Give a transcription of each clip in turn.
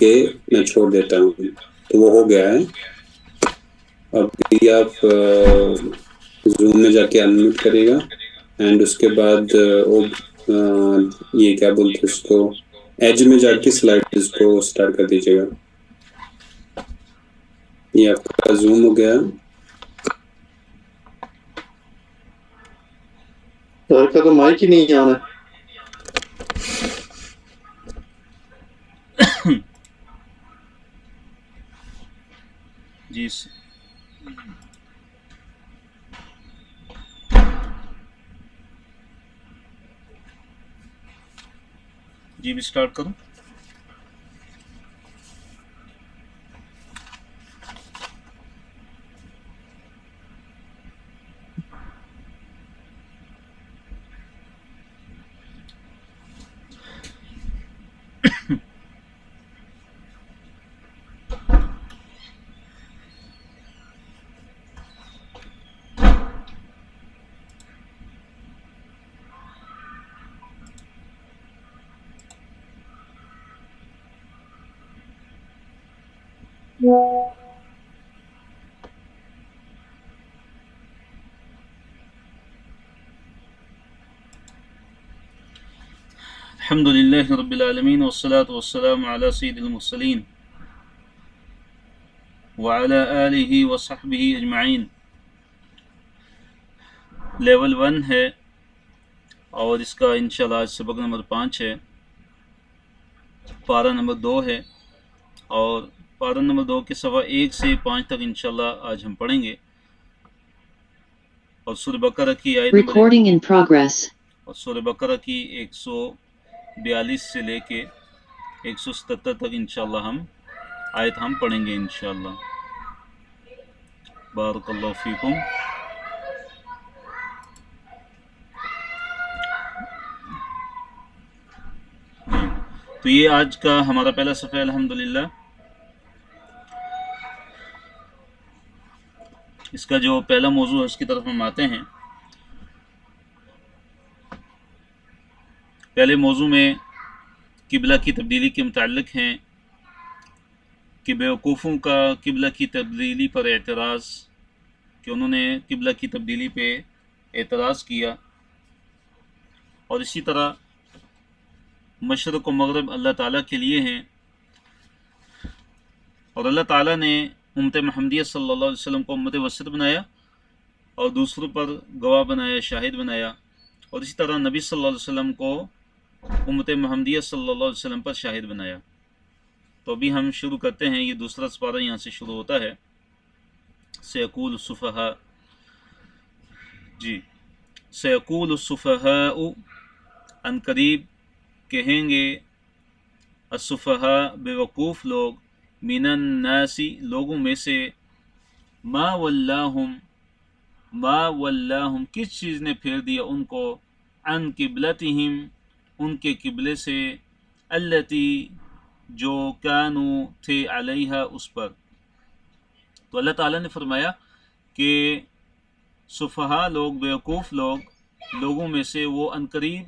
کہ میں چھوڑ دیتا ہوں. تو وہ ہو گیا ہے. ابھی آپ زوم میں جا کے انمیوٹ کرے گا اینڈ اس کے بعد یہ کیا بولتے اس کو ایج میں جا کے سلائڈز کو سٹارٹ کر دیجیے گا. یہ آپ کا زوم ہو گیا. سر کا تو مائک ہی نہیں آنا. جی جی بھی سٹارٹ کروں. الحمد للہ رب العالمین والصلاة والسلام علی سید المرسلین وعلی آلہ وصحبہ اجمعین. لیول 1 ہے اور اس کا انشاءاللہ آج سبق نمبر 5 ہے. پارہ نمبر 2 ہے اور پارہ نمبر 2 کے صفحہ 1 سے 5 تک انشاءاللہ آج ہم پڑھیں گے. اور سورہ بقرہ کی آیت اور سورہ بقرہ کی 142 سے لے کے 177 تک انشاءاللہ ہم آیت ہم پڑھیں گے انشاءاللہ. بارک اللہ فیکم. تو یہ آج کا ہمارا پہلا صفحہ ہے الحمدللہ. اس کا جو پہلا موضوع ہے اس کی طرف ہم آتے ہیں. پہلے موضوع میں قبلہ کی تبدیلی کے متعلق ہیں کہ بیوقوفوں کا قبلہ کی تبدیلی پر اعتراض، کہ انہوں نے قبلہ کی تبدیلی پہ اعتراض کیا. اور اسی طرح مشرق و مغرب اللہ تعالیٰ کے لیے ہیں اور اللہ تعالیٰ نے امت محمدیہ صلی اللہ علیہ وسلم کو امت وسط بنایا اور دوسروں پر گواہ بنایا، شاہد بنایا. اور اسی طرح نبی صلی اللہ علیہ وسلم کو امت محمدیہ صلی اللہ علیہ وسلم پر شاہد بنایا. تو ابھی ہم شروع کرتے ہیں. یہ دوسرا سپارہ یہاں سے شروع ہوتا ہے. سیقول السفہاء، جی سیقول السفہاء، ان قریب کہیں گے السفہاء بے وقوف لوگ، من الناس لوگوں میں سے، ما ولاہم کس چیز نے پھیر دیا ان کو، عن قبلتہم ان کے قبلے سے، التی جو کانوا تھے، علیہا اس پر. تو اللہ تعالیٰ نے فرمایا کہ سفہاء لوگ، بیوقوف لوگ لوگوں میں سے وہ عنقریب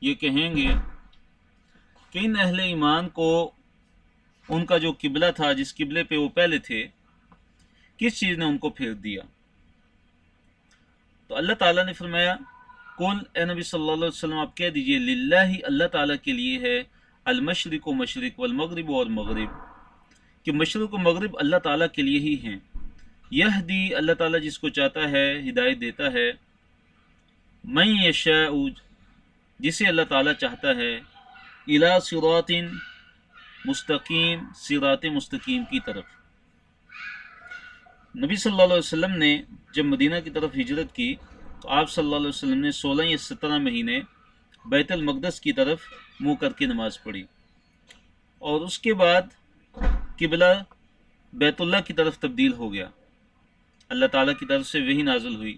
یہ کہیں گے کہ ان اہل ایمان کو ان کا جو قبلہ تھا، جس قبلے پہ وہ پہلے تھے، کس چیز نے ان کو پھیر دیا. تو اللہ تعالیٰ نے فرمایا قل، اے نبی صلی اللہ علیہ وسلم آپ کہہ دیجئے، للہ اللہ تعالیٰ کے لیے ہے، المشرق و مشرق والمغرب اور مغرب، کہ مشرق و مغرب اللہ تعالیٰ کے لیے ہی ہیں. یہدی اللہ تعالیٰ جس کو چاہتا ہے ہدایت دیتا ہے، من یشاء جسے اللہ تعالیٰ چاہتا ہے، الی صراط مستقیم صراط مستقیم کی طرف. نبی صلی اللہ علیہ وسلم نے جب مدینہ کی طرف ہجرت کی تو آپ صلی اللہ علیہ وسلم نے 16 یا 17 مہینے بیت المقدس کی طرف منہ کر کے نماز پڑھی اور اس کے بعد قبلہ بیت اللہ کی طرف تبدیل ہو گیا. اللہ تعالیٰ کی طرف سے وحی نازل ہوئی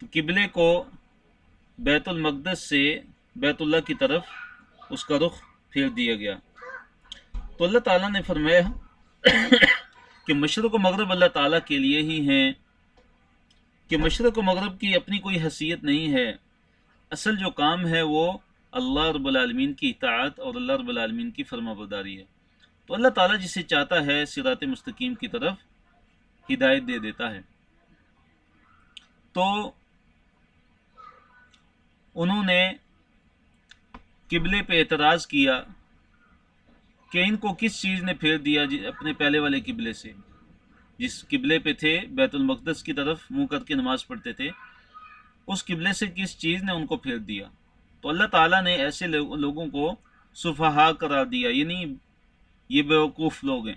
تو قبلے کو بیت المقدس سے بیت اللہ کی طرف اس کا رخ پھیر دیا گیا. تو اللہ تعالیٰ نے فرمایا کہ مشرق و مغرب اللہ تعالیٰ کے لیے ہی ہیں، کہ مشرق و مغرب کی اپنی کوئی حیثیت نہیں ہے. اصل جو کام ہے وہ اللہ رب العالمین کی اطاعت اور اللہ رب العالمین کی فرما برداری ہے۔ تو اللہ تعالیٰ جسے چاہتا ہے صراط مستقیم کی طرف ہدایت دے دیتا ہے۔ تو انہوں نے قبلے پہ اعتراض کیا کہ ان کو کس چیز نے پھیر دیا اپنے پہلے والے قبلے سے، جس قبلے پہ تھے بیت المقدس کی طرف منہ کر کے نماز پڑھتے تھے، اس قبلے سے کس چیز نے ان کو پھیر دیا۔ تو اللہ تعالیٰ نے ایسے لوگوں کو سفہا قرار دیا، یعنی یہ بیوقوف لوگ ہیں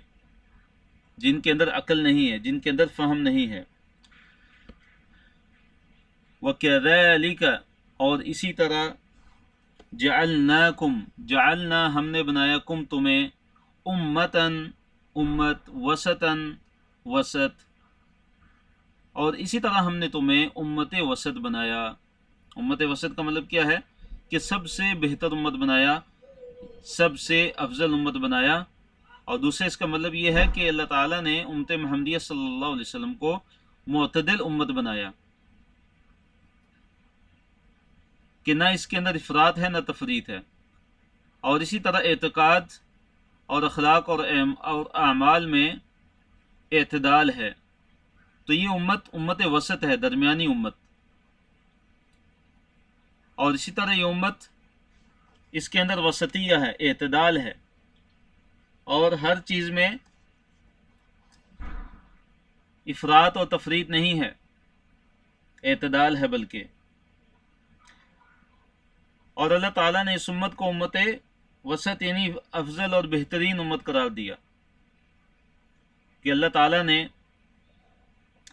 جن کے اندر عقل نہیں ہے، جن کے اندر فہم نہیں ہے۔ وَكَذَلِكَ اور اسی طرح جعلناکم جعلنا ہم نے بنایا کم تمہیں امتن امت وسطن وسط، اور اسی طرح ہم نے تمہیں امت وسط بنایا۔ امت وسط کا مطلب کیا ہے کہ سب سے بہتر امت بنایا، سب سے افضل امت بنایا، اور دوسرے اس کا مطلب یہ ہے کہ اللہ تعالیٰ نے امت محمدیہ صلی اللہ علیہ وسلم کو معتدل امت بنایا، کہ نہ اس کے اندر افراط ہے نہ تفریط ہے، اور اسی طرح اعتقاد اور اخلاق اور اعمال میں اعتدال ہے۔ تو یہ امت وسط ہے، درمیانی امت، اور اسی طرح یہ امت اس کے اندر وسطیہ ہے، اعتدال ہے، اور ہر چیز میں افراط اور تفریط نہیں ہے، اعتدال ہے بلکہ۔ اور اللہ تعالیٰ نے اس امت کو امت وسط یعنی افضل اور بہترین امت قرار دیا، کہ اللہ تعالیٰ نے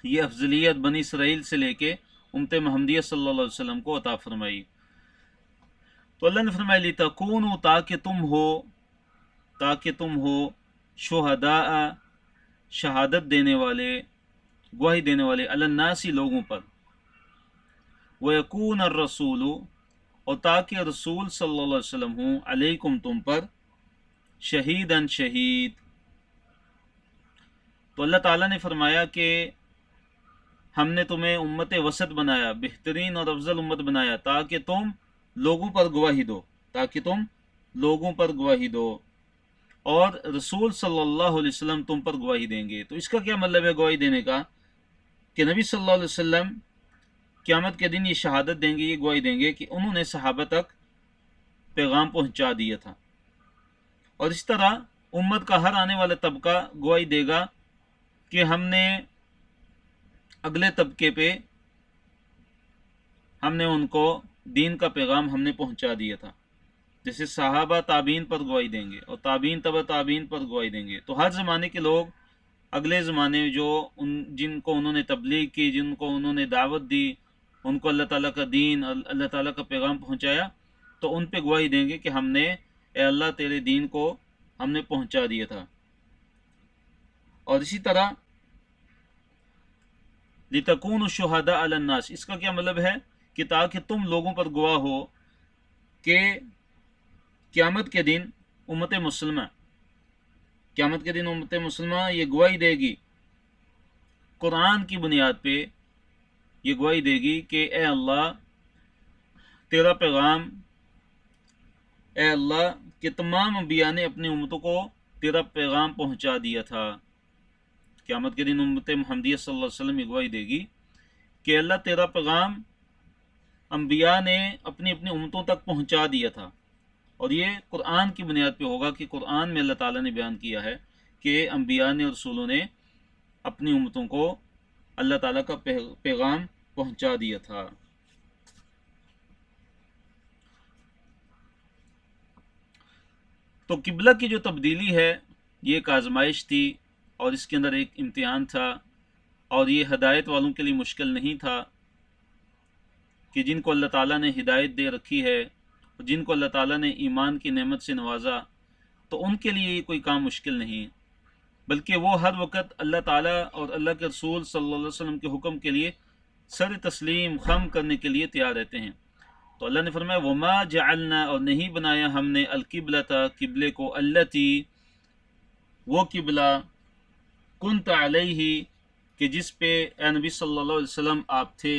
یہ افضلیت بنی اسرائیل سے لے کے امت محمدیہ صلی اللہ علیہ وسلم کو عطا فرمائی۔ تو اللہ نے فرمایا لِتَكُونُوا تاکہ تم ہو شہداء شہادت دینے والے، گواہی دینے والے، علی الناس لوگوں پر، وَيَكُونَ الرَّسُولُ اور تاکہ رسول صلی اللہ علیہ وسلم ہوں علیکم تم پر شہیداً شہید۔ تو اللہ تعالیٰ نے فرمایا کہ ہم نے تمہیں امت وسط بنایا، بہترین اور افضل امت بنایا، تاکہ تم لوگوں پر گواہی دو، تاکہ تم لوگوں پر گواہی دو، اور رسول صلی اللہ علیہ وسلم تم پر گواہی دیں گے۔ تو اس کا کیا مطلب ہے گواہی دینے کا؟ کہ نبی صلی اللہ علیہ وسلم قیامت کے دن یہ شہادت دیں گے، یہ گواہی دیں گے کہ انہوں نے صحابہ تک پیغام پہنچا دیا تھا، اور اس طرح امت کا ہر آنے والا طبقہ گواہی دے گا کہ ہم نے اگلے طبقے پہ ہم نے ان کو دین کا پیغام ہم نے پہنچا دیا تھا۔ جیسے صحابہ تابعین پر گواہی دیں گے، اور تابعین تبع تابعین پر گواہی دیں گے، تو ہر زمانے کے لوگ اگلے زمانے میں جن کو انہوں نے تبلیغ کی، جن کو انہوں نے دعوت دی، ان کو اللہ تعالیٰ کا دین، اللہ تعالیٰ کا پیغام پہنچایا، تو ان پہ گواہی دیں گے کہ ہم نے، اے اللہ تیرے دین کو ہم نے پہنچا دیا تھا۔ اور اسی طرح لِتَكُونُوا شُهَدَاءَ عَلَى النَّاسِ، اس کا کیا مطلب ہے کہ تاکہ تم لوگوں پر گواہ ہو کہ قیامت کے دن امت مسلمہ یہ گواہی دے گی، قرآن کی بنیاد پہ یہ گواہی دے گی کہ اے اللہ تیرا پیغام، اے اللہ کہ تمام انبیاء نے اپنی امتوں کو تیرا پیغام پہنچا دیا تھا۔ قیامت کے دن امت محمدیہ صلی اللہ علیہ وسلم یہ گواہی دے گی کہ اللہ تیرا پیغام انبیاء نے اپنی اپنی امتوں تک پہنچا دیا تھا، اور یہ قرآن کی بنیاد پہ ہوگا کہ قرآن میں اللہ تعالیٰ نے بیان کیا ہے کہ انبیاء نے اور رسولوں نے اپنی امتوں کو اللہ تعالیٰ کا پیغام پہنچا دیا تھا۔ تو قبلہ کی جو تبدیلی ہے یہ ایک آزمائش تھی، اور اس کے اندر ایک امتحان تھا، اور یہ ہدایت والوں کے لیے مشکل نہیں تھا کہ جن کو اللہ تعالیٰ نے ہدایت دے رکھی ہے، جن کو اللہ تعالیٰ نے ایمان کی نعمت سے نوازا، تو ان کے لیے یہ کوئی کام مشکل نہیں، بلکہ وہ ہر وقت اللہ تعالیٰ اور اللہ کے رسول صلی اللہ علیہ وسلم کے حکم کے لیے سر تسلیم خم کرنے کے لیے تیار رہتے ہیں۔ تو اللہ نے فرمایا وما جعلنا اور نہیں بنایا ہم نے القبلۃ قبلے کو، التی وہ قبلہ، کنت علیہ کہ جس پہ اے نبی صلی اللہ علیہ وسلم آپ تھے،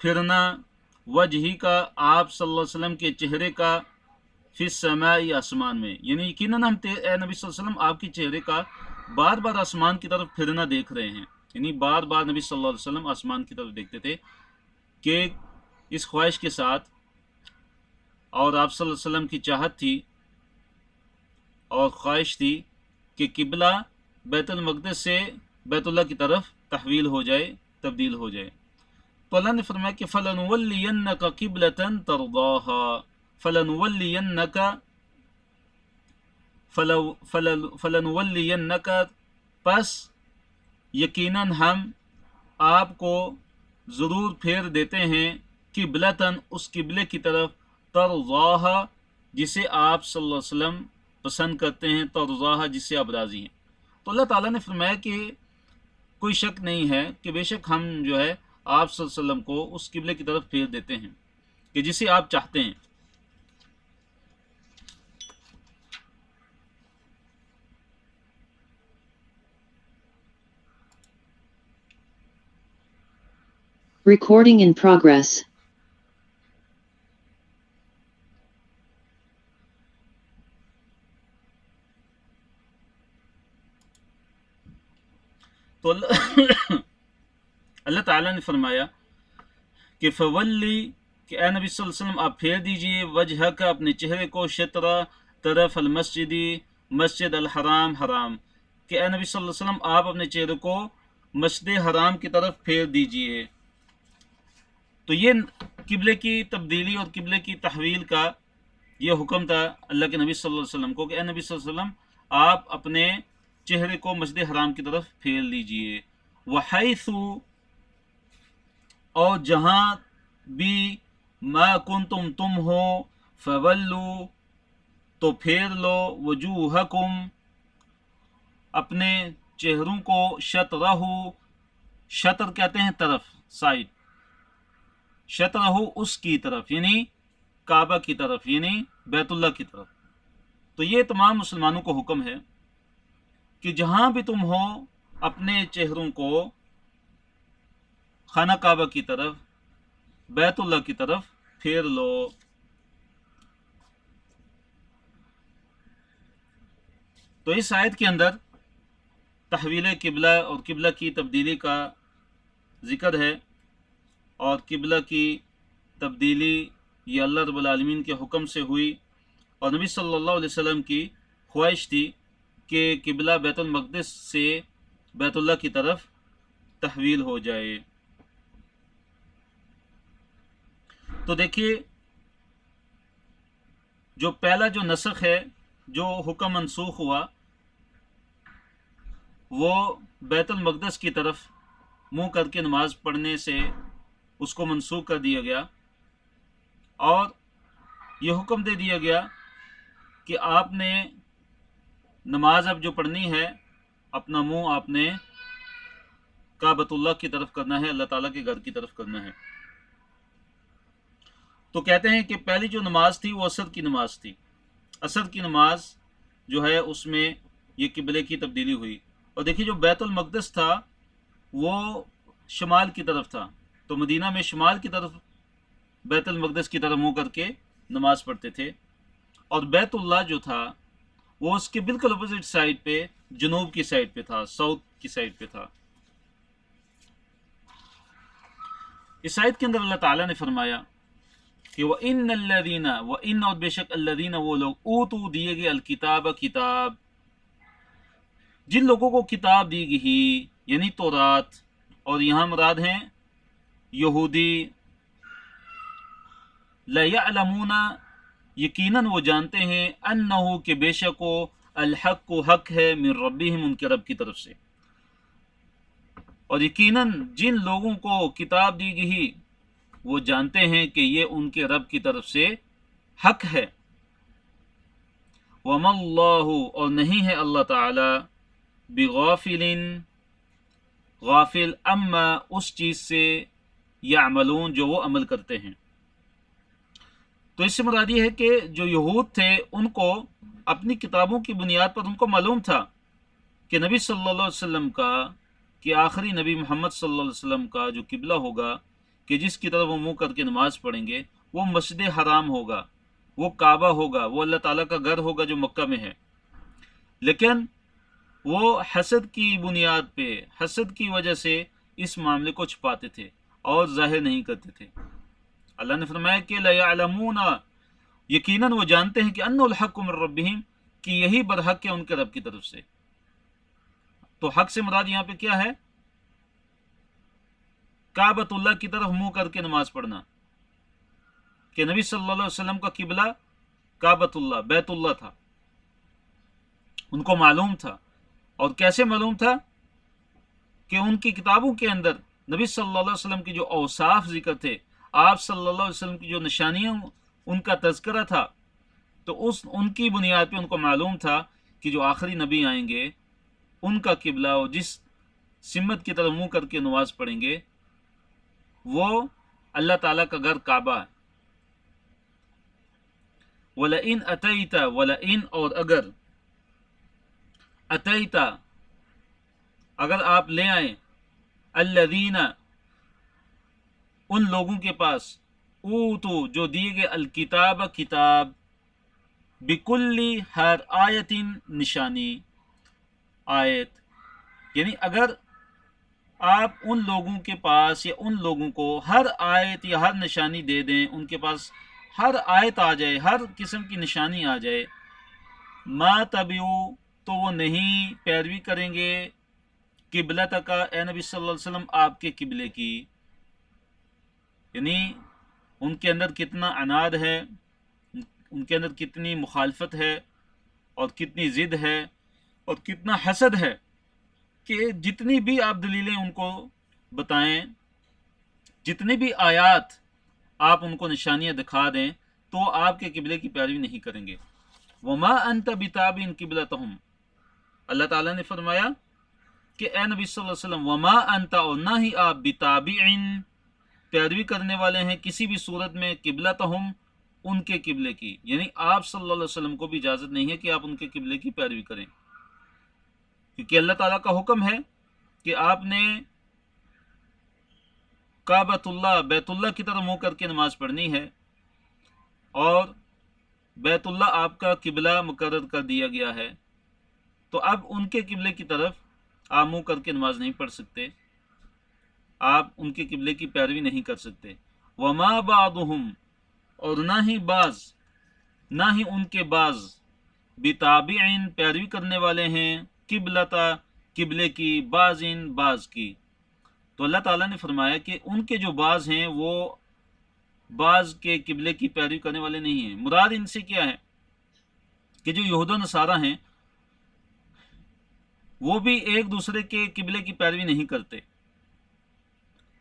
پھرنا وجہی کا آپ صلی اللہ علیہ وسلم کے چہرے کا فی السماء آسمان میں، یعنی یقیناً ہم اے نبی صلی اللہ علیہ وسلم آپ کے چہرے کا بار بار آسمان کی طرف پھرنا دیکھ رہے ہیں، یعنی بار بار نبی صلی اللہ علیہ وسلم آسمان کی طرف دیکھتے تھے کہ اس خواہش کے ساتھ، اور آپ صلی اللہ علیہ وسلم کی چاہت تھی اور خواہش تھی کہ قبلہ بیت المقدس سے بیت اللہ کی طرف تحویل ہو جائے، تبدیل ہو جائے۔ تو اللہ نے فرمایا کہ فَلَنُوَلِّيَنَّكَ قِبْلَةً تَرْضَاهَا فَلَنُوَلِّيَنَّكَ پس یقیناً ہم آپ کو ضرور پھیر دیتے ہیں قبلتاً اس قبلے کی طرف ترضاہا جسے آپ صلی اللہ علیہ وسلم پسند کرتے ہیں، ترضاہا جس سے آپ راضی ہیں۔ تو اللہ تعالیٰ نے فرمایا کہ کوئی شک نہیں ہے کہ بے شک ہم جو ہے آپ صلی اللہ علیہ وسلم کو اس قبلے کی طرف پھیر دیتے ہیں کہ جسے آپ چاہتے ہیں۔ Recording in progress. تو اللہ تعالیٰ نے فرمایا کہ فولی کہ اے نبی صلی اللہ علیہ وسلم آپ پھیر دیجئے وجہ کا اپنے چہرے کو شطرہ طرف المسجدی مسجد الحرام حرام، کہ اے نبی صلی اللہ علیہ وسلم آپ اپنے چہرے کو مسجد حرام کی طرف پھیر دیجئے۔ تو یہ قبلے کی تبدیلی اور قبلے کی تحویل کا یہ حکم تھا اللہ کے نبی صلی اللہ علیہ وسلم کو کہ اے نبی صلی اللہ علیہ وسلم آپ اپنے چہرے کو مسجد حرام کی طرف پھیر لیجئے۔ وحیث اور جہاں بھی ما کنتم تم ہو فولو تو پھیر لو وجوہکم اپنے چہروں کو شطرہ، شطر کہتے ہیں طرف، سائڈ، شطرہ اس کی طرف یعنی کعبہ کی طرف یعنی بیت اللہ کی طرف۔ تو یہ تمام مسلمانوں کو حکم ہے کہ جہاں بھی تم ہو اپنے چہروں کو خانہ کعبہ کی طرف بیت اللہ کی طرف پھیر لو۔ تو اس آیت کے اندر تحویل قبلہ اور قبلہ کی تبدیلی کا ذکر ہے، اور قبلہ کی تبدیلی یہ اللہ رب العالمین کے حکم سے ہوئی، اور نبی صلی اللہ علیہ وسلم کی خواہش تھی کہ قبلہ بیت المقدس سے بیت اللہ کی طرف تحویل ہو جائے۔ تو دیکھیے جو پہلا جو نسخ ہے، جو حکم منسوخ ہوا، وہ بیت المقدس کی طرف منہ کر کے نماز پڑھنے سے اس کو منسوخ کر دیا گیا، اور یہ حکم دے دیا گیا کہ آپ نے نماز اب جو پڑھنی ہے اپنا منہ آپ نے کعبۃ اللہ کی طرف کرنا ہے، اللہ تعالیٰ کے گھر کی طرف کرنا ہے۔ تو کہتے ہیں کہ پہلی جو نماز تھی وہ عصر کی نماز تھی، عصر کی نماز جو ہے اس میں یہ قبلے کی تبدیلی ہوئی۔ اور دیکھیے جو بیت المقدس تھا وہ شمال کی طرف تھا، تو مدینہ میں شمال کی طرف بیت المقدس کی طرف منہ کر کے نماز پڑھتے تھے، اور بیت اللہ جو تھا وہ اس کے بالکل اپوزٹ سائڈ پہ جنوب کی سائڈ پہ تھا، ساؤتھ کی سائڈ پہ تھا۔ اس آیت کے اندر اللہ تعالیٰ نے فرمایا کہ وَإِنَّ الَّذِينَ وَإِنَّ اور بے شک الَّذِينَ وہ لوگ اوتو دیے گئے الکتاب کتاب، جن لوگوں کو کتاب دی گئی یعنی تورات، اور یہاں مراد ہیں یہودی، لَيَعْلَمُونَ یقیناً وہ جانتے ہیں انہو کہ بے شک وہ الحق حق ہے من ربہم ان کے رب کی طرف سے، اور یقیناً جن لوگوں کو کتاب دی گئی وہ جانتے ہیں کہ یہ ان کے رب کی طرف سے حق ہے۔ وَمَا اللَّهُ اور نہیں ہے اللہ تعالی بغافل غافل اما اس چیز سے یعملون جو وہ عمل کرتے ہیں۔ تو اس سے مراد یہ ہے کہ جو یہود تھے ان کو اپنی کتابوں کی بنیاد پر ان کو معلوم تھا کہ نبی صلی اللہ علیہ وسلم کا، کہ آخری نبی محمد صلی اللہ علیہ وسلم کا جو قبلہ ہوگا کہ جس کی طرف وہ منہ کر کے نماز پڑھیں گے وہ مسجد حرام ہوگا، وہ کعبہ ہوگا، وہ اللہ تعالیٰ کا گھر ہوگا جو مکہ میں ہے، لیکن وہ حسد کی بنیاد پہ، حسد کی وجہ سے اس معاملے کو چھپاتے تھے اور ظاہر نہیں کرتے تھے۔ اللہ نے فرمایا کہ لَيَعْلَمُونَ، یقیناً وہ جانتے ہیں کہ أَنَّ الْحَقُّ مِن رَبِّهِمْ، کہ یہی برحق ہے ان کے رب کی طرف سے۔ تو حق سے مراد یہاں پہ کیا ہے؟ کعبۃ اللہ کی طرف منہ کر کے نماز پڑھنا، کہ نبی صلی اللہ علیہ وسلم کا قبلہ کعبۃ اللہ، بیت اللہ تھا، ان کو معلوم تھا۔ اور کیسے معلوم تھا؟ کہ ان کی کتابوں کے اندر نبی صلی اللہ علیہ وسلم کے جو اوصاف ذکر تھے، آپ صلی اللہ علیہ وسلم کی جو نشانیاں ان کا تذکرہ تھا، تو ان کی بنیاد پہ ان کو معلوم تھا کہ جو آخری نبی آئیں گے ان کا قبلہ اور جس سمت کی طرف منہ کر کے نماز پڑھیں گے وہ اللہ تعالیٰ کا گھر کعبہ ہے۔ وَلَئِنْ أَتَيْتَ، وَلَئِنْ اور اگر، أَتَيْتَ اگر آپ لے آئیں، الذین ان لوگوں کے پاس، اوتو جو دیے گئے، الکتاب کتاب، بکلی ہر آیت نشانی، آیت یعنی اگر آپ ان لوگوں کے پاس یا ان لوگوں کو ہر آیت یا ہر نشانی دے دیں، ان کے پاس ہر آیت آ جائے، ہر قسم کی نشانی آ جائے، ما تبعو تو وہ نہیں پیروی کریں گے، قبلت کا اے نبی صلی اللہ علیہ وسلم آپ کے قبلے کی۔ یعنی ان کے اندر کتنا عناد ہے، ان کے اندر کتنی مخالفت ہے اور کتنی ضد ہے اور کتنا حسد ہے کہ جتنی بھی آپ دلیلیں ان کو بتائیں، جتنی بھی آیات آپ ان کو نشانیاں دکھا دیں، تو آپ کے قبلے کی پیروی نہیں کریں گے۔ وما انت بتابع قبلتہم، اللہ تعالیٰ نے فرمایا کہ اے نبی صلی اللہ علیہ وسلم، وما انت اور نہ ہی آپ، بتابع پیروی کرنے والے ہیں کسی بھی صورت میں، قبلتہم ان کے قبلے کی، یعنی آپ صلی اللہ علیہ وسلم کو بھی اجازت نہیں ہے کہ آپ ان کے قبلے کی پیروی کریں، کیونکہ اللہ تعالیٰ کا حکم ہے کہ آپ نے کعبۃ اللہ، بیت اللہ کی طرف منہ کر کے نماز پڑھنی ہے، اور بیت اللہ آپ کا قبلہ مقرر کر دیا گیا ہے، تو اب ان کے قبلے کی طرف آپ منہ کر کے نماز نہیں پڑھ سکتے، آپ ان کے قبلے کی پیروی نہیں کر سکتے۔ وما بعضهم اور نہ ہی بعض، نہ ہی ان کے بعض، بتابع پیروی کرنے والے ہیں، قبلتا قبلے کی، بعضن بعض کی۔ تو اللہ تعالیٰ نے فرمایا کہ ان کے جو بعض ہیں وہ بعض کے قبلے کی پیروی کرنے والے نہیں ہیں۔ مراد ان سے کیا ہے کہ جو یہود و نصارہ ہیں وہ بھی ایک دوسرے کے قبلے کی پیروی نہیں کرتے،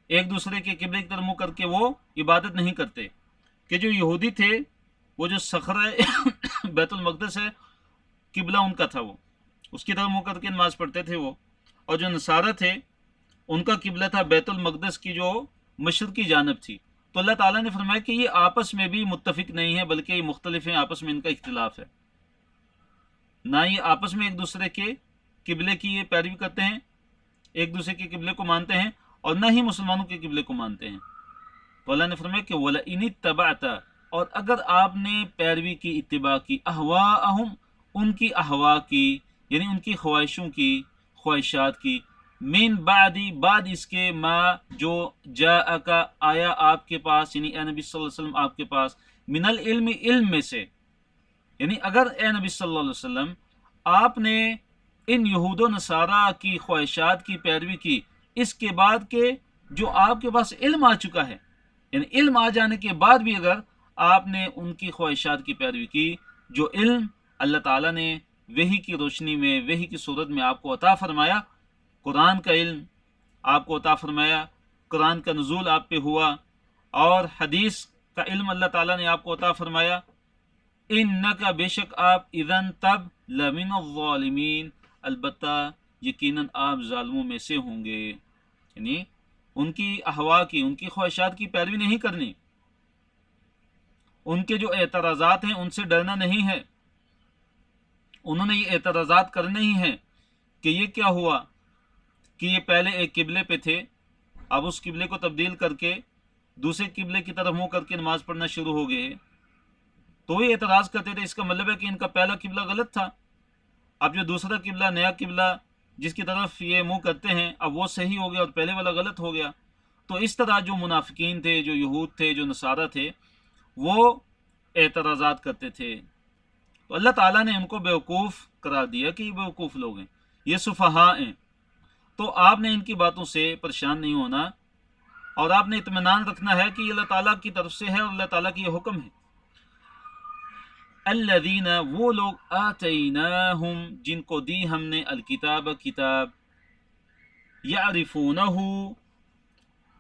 ایک دوسرے کے قبلے کی طرف منہ کر کے وہ عبادت نہیں کرتے، کہ جو یہودی تھے وہ جو صخرہ بیت المقدس ہے قبلہ ان کا تھا، وہ اس کی طرف منہ کر کے نماز پڑھتے تھے وہ، اور جو نصارہ تھے ان کا قبلہ تھا بیت المقدس کی جو مشرقی جانب تھی۔ تو اللہ تعالیٰ نے فرمایا کہ یہ آپس میں بھی متفق نہیں ہے، بلکہ یہ مختلف ہیں، آپس میں ان کا اختلاف ہے، نہ یہ آپس میں ایک دوسرے کے قبلے کی یہ پیروی کرتے ہیں، ایک دوسرے کے قبلے کو مانتے ہیں، اور نہ ہی مسلمانوں کے قبلے کو مانتے ہیں۔ تو اللہ نے فرمایا کہ وَلَئِنِ اتَّبَعْتَ اور اگر آپ نے پیروی کی، اتباع کی، احواءہم ان کی احوا کی، یعنی ان کی خواہشوں کی، خواہشات کی، من بعدی بعد اس کے، ما جو جاءک آیا آپ کے پاس، یعنی اے نبی صلی اللہ علیہ وسلم آپ کے پاس، من العلم علم میں سے، یعنی اگر اے نبی صلی اللہ علیہ وسلم آپ نے ان یہود و نصارہ کی خواہشات کی پیروی کی، اس کے بعد کہ جو آپ کے پاس علم آ چکا ہے، یعنی علم آ جانے کے بعد بھی اگر آپ نے ان کی خواہشات کی پیروی کی، جو علم اللہ تعالیٰ نے وحی کی روشنی میں، وحی کی صورت میں آپ کو عطا فرمایا، قرآن کا علم آپ کو عطا فرمایا، قرآن کا نزول آپ پہ ہوا، اور حدیث کا علم اللہ تعالیٰ نے آپ کو عطا فرمایا، انکا بے شک آپ، اذن تب، لمن الظالمین البتہ یقیناً آپ ظالموں میں سے ہوں گے، یعنی ان کی احوا کی، ان کی خواہشات کی پیروی نہیں کرنی، ان کے جو اعتراضات ہیں ان سے ڈرنا نہیں ہے، انہوں نے یہ اعتراضات کرنے ہی ہیں کہ یہ کیا ہوا کہ یہ پہلے ایک قبلے پہ تھے، اب اس قبلے کو تبدیل کر کے دوسرے قبلے کی طرف منہ کر کے نماز پڑھنا شروع ہو گئے تو یہ اعتراض کرتے تھے، اس کا مطلب ہے کہ ان کا پہلا قبلہ غلط تھا، اب جو دوسرا قبلہ، نیا قبلہ جس کی طرف یہ منہ کرتے ہیں، اب وہ صحیح ہو گیا اور پہلے والا غلط ہو گیا۔ تو اس طرح جو منافقین تھے، جو یہود تھے، جو نصارہ تھے، وہ اعتراضات کرتے تھے، تو اللہ تعالیٰ نے ان کو بیوقوف قرار دیا کہ یہ بیوقوف لوگ ہیں، یہ سفہاء ہیں۔ تو آپ نے ان کی باتوں سے پریشان نہیں ہونا، اور آپ نے اطمینان رکھنا ہے کہ یہ اللہ تعالیٰ کی طرف سے ہے اور اللہ تعالیٰ کی یہ حکم ہے۔ الذین، وہ لوگ، آتیناہم، جن کو دی ہم نے، الکتاب، کتاب، یعرفونہ،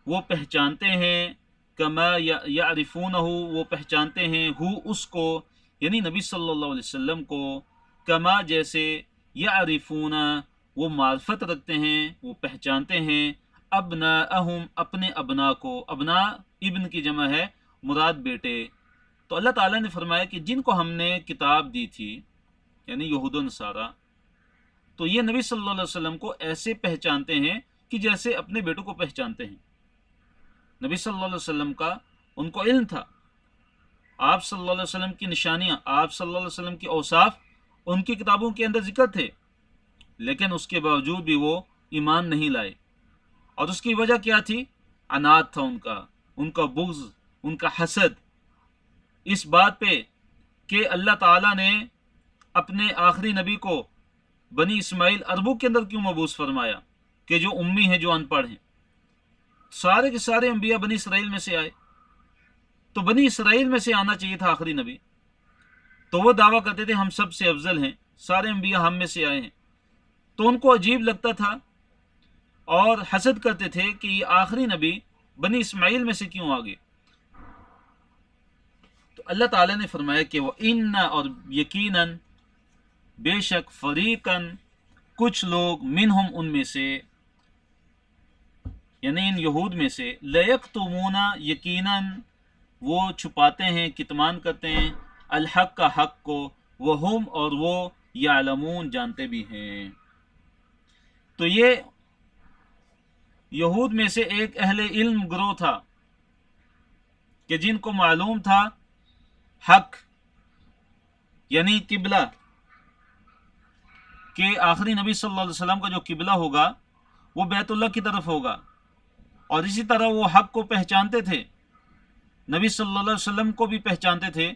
وہ پہچانتے ہیں، کما یعرفونہ، وہ پہچانتے ہیں، ہو، اس کو، یعنی نبی صلی اللہ علیہ وسلم کو، کما، جیسے، یعرفون، وہ معرفت رکھتے ہیں، وہ پہچانتے ہیں، ابناءہم، اپنے ابنا کو، ابنا ابن کی جمع ہے، مراد بیٹے۔ تو اللہ تعالیٰ نے فرمایا کہ جن کو ہم نے کتاب دی تھی، یعنی یہود و نصارہ، تو یہ نبی صلی اللہ علیہ وسلم کو ایسے پہچانتے ہیں کہ جیسے اپنے بیٹوں کو پہچانتے ہیں۔ نبی صلی اللہ علیہ وسلم کا ان کو علم تھا، آپ صلی اللہ علیہ وسلم کی نشانیاں، آپ صلی اللہ علیہ وسلم کی اوصاف ان کی کتابوں کے اندر ذکر تھے، لیکن اس کے باوجود بھی وہ ایمان نہیں لائے، اور اس کی وجہ کیا تھی؟ عناد تھا ان کا بغض، ان کا حسد، اس بات پہ کہ اللہ تعالیٰ نے اپنے آخری نبی کو بنی اسماعیل عربوں کے اندر کیوں مبعوث فرمایا کہ جو امی ہیں، جو ان پڑھ ہیں؟ سارے کے سارے انبیاء بنی اسرائیل میں سے آئے، تو بنی اسرائیل میں سے آنا چاہیے تھا آخری نبی، تو وہ دعویٰ کرتے تھے ہم سب سے افضل ہیں، سارے انبیاء ہم میں سے آئے ہیں، تو ان کو عجیب لگتا تھا اور حسد کرتے تھے کہ یہ آخری نبی بنی اسماعیل میں سے کیوں آگے۔ تو اللہ تعالیٰ نے فرمایا کہ وہ ان، اور یقیناً، بے شک، فریقاً، کچھ لوگ، منہم، ان میں سے، یعنی ان یہود میں سے، لیکتمون، یقیناً وہ چھپاتے ہیں، کتمان کرتے ہیں، الحق، کا حق کو، وہم، اور وہ، یعلمون، جانتے بھی ہیں۔ تو یہ یہود میں سے ایک اہل علم گروہ تھا کہ جن کو معلوم تھا حق، یعنی قبلہ، کہ آخری نبی صلی اللہ علیہ وسلم کا جو قبلہ ہوگا وہ بیت اللہ کی طرف ہوگا، اور اسی طرح وہ حق کو پہچانتے تھے، نبی صلی اللہ علیہ وسلم کو بھی پہچانتے تھے،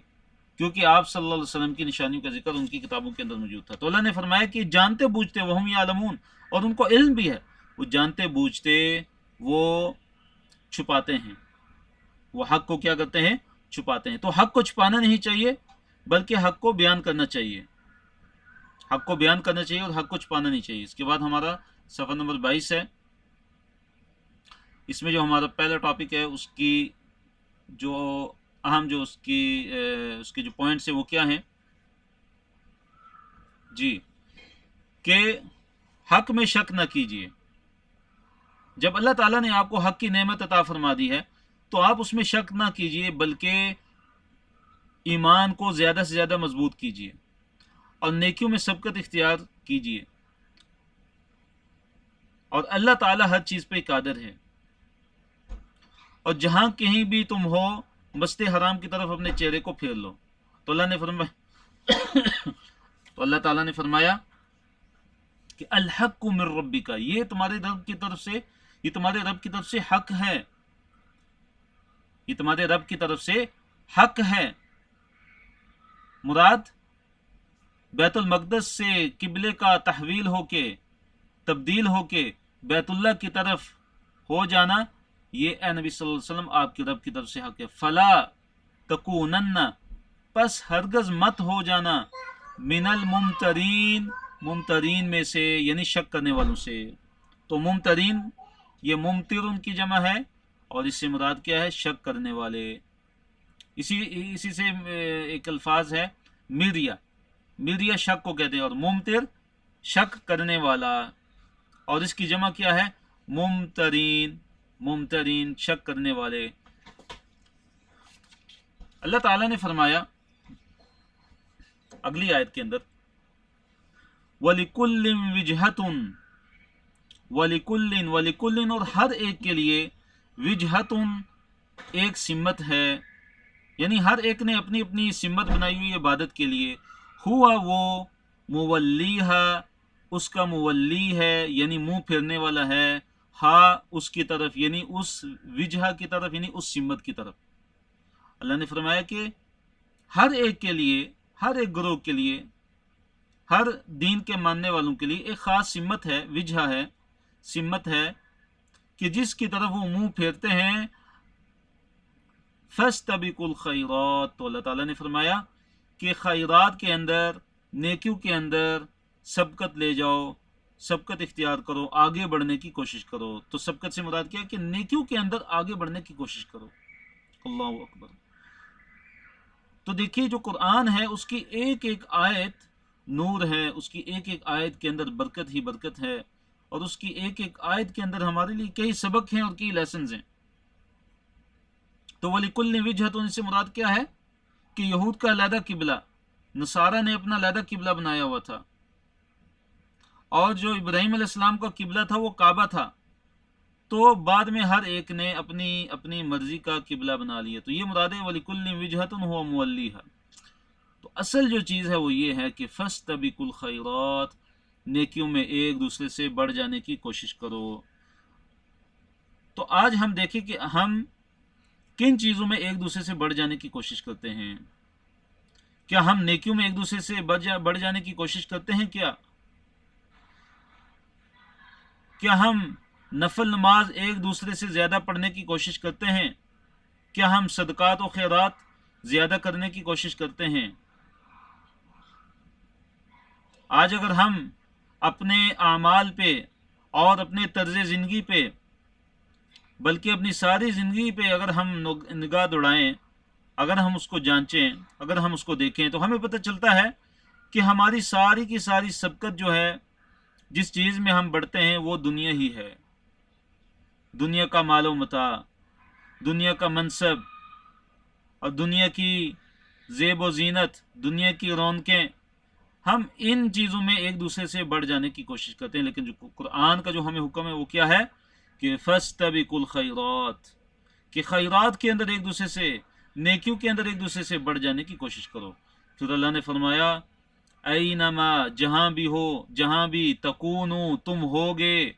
کیونکہ آپ صلی اللہ علیہ وسلم کی نشانیوں کا ذکر ان کی کتابوں کے اندر موجود تھا۔ تو اللہ نے فرمایا کہ جانتے بوجھتے، وہ ہم یعلمون، اور ان کو علم بھی ہے، وہ جانتے بوجھتے وہ چھپاتے ہیں، وہ حق کو کیا کرتے ہیں؟ چھپاتے ہیں۔ تو حق کو چھپانا نہیں چاہیے، بلکہ حق کو بیان کرنا چاہیے، حق کو بیان کرنا چاہیے اور حق کو چھپانا نہیں چاہیے۔ اس کے بعد ہمارا صفحہ نمبر 22 ہے، اس میں جو ہمارا پہلا ٹاپک ہے، اس کی جو اہم، جو اس کے جو پوائنٹس ہیں وہ کیا ہیں؟ جی، کہ حق میں شک نہ کیجیے۔ جب اللہ تعالیٰ نے آپ کو حق کی نعمت عطا فرما دی ہے تو آپ اس میں شک نہ کیجیے، بلکہ ایمان کو زیادہ سے زیادہ مضبوط کیجیے اور نیکیوں میں سبقت اختیار کیجیے، اور اللہ تعالیٰ ہر چیز پہ قادر ہے، اور جہاں کہیں بھی تم ہو، مسجد حرام کی طرف اپنے چہرے کو پھیر لو۔ تو اللہ نے فرمایا تو اللہ تعالیٰ نے فرمایا کہ الحق من ربک، یہ تمہارے رب کی طرف سے، یہ تمہارے رب کی طرف سے حق ہے، یہ تمہارے رب کی طرف سے حق ہے۔ مراد بیت المقدس سے قبلے کا تحویل ہو کے، تبدیل ہو کے بیت اللہ کی طرف ہو جانا، یہ اے نبی صلی اللہ علیہ وسلم آپ کے رب کی طرف سے حق ہے۔ فلا تکونن، پس ہرگز مت ہو جانا، من الممترین، ممترین میں سے، یعنی شک کرنے والوں سے۔ تو ممترین، یہ ممترن کی جمع ہے، اور اس سے مراد کیا ہے؟ شک کرنے والے۔ اسی سے ایک الفاظ ہے مریا، مریا شک کو کہتے ہیں، اور ممتر شک کرنے والا، اور اس کی جمع کیا ہے؟ ممترین، ممترین، شک کرنے والے۔ اللہ تعالیٰ نے فرمایا اگلی آیت کے اندر، وَلِكُلٍّ وِجْهَةٌ، وَلِكُلٍّ، اور ہر ایک کے لیے، وجہتن، ایک سمت ہے، یعنی ہر ایک نے اپنی اپنی سمت بنائی ہوئی عبادت کے لیے. ہوا وہ مولیہا، اس کا مولی ہے یعنی منہ پھیرنے والا ہے، ہا اس کی طرف یعنی اس وجہ کی طرف یعنی اس سمت کی طرف. اللہ نے فرمایا کہ ہر ایک کے لیے، ہر ایک گروہ کے لیے، ہر دین کے ماننے والوں کے لیے ایک خاص سمت ہے، وجہ ہے، سمت ہے کہ جس کی طرف وہ منہ پھیرتے ہیں. فاستبقوا الخیرات، تو اللہ تعالیٰ نے فرمایا کہ خیرات کے اندر، نیکیوں کے اندر سبقت لے جاؤ، سبقت اختیار کرو، آگے بڑھنے کی کوشش کرو. تو سبقت سے مراد کیا ہے کہ نیکیوں کے اندر آگے بڑھنے کی کوشش کرو. اللہ اکبر. تو دیکھیے جو قرآن ہے اس کی ایک ایک آیت نور ہے، اس کی ایک ایک آیت کے اندر برکت ہی برکت ہے، اور اس کی ایک ایک آیت کے اندر ہمارے لیے کئی سبق ہیں اور کئی لیسنز ہیں. تو وَلِكُلٍّ وِجْهَةٌ، اس سے مراد کیا ہے کہ یہود کا علیحدہ قبلہ، نصارہ نے اپنا علیحدہ قبلہ بنایا ہوا تھا، اور جو ابراہیم علیہ السلام کا قبلہ تھا وہ کعبہ تھا. تو بعد میں ہر ایک نے اپنی اپنی مرضی کا قبلہ بنا لیا. تو یہ مراد ہے وَلِكُلٍّ وِجْهَةٌ هُوَ مُوَلِّيهَا. تو اصل جو چیز ہے وہ یہ ہے کہ فَاسْتَبِقُوا الْخَيْرَاتِ، نیکیوں میں ایک دوسرے سے بڑھ جانے کی کوشش کرو. تو آج ہم دیکھیں کہ ہم کن چیزوں میں ایک دوسرے سے بڑھ جانے کی کوشش کرتے ہیں. کیا ہم نیکیوں میں ایک دوسرے سے بڑھ جانے کی کوشش کرتے ہیں؟ کیا ہم نفل نماز ایک دوسرے سے زیادہ پڑھنے کی کوشش کرتے ہیں؟ کیا ہم صدقات و خیرات زیادہ کرنے کی کوشش کرتے ہیں؟ آج اگر ہم اپنے اعمال پہ اور اپنے طرز زندگی پہ، بلکہ اپنی ساری زندگی پہ اگر ہم نگاہ دوڑائیں، اگر ہم اس کو جانچیں، اگر ہم اس کو دیکھیں، تو ہمیں پتہ چلتا ہے کہ ہماری ساری کی ساری سبقت جو ہے، جس چیز میں ہم بڑھتے ہیں وہ دنیا ہی ہے. دنیا کا مال و متاع، دنیا کا منصب اور دنیا کی زیب و زینت، دنیا کی رونقیں، ہم ان چیزوں میں ایک دوسرے سے بڑھ جانے کی کوشش کرتے ہیں. لیکن جو قرآن کا جو ہمیں حکم ہے وہ کیا ہے کہ فاستبقوا الخیرات، کہ خیرات کے اندر ایک دوسرے سے، نیکیوں کے اندر ایک دوسرے سے بڑھ جانے کی کوشش کرو. پھر اللہ نے فرمایا اینما، جہاں بھی ہو، جہاں بھی تکونو، تم ہوگے،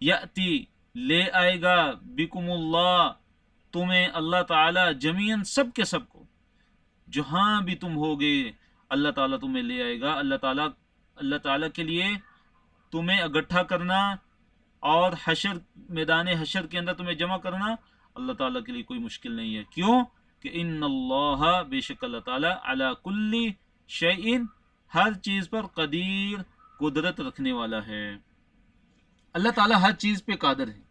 یاتی، لے آئے گا، بکم اللہ، تمہیں اللہ تعالی، جمیعاً، سب کے سب کو، جہاں بھی تم ہوگے اللہ تعالیٰ تمہیں لے آئے گا. اللہ تعالیٰ کے لیے تمہیں اکٹھا کرنا اور حشر، میدان حشر کے اندر تمہیں جمع کرنا اللہ تعالیٰ کے لیے کوئی مشکل نہیں ہے. کیوں کہ ان اللہ، بے شک اللہ تعالیٰ، علی کل شیء، ہر چیز پر قدیر، قدرت رکھنے والا ہے. اللہ تعالیٰ ہر چیز پہ قادر ہے.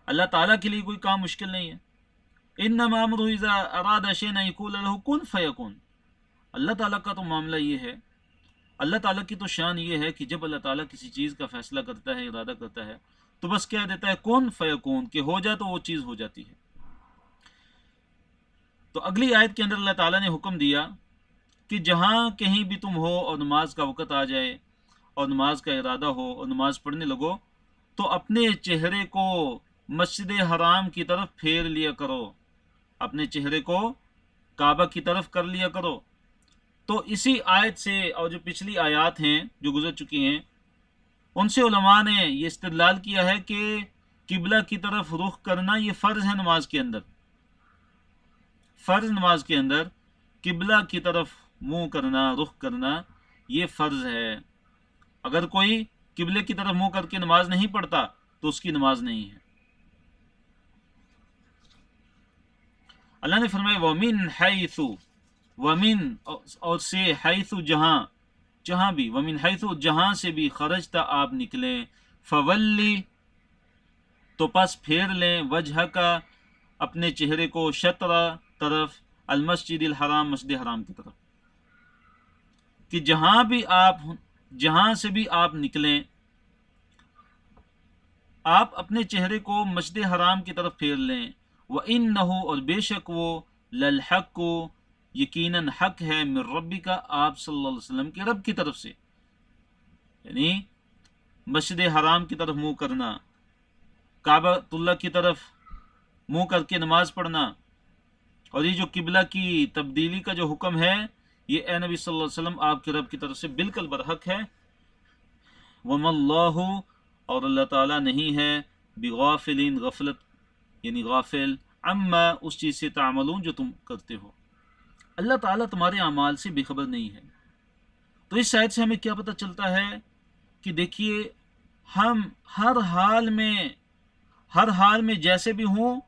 اللہ تعالیٰ کے لیے کوئی کام مشکل نہیں ہے. انما امرہ اذا اراد شیئا ان یقول له کن فیکون. اللہ تعالیٰ کا تو معاملہ یہ ہے، اللہ تعالیٰ کی تو شان یہ ہے کہ جب اللہ تعالیٰ کسی چیز کا فیصلہ کرتا ہے، ارادہ کرتا ہے، تو بس کہہ دیتا ہے کن فیکون، کہ ہو جا، تو وہ چیز ہو جاتی ہے. تو اگلی آیت کے اندر اللہ تعالیٰ نے حکم دیا کہ جہاں کہیں بھی تم ہو اور نماز کا وقت آ جائے اور نماز کا ارادہ ہو اور نماز پڑھنے لگو، تو اپنے چہرے کو مسجد حرام کی طرف پھیر لیا کرو، اپنے چہرے کو کعبہ کی طرف کر لیا کرو. تو اسی آیت سے اور جو پچھلی آیات ہیں جو گزر چکی ہیں، ان سے علماء نے یہ استدلال کیا ہے کہ قبلہ کی طرف رخ کرنا یہ فرض ہے نماز کے اندر. فرض نماز کے اندر قبلہ کی طرف منہ کرنا، رخ کرنا، یہ فرض ہے. اگر کوئی قبلے کی طرف منہ کر کے نماز نہیں پڑھتا تو اس کی نماز نہیں ہے. اللہ نے فرمایا وَمِنْ حَيْثُ، وَمِنْ، اور سے، حیث، جہاں بھی، وَمِنْ حَيْثُ، جہاں سے بھی، خرجتا، آپ نکلیں، فَوَلِّ، تو پس پھیر لیں، وجہ کا، اپنے چہرے کو، شطر، طرف، المسجد الحرام، مسجد حرام کی طرف. کہ جہاں سے بھی آپ نکلیں، آپ اپنے چہرے کو مسجد حرام کی طرف پھیر لیں. وَإِنَّهُ، اور بے شک وہ، لَلْحَقُّ، یقیناً حق ہے، من ربک، آپ صلی اللہ علیہ وسلم کے رب کی طرف سے. یعنی مسجد حرام کی طرف منہ کرنا، کعبۃ اللہ کی طرف منہ کر کے نماز پڑھنا، اور یہ جو قبلہ کی تبدیلی کا جو حکم ہے یہ اے نبی صلی اللہ علیہ وسلم آپ کے رب کی طرف سے بالکل برحق ہے۔ وَمَا اللَّهُ، اور اللہ تعالیٰ نہیں ہے، بغافلین، غفلت یعنی غافل، عما، اس چیز سے تعملون جو تم کرتے ہو، اللہ تعالیٰ تمہارے اعمال سے بے خبر نہیں ہے۔ تو اس آیت سے ہمیں کیا پتہ چلتا ہے کہ دیکھیے ہم ہر حال میں جیسے بھی ہوں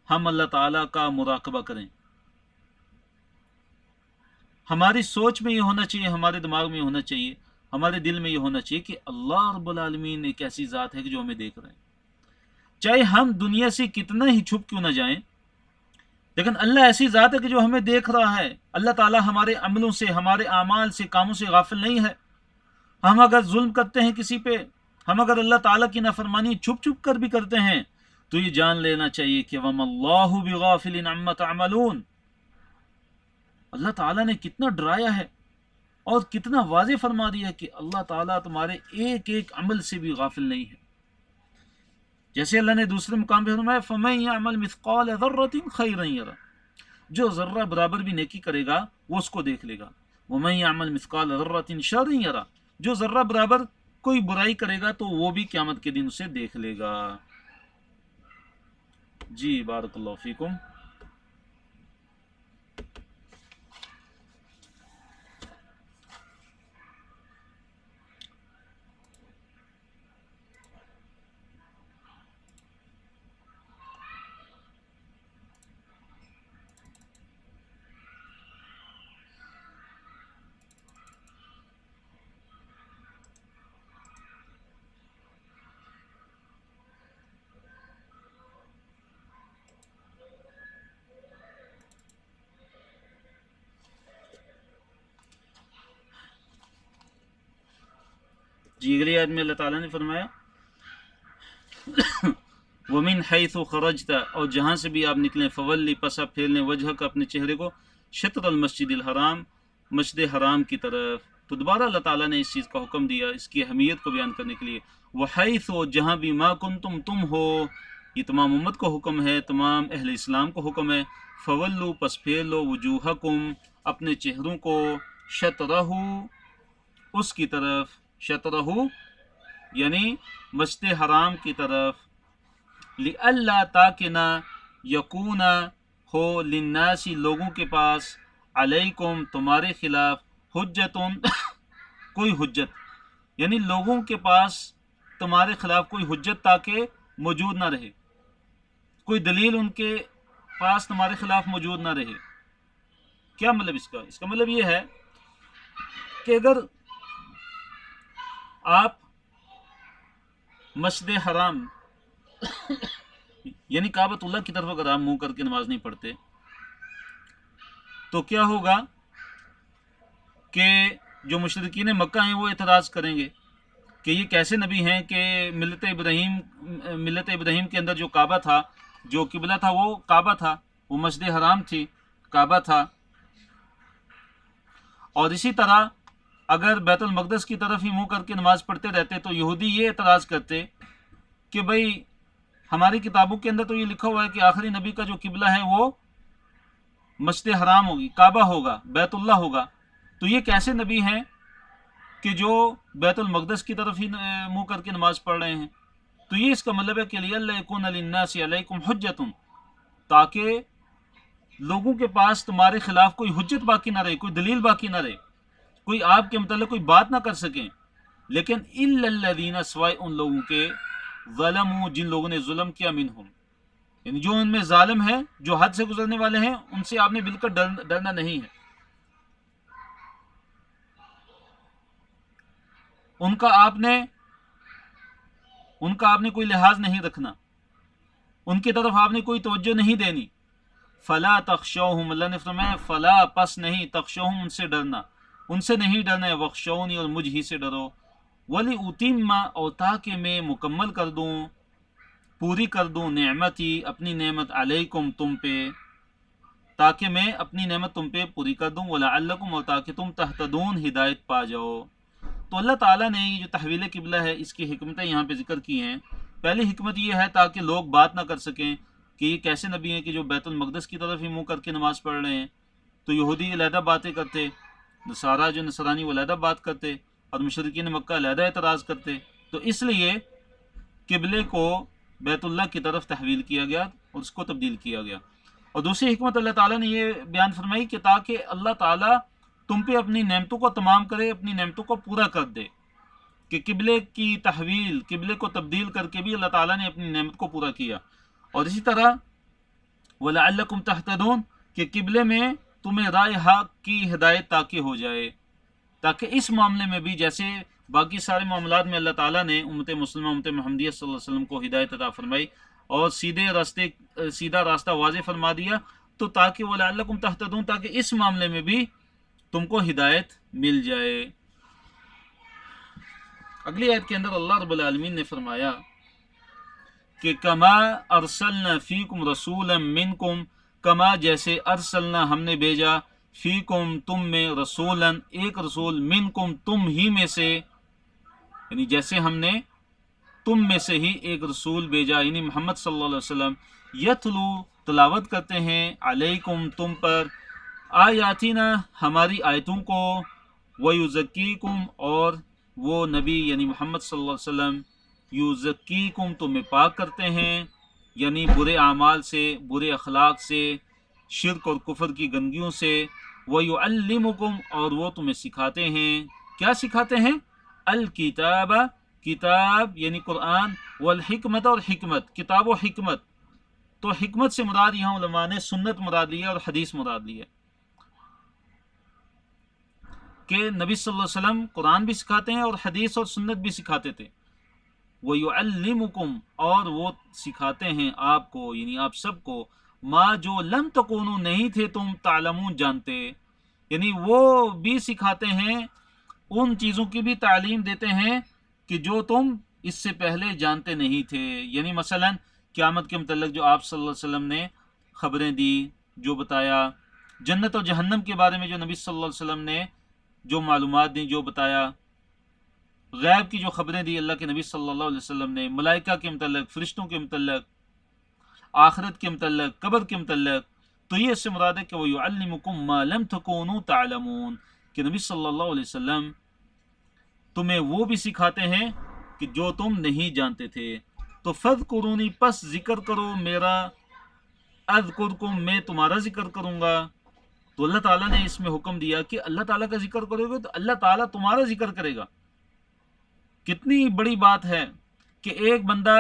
ہم اللہ تعالیٰ کا مراقبہ کریں۔ ہماری سوچ میں یہ ہونا چاہیے، ہمارے دماغ میں یہ ہونا چاہیے، ہمارے دل میں یہ ہونا چاہیے کہ اللہ رب العالمین ایک ایسی ذات ہے کہ جو ہمیں دیکھ رہے ہیں، چاہے ہم دنیا سے کتنا ہی چھپ کیوں نہ جائیں، لیکن اللہ ایسی ذات ہے کہ جو ہمیں دیکھ رہا ہے۔ اللہ تعالیٰ ہمارے عملوں سے، ہمارے اعمال سے، کاموں سے غافل نہیں ہے۔ ہم اگر ظلم کرتے ہیں کسی پہ، ہم اگر اللہ تعالیٰ کی نافرمانی چھپ چھپ کر بھی کرتے ہیں، تو یہ جان لینا چاہیے کہ وَمَا اللَّهُ بِغَافِلٍ عَمَّا تَعْمَلُونَ، اللہ تعالیٰ نے کتنا ڈرایا ہے اور کتنا واضح فرما دیا کہ اللہ تعالیٰ تمہارے ایک ایک عمل سے بھی غافل نہیں ہے۔ جیسے اللہ نے دوسرے مقام پہ فرمایا فَمَن يَعْمَلْ مِثْقَالَ ذَرَّةٍ خَيْرًا يَرَهُ، جو ذرہ برابر بھی نیکی کرے گا وہ اس کو دیکھ لے گا۔ وَمَن يَعْمَلْ مِثْقَالَ ذَرَّةٍ شَرًّا يَرَهُ، جو ذرہ برابر کوئی برائی کرے گا تو وہ بھی قیامت کے دن اسے دیکھ لے گا۔ جی بارک اللہ فیکم۔ جی اگلی آیت میں اللہ تعالیٰ نے فرمایا وَمِنْ حَيْثُ خَرَجْتَ، اور جہاں سے بھی آپ نکلیں، فَوَلِّ، پس آپ پھیر لیں، وجہک، اپنے چہرے کو، شطر المسجد الحرام، مسجد حرام کی طرف۔ تو دوبارہ اللہ تعالیٰ نے اس چیز کا حکم دیا اس کی اہمیت کو بیان کرنے کے لیے۔ وَحَيْثُ، جہاں بھی، مَا كُنْتُمْ، تم ہو، یہ تمام امت کو حکم ہے، تمام اہل اسلام کو حکم ہے۔ فَوَلُّ، پس پھیر لو، وجوہکم، اپنے چہروں کو، شطرہ، اس کی طرف، شطرہ یعنی مسجد حرام کی طرف، لئلا، تاکہ نہ، یکون، ہو، للناس، لوگوں کے پاس، علیکم، تمہارے خلاف، حجتن، کوئی حجت، یعنی لوگوں کے پاس تمہارے خلاف کوئی حجت تاکہ موجود نہ رہے، کوئی دلیل ان کے پاس تمہارے خلاف موجود نہ رہے۔ کیا مطلب اس کا مطلب یہ ہے کہ اگر آپ مسجد حرام یعنی کعبۃ اللہ کی طرف اگر آپ منہ کر کے نماز نہیں پڑھتے تو کیا ہوگا کہ جو مشرکین مکہ ہیں وہ اعتراض کریں گے کہ یہ کیسے نبی ہیں کہ ملت ابراہیم کے اندر جو کعبہ تھا، جو قبلہ تھا وہ کعبہ تھا، وہ مسجد حرام تھی، کعبہ تھا۔ اور اسی طرح اگر بیت المقدس کی طرف ہی منہ کر کے نماز پڑھتے رہتے تو یہودی یہ اعتراض کرتے کہ بھئی ہماری کتابوں کے اندر تو یہ لکھا ہوا ہے کہ آخری نبی کا جو قبلہ ہے وہ مسجد حرام ہوگی، کعبہ ہوگا، بیت اللہ ہوگا، تو یہ کیسے نبی ہیں کہ جو بیت المقدس کی طرف ہی منہ کر کے نماز پڑھ رہے ہیں؟ تو یہ اس کا مطلب ہے کہ لِأَلَّا يَكُونَ لِلنَّاسِ عَلَيْكُمْ حُجَّةٌ، تاکہ لوگوں کے پاس تمہارے خلاف کوئی حجت باقی نہ رہے، کوئی دلیل باقی نہ رہے، کوئی آپ کے متعلق کوئی بات نہ کر سکیں۔ لیکن إِلَّا الَّذِينَ، سوائے ان لوگوں کے، ظلموا، جن لوگوں نے ظلم کیا، منہم، یعنی جو ان میں ظالم ہیں، جو حد سے گزرنے والے ہیں، ان سے آپ نے بالکل ڈرنا نہیں ہے، ان کا آپ نے کوئی لحاظ نہیں رکھنا، ان کی طرف آپ نے کوئی توجہ نہیں دینی۔ فلا تخشوہم، اللہ نے فرمایا فلا، پس نہیں، تخشوہم، ان سے ڈرنا، ان سے نہیں ڈرنا ہے، وخشونی، اور مجھ ہی سے ڈرو، ولی اتم، اور تاکہ میں مکمل کر دوں، پوری کر دوں، نعمتی، اپنی نعمت، علیکم، تم پہ، تاکہ میں اپنی نعمت تم پہ پوری کر دوں، ولعلکم، اور تاکہ تم تہتدون، ہدایت پا جاؤ۔ تو اللہ تعالیٰ نے یہ جو تحویل قبلہ ہے اس کی حکمتیں یہاں پہ ذکر کی ہیں۔ پہلی حکمت یہ ہے تاکہ لوگ بات نہ کر سکیں، کہ یہ کیسے نبی ہیں کہ جو بیت المقدس کی طرف ہی منہ کر کے نماز پڑھ رہے ہیں؟ تو یہودی علیحدہ باتیں کرتے، نصارہ جو نصرانی وہ علیحدہ بات کرتے، اور مشرکین مکہ علیحدہ اعتراض کرتے. تو اس لیے قبلے کو بیت اللہ کی طرف تحویل کیا گیا اور اس کو تبدیل کیا گیا. اور دوسری حکمت اللہ تعالیٰ نے یہ بیان فرمائی کہ تاکہ اللہ تعالیٰ تم پہ اپنی نعمتوں کو تمام کرے، اپنی نعمتوں کو پورا کر دے، کہ قبلے کی تحویل، قبلے کو تبدیل کر کے بھی اللہ تعالیٰ نے اپنی نعمت کو پورا کیا. اور اسی طرح وَلَعَلَّكُمْ تَهْتَدُونَ کہ قبلے میں تمہیں رائے حق کی ہدایت تاکہ ہو جائے، تاکہ اس معاملے میں بھی جیسے باقی سارے معاملات میں اللہ تعالیٰ نے امت مسلمہ، امت محمدیہ صلی اللہ علیہ وسلم کو ہدایت عطا فرمائی اور سیدھا راستہ واضح فرما دیا، تو تاکہ وَلَعَلَّكُمْ تَهْتَدُونَ تاکہ اس معاملے میں بھی تم کو ہدایت مل جائے. اگلی آیت کے اندر اللہ رب العالمین نے فرمایا کہ کما ارسلنا فیکم رسولا منکم، کما جیسے ارسلنا ہم نے بھیجا، فیکم تم میں، رسولا ایک رسول، منکم تم ہی میں سے، یعنی جیسے ہم نے تم میں سے ہی ایک رسول بھیجا، یعنی محمد صلی اللہ علیہ وسلم، یتلو تلاوت کرتے ہیں، علیکم تم پر، آیاتنا ہماری آیتوں کو، ویزکیکم اور وہ نبی یعنی محمد صلی اللہ علیہ وسلم، یزکیکم تمہیں پاک کرتے ہیں، یعنی برے اعمال سے، برے اخلاق سے، شرک اور کفر کی گندگیوں سے، ویعلمکم اور وہ تمہیں سکھاتے ہیں. کیا سکھاتے ہیں؟ الکتاب کتاب یعنی قرآن، والحکمت اور حکمت، کتاب و حکمت. تو حکمت سے مراد یہاں علماء نے سنت مراد لی ہے اور حدیث مراد لی ہے، کہ نبی صلی اللہ علیہ وسلم قرآن بھی سکھاتے ہیں اور حدیث اور سنت بھی سکھاتے تھے. وَيُعَلِّمُكُمْ اور وہ سکھاتے ہیں آپ کو، یعنی آپ سب کو، ما جو لم تکونوا نہیں تھے تم، تعلمون جانتے، یعنی وہ بھی سکھاتے ہیں، ان چیزوں کی بھی تعلیم دیتے ہیں کہ جو تم اس سے پہلے جانتے نہیں تھے. یعنی مثلا قیامت کے متعلق جو آپ صلی اللہ علیہ وسلم نے خبریں دی، جو بتایا، جنت اور جہنم کے بارے میں جو نبی صلی اللہ علیہ وسلم نے جو معلومات دیں، جو بتایا، غیب کی جو خبریں دی اللہ کے نبی صلی اللہ علیہ وسلم نے، ملائکہ کے متعلق، فرشتوں کے متعلق، آخرت کے متعلق، قبر کے متعلق، تو یہ اس سے مراد ہے کہ وَيُعَلِّمُكُم مَّا لَمْ تَكُونُوا تَعْلَمُونَ کہ نبی صلی اللہ علیہ وسلم تمہیں وہ بھی سکھاتے ہیں کہ جو تم نہیں جانتے تھے. تو فَاذْكُرُونِی پس ذکر کرو میرا، اذکرکم میں تمہارا ذکر کروں گا. تو اللہ تعالیٰ نے اس میں حکم دیا کہ اللہ تعالیٰ کا ذکر کرو گے تو اللہ تعالیٰ تمہارا ذکر کرے گا. کتنی بڑی بات ہے کہ ایک بندہ،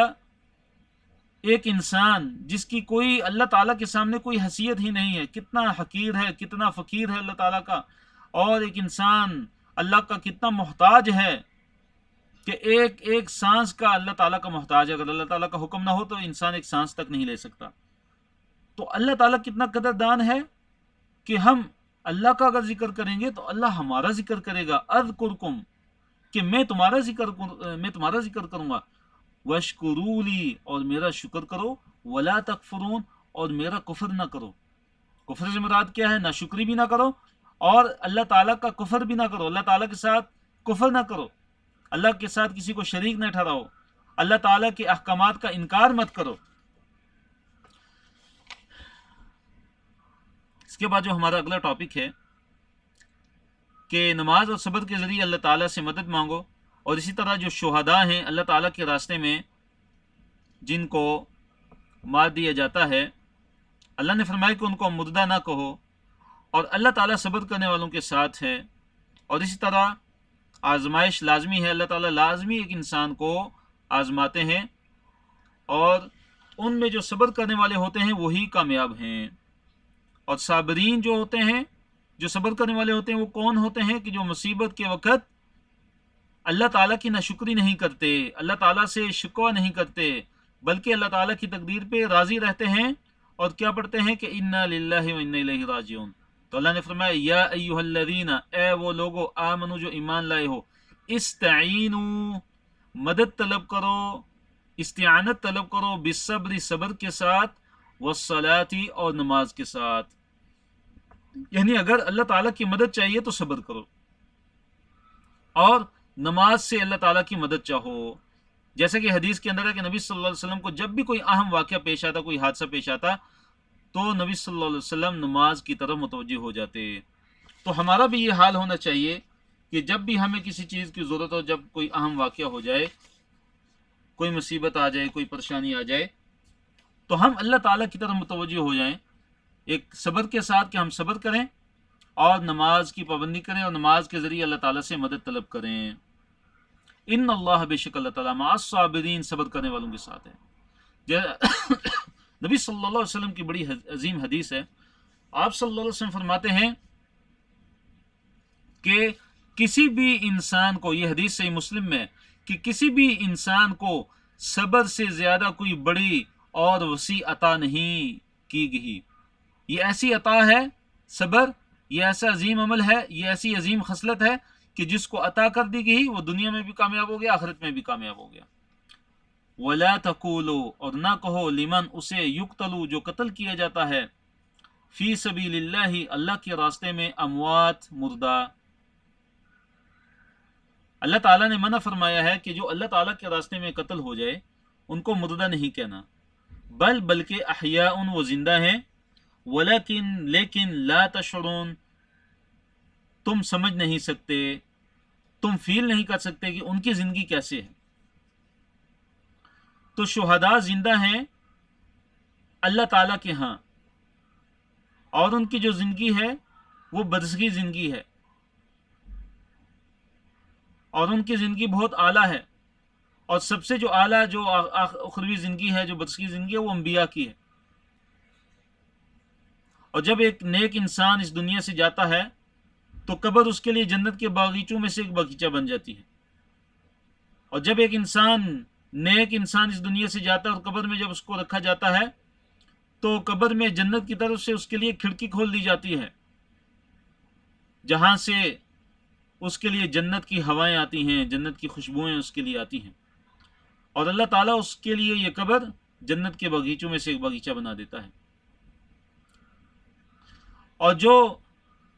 ایک انسان جس کی کوئی اللہ تعالیٰ کے سامنے کوئی حیثیت ہی نہیں ہے، کتنا حقیر ہے، کتنا فقیر ہے اللہ تعالیٰ کا، اور ایک انسان اللہ کا کتنا محتاج ہے کہ ایک ایک سانس کا اللہ تعالیٰ کا محتاج ہے. اگر اللہ تعالیٰ کا حکم نہ ہو تو انسان ایک سانس تک نہیں لے سکتا. تو اللہ تعالیٰ کتنا قدردان ہے کہ ہم اللہ کا اگر ذکر کریں گے تو اللہ ہمارا ذکر کرے گا. اذکرکم کہ میں تمہارا ذکر کروں گا، واشکروا لی اور میرا شکر کرو، ولا تکفرون اور میرا کفر نہ کرو. کفر سے مراد کیا ہے؟ نہ شکری بھی نہ کرو اور اللہ تعالیٰ کا کفر بھی نہ کرو، اللہ تعالیٰ کے ساتھ کفر نہ کرو، اللہ کے ساتھ کسی کو شریک نہ ٹھہراؤ، اللہ تعالیٰ کے احکامات کا انکار مت کرو. اس کے بعد جو ہمارا اگلا ٹاپک ہے کہ نماز اور صبر کے ذریعے اللہ تعالیٰ سے مدد مانگو، اور اسی طرح جو شہداء ہیں اللہ تعالیٰ کے راستے میں جن کو مار دیا جاتا ہے، اللہ نے فرمایا کہ ان کو مردہ نہ کہو، اور اللہ تعالیٰ صبر کرنے والوں کے ساتھ ہے. اور اسی طرح آزمائش لازمی ہے، اللہ تعالیٰ لازمی ایک انسان کو آزماتے ہیں، اور ان میں جو صبر کرنے والے ہوتے ہیں وہی کامیاب ہیں. اور صابرین جو ہوتے ہیں، جو صبر کرنے والے ہوتے ہیں، وہ کون ہوتے ہیں؟ کہ جو مصیبت کے وقت اللہ تعالیٰ کی ناشکری نہیں کرتے، اللہ تعالیٰ سے شکوہ نہیں کرتے، بلکہ اللہ تعالیٰ کی تقدیر پہ راضی رہتے ہیں، اور کیا پڑھتے ہیں کہ انا للہ و انا الیہ راجعون. تو اللہ نے فرمایا یا ایھا الذین، اے وہ لوگو، آمنو جو ایمان لائے ہو، استعینوا مدد طلب کرو، استعانت طلب کرو، بالصبر صبر کے ساتھ، والصلاۃ اور نماز کے ساتھ. یعنی اگر اللہ تعالیٰ کی مدد چاہیے تو صبر کرو، اور نماز سے اللہ تعالیٰ کی مدد چاہو. جیسا کہ حدیث کے اندر ہے کہ نبی صلی اللہ علیہ وسلم کو جب بھی کوئی اہم واقعہ پیش آتا، کوئی حادثہ پیش آتا، تو نبی صلی اللہ علیہ وسلم نماز کی طرف متوجہ ہو جاتے۔ تو ہمارا بھی یہ حال ہونا چاہیے کہ جب بھی ہمیں کسی چیز کی ضرورت ہو، جب کوئی اہم واقعہ ہو جائے، کوئی مصیبت آ جائے، کوئی پریشانی آ جائے، تو ہم اللہ تعالیٰ کی طرف متوجہ ہو جائیں، ایک صبر کے ساتھ کہ ہم صبر کریں اور نماز کی پابندی کریں اور نماز کے ذریعے اللہ تعالیٰ سے مدد طلب کریں۔ ان اللہ، بے شک اللہ تعالیٰ، مع الصابرین، صبر کرنے والوں کے ساتھ ہے۔ نبی صلی اللہ علیہ وسلم کی بڑی عظیم حدیث ہے۔ آپ صلی اللہ علیہ وسلم فرماتے ہیں کہ کسی بھی انسان کو، یہ حدیث صحیح مسلم میں، کہ کسی بھی انسان کو صبر سے زیادہ کوئی بڑی اور وسیع عطا نہیں کی گئی۔ یہ ایسی عطا ہے، صبر، یہ ایسا عظیم عمل ہے، یہ ایسی عظیم خصلت ہے کہ جس کو عطا کر دی گئی وہ دنیا میں بھی کامیاب ہو گیا، آخرت میں بھی کامیاب ہو گیا۔ وَلَا تَقُولُوا، اور نہ کہو، لمن، اسے، یقتلوا، جو قتل کیا جاتا ہے، فی سبیل اللہ، اللہ کے راستے میں، اموات، مردہ۔ اللہ تعالیٰ نے منع فرمایا ہے کہ جو اللہ تعالیٰ کے راستے میں قتل ہو جائے ان کو مردہ نہیں کہنا، بلکہ احیاء، وہ زندہ ہیں، ولیکن، لیکن، لا تشعرون، تم سمجھ نہیں سکتے، تم فیل نہیں کر سکتے کہ ان کی زندگی کیسے ہے۔ تو شہداء زندہ ہیں اللہ تعالیٰ کے ہاں، اور ان کی جو زندگی ہے وہ برزخی زندگی ہے، اور ان کی زندگی بہت اعلیٰ ہے، اور سب سے جو اعلیٰ، جو اخروی زندگی ہے، جو برزخی زندگی ہے، وہ انبیاء کی ہے۔ اور جب ایک نیک انسان اس دنیا سے جاتا ہے تو قبر اس کے لیے جنت کے باغیچوں میں سے ایک باغیچہ بن جاتی ہے، اور جب ایک انسان، نیک انسان اس دنیا سے جاتا ہے اور قبر میں جب اس کو رکھا جاتا ہے تو قبر میں جنت کی طرف سے اس کے لیے کھڑکی کھول دی جاتی ہے، جہاں سے اس کے لیے جنت کی ہوائیں آتی ہیں، جنت کی خوشبوئیں اس کے لیے آتی ہیں، اور اللہ تعالیٰ اس کے لیے یہ قبر جنت کے باغیچوں میں سے ایک باغیچہ بنا دیتا ہے۔ اور جو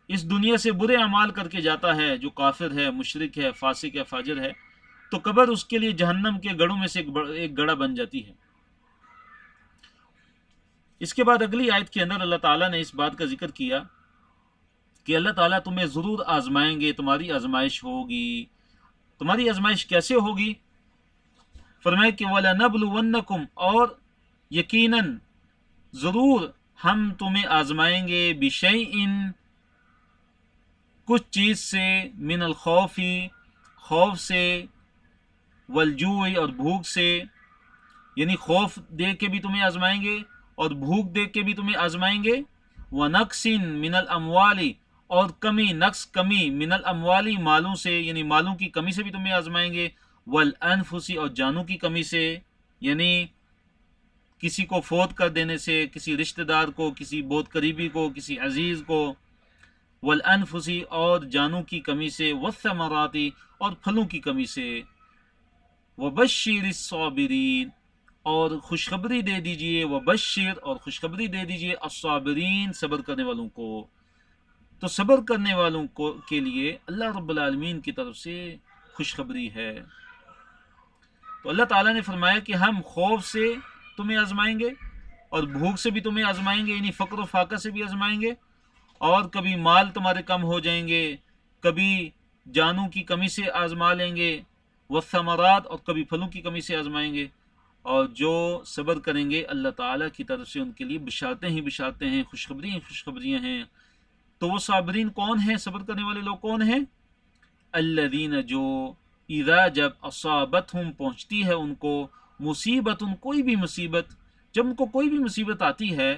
اس دنیا سے برے اعمال کر کے جاتا ہے، جو کافر ہے، مشرک ہے، فاسق ہے، فاجر ہے، تو قبر اس کے لیے جہنم کے گڑھوں میں سے ایک گڑھا بن جاتی ہے۔ اس کے بعد اگلی آیت کے اندر اللہ تعالیٰ نے اس بات کا ذکر کیا کہ اللہ تعالیٰ تمہیں ضرور آزمائیں گے، تمہاری آزمائش ہوگی۔ تمہاری آزمائش کیسے ہوگی؟ فرمائے کہ وَلَنَبْلُوَنَّكُمْ، اور یقیناً ضرور ہم تمہیں آزمائیں گے، بِشَيْءٍ، کچھ چیز سے، من الخوف، خوف سے، والجوع، اور بھوک سے، یعنی خوف دے کے بھی تمہیں آزمائیں گے اور بھوک دے کے بھی تمہیں آزمائیں گے، وَنَقْصٍ مِّنَ الْأَمْوَالِ، اور کمی، نقص، کمی، من الاموال، مالوں سے، یعنی مالوں کی کمی سے بھی تمہیں آزمائیں گے، والانفس، اور جانوں کی کمی سے، یعنی کسی کو فوت کر دینے سے، کسی رشتہ دار کو، کسی بہت قریبی کو، کسی عزیز کو، والانفس، اور جانوں کی کمی سے، والثمرات، اور پھلوں کی کمی سے، وبشر الصابرین، اور خوشخبری دے دیجئے، وبشر، اور خوشخبری دے دیجئے، الصابرین، صبر کرنے والوں کو۔ تو صبر کرنے والوں کو کے لیے اللہ رب العالمین کی طرف سے خوشخبری ہے۔ تو اللہ تعالیٰ نے فرمایا کہ ہم خوف سے تمہیں آزمائیں گے اور بھوک سے بھی تمہیں آزمائیں گے، یعنی فقر و فاقہ سے بھی آزمائیں گے، اور کبھی مال تمہارے کم ہو جائیں گے، کبھی جانوں کی کمی سے آزما لیں گے، والثمرات، اور کبھی پھلوں کی کمی سے آزمائیں گے۔ اور جو صبر کریں گے اللہ تعالیٰ کی طرف سے ان کے لیے بشارتیں ہی بشارتیں ہیں، خوشخبریاں ہی خوشخبریاں ہیں۔ تو وہ صابرین کون ہیں؟ صبر کرنے والے لوگ کون ہیں؟ الذین، جو، اذا، جب، اصابتہم، پہنچتی ہے ان کو، مصیبت، کوئی بھی مصیبت، جب ان کو کوئی بھی مصیبت آتی ہے،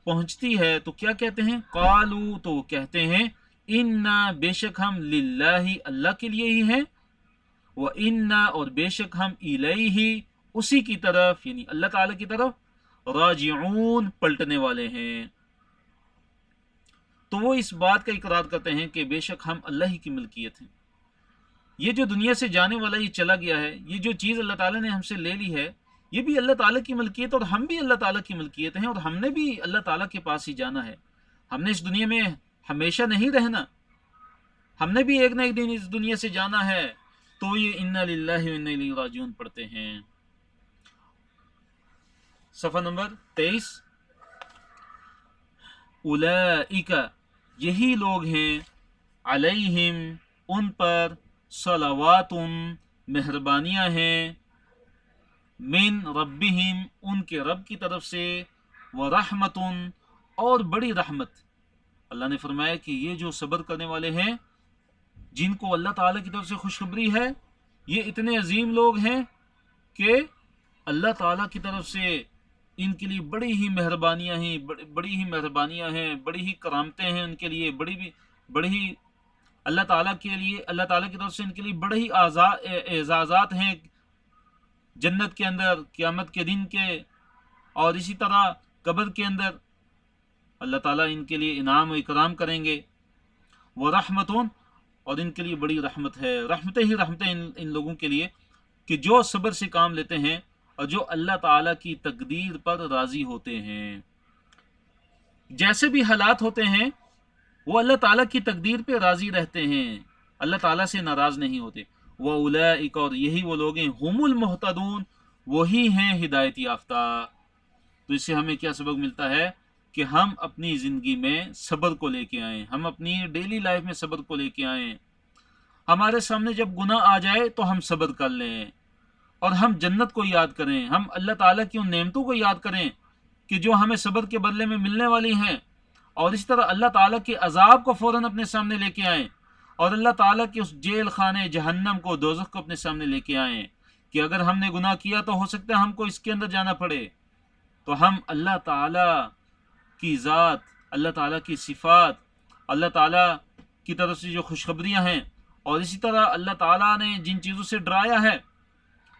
پہنچتی ہے، تو کیا کہتے ہیں؟ قالوا، تو وہ کہتے ہیں، انا، بے شک ہم، للہ، اللہ کے لیے ہی ہیں، وانا، اور بے شک ہم، الیہ، اسی کی طرف، یعنی اللہ تعالیٰ کی طرف، راجعون، پلٹنے والے ہیں۔ تو وہ اس بات کا اقرار کرتے ہیں کہ بے شک ہم اللہ ہی کی ملکیت ہیں۔ یہ جو دنیا سے جانے والا یہ چلا گیا ہے، یہ جو چیز اللہ تعالیٰ نے ہم سے لے لی ہے، یہ بھی اللہ تعالیٰ کی ملکیت، اور ہم بھی اللہ تعالیٰ کی ملکیت ہیں، اور ہم نے بھی اللہ تعالیٰ کے پاس ہی جانا ہے۔ ہم نے اس دنیا میں ہمیشہ نہیں رہنا، ہم نے بھی ایک نہ ایک دن اس دنیا سے جانا ہے۔ تو یہ انا للہ و انا الیہ راجعون پڑھتے ہیں۔ صفحہ نمبر 23، اولئک یہی لوگ ہیں، علیہم ان پر، صلوات مہربانیاں ہیں، من ربہم ان کے رب کی طرف سے، ورحمت اور بڑی رحمت۔ اللہ نے فرمایا کہ یہ جو صبر کرنے والے ہیں، جن کو اللہ تعالیٰ کی طرف سے خوشخبری ہے، یہ اتنے عظیم لوگ ہیں کہ اللہ تعالیٰ کی طرف سے ان کے لیے بڑی ہی مہربانیاں ہیں، بڑی ہی مہربانیاں ہیں، بڑی ہی کرامتیں ہیں ان کے لیے، بڑی ہی اللہ تعالیٰ کے لیے، اللہ تعالیٰ کی طرف سے ان کے لیے بڑے ہی اعزازات ہیں جنت کے اندر، قیامت کے دن کے، اور اسی طرح قبر کے اندر اللہ تعالیٰ ان کے لیے انعام و اکرام کریں گے۔ ورحمتون اور ان کے لیے بڑی رحمت ہے، رحمتیں ہی رحمتیں ان لوگوں کے لیے کہ جو صبر سے کام لیتے ہیں اور جو اللہ تعالیٰ کی تقدیر پر راضی ہوتے ہیں۔ جیسے بھی حالات ہوتے ہیں وہ اللہ تعالیٰ کی تقدیر پہ راضی رہتے ہیں، اللہ تعالیٰ سے ناراض نہیں ہوتے۔ وَأُولَئِكَ اور یہی وہ لوگ ہیں، ہم المہتدون وہی ہیں ہدایت یافتہ۔ تو اس سے ہمیں کیا سبق ملتا ہے کہ ہم اپنی زندگی میں صبر کو لے کے آئیں، ہم اپنی ڈیلی لائف میں صبر کو لے کے آئیں۔ ہمارے سامنے جب گناہ آ جائے تو ہم صبر کر لیں اور ہم جنت کو یاد کریں، ہم اللہ تعالیٰ کی ان نعمتوں کو یاد کریں کہ جو ہمیں صبر کے بدلے میں ملنے والی ہیں، اور اس طرح اللہ تعالیٰ کے عذاب کو فوراً اپنے سامنے لے کے آئیں، اور اللہ تعالیٰ کے اس جیل خانے جہنم کو، دوزخ کو اپنے سامنے لے کے آئیں کہ اگر ہم نے گناہ کیا تو ہو سکتا ہے ہم کو اس کے اندر جانا پڑے، تو ہم اللہ تعالیٰ کی ذات، اللہ تعالیٰ کی صفات، اللہ تعالیٰ کی طرف سے جو خوشخبریاں ہیں، اور اسی طرح اللہ تعالیٰ نے جن چیزوں سے ڈرایا ہے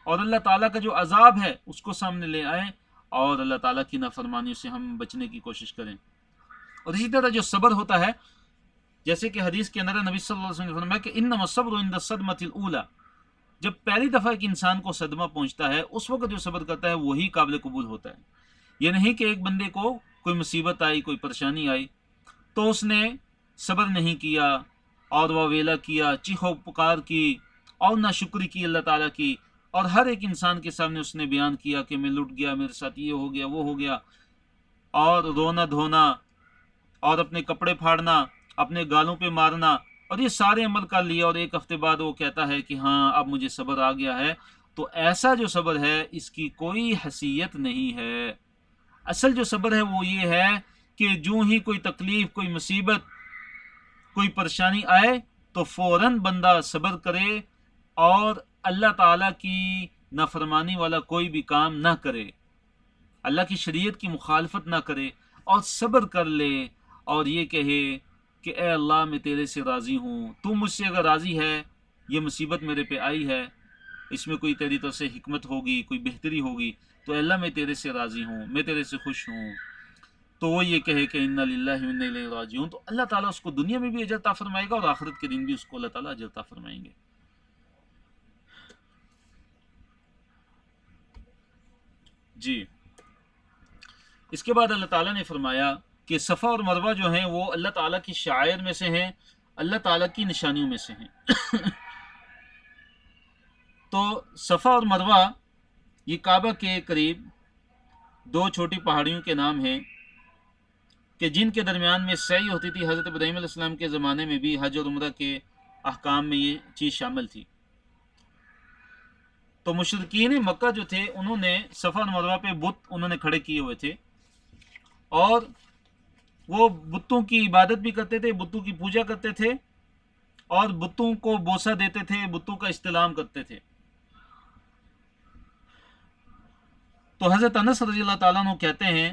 اور اللہ تعالیٰ کا جو عذاب ہے اس کو سامنے لے آئیں، اور اللہ تعالیٰ کی نافرمانی سے ہم بچنے کی کوشش کریں۔ اور اسی طرح جو صبر ہوتا ہے، جیسے کہ حدیث کے اندر نبی صلی اللہ علیہ وسلم نے فرمایا کہ انما الصبر عند الصدمۃ الاولی، جب پہلی دفعہ ایک انسان کو صدمہ پہنچتا ہے اس وقت جو صبر کرتا ہے وہی قابل قبول ہوتا ہے۔ یہ نہیں کہ ایک بندے کو کوئی مصیبت آئی، کوئی پریشانی آئی تو اس نے صبر نہیں کیا اور وہ ویلا کیا، چیخ و پکار کی اور ناشکری کی اللہ تعالیٰ کی، اور ہر ایک انسان کے سامنے اس نے بیان کیا کہ میں لٹ گیا، میرے ساتھ یہ ہو گیا، وہ ہو گیا، اور رونا دھونا اور اپنے کپڑے پھاڑنا، اپنے گالوں پہ مارنا، اور یہ سارے عمل کر لیا، اور ایک ہفتے بعد وہ کہتا ہے کہ ہاں اب مجھے صبر آ گیا ہے، تو ایسا جو صبر ہے اس کی کوئی حیثیت نہیں ہے۔ اصل جو صبر ہے وہ یہ ہے کہ جو ہی کوئی تکلیف، کوئی مصیبت، کوئی پریشانی آئے تو فوراً بندہ صبر کرے اور اللہ تعالیٰ کی نافرمانی والا کوئی بھی کام نہ کرے، اللہ کی شریعت کی مخالفت نہ کرے، اور صبر کر لے اور یہ کہے کہ اے اللہ میں تیرے سے راضی ہوں، تو مجھ سے اگر راضی ہے، یہ مصیبت میرے پہ آئی ہے، اس میں کوئی تیری طرف سے حکمت ہوگی، کوئی بہتری ہوگی، تو اے اللہ میں تیرے سے راضی ہوں، میں تیرے سے خوش ہوں، تو وہ یہ کہے کہ انا للہ و انا الیہ راجعون، تو اللہ تعالیٰ اس کو دنیا میں بھی اجر عطا فرمائے گا اور آخرت کے دن بھی اس کو اللہ تعالیٰ اجر عطا فرمائیں گے۔ جی، اس کے بعد اللہ تعالیٰ نے فرمایا کہ صفا اور مروہ جو ہیں وہ اللہ تعالیٰ کی شعائر میں سے ہیں، اللہ تعالیٰ کی نشانیوں میں سے ہیں۔ تو صفا اور مروہ یہ کعبہ کے قریب دو چھوٹی پہاڑیوں کے نام ہیں کہ جن کے درمیان میں سعی ہوتی تھی۔ حضرت ابراہیم علیہ السلام کے زمانے میں بھی حج اور عمرہ کے احکام میں یہ چیز شامل تھی۔ تو مشرکین مکہ جو تھے انہوں نے صفا اور مروہ پہ بت انہوں نے کھڑے کیے ہوئے تھے، اور وہ بتوں کی عبادت بھی کرتے تھے، بتوں کی پوجا کرتے تھے، اور بتوں کو بوسہ دیتے تھے، بتوں کا استلام کرتے تھے۔ تو حضرت انس رضی اللہ تعالیٰ عنہ کہتے ہیں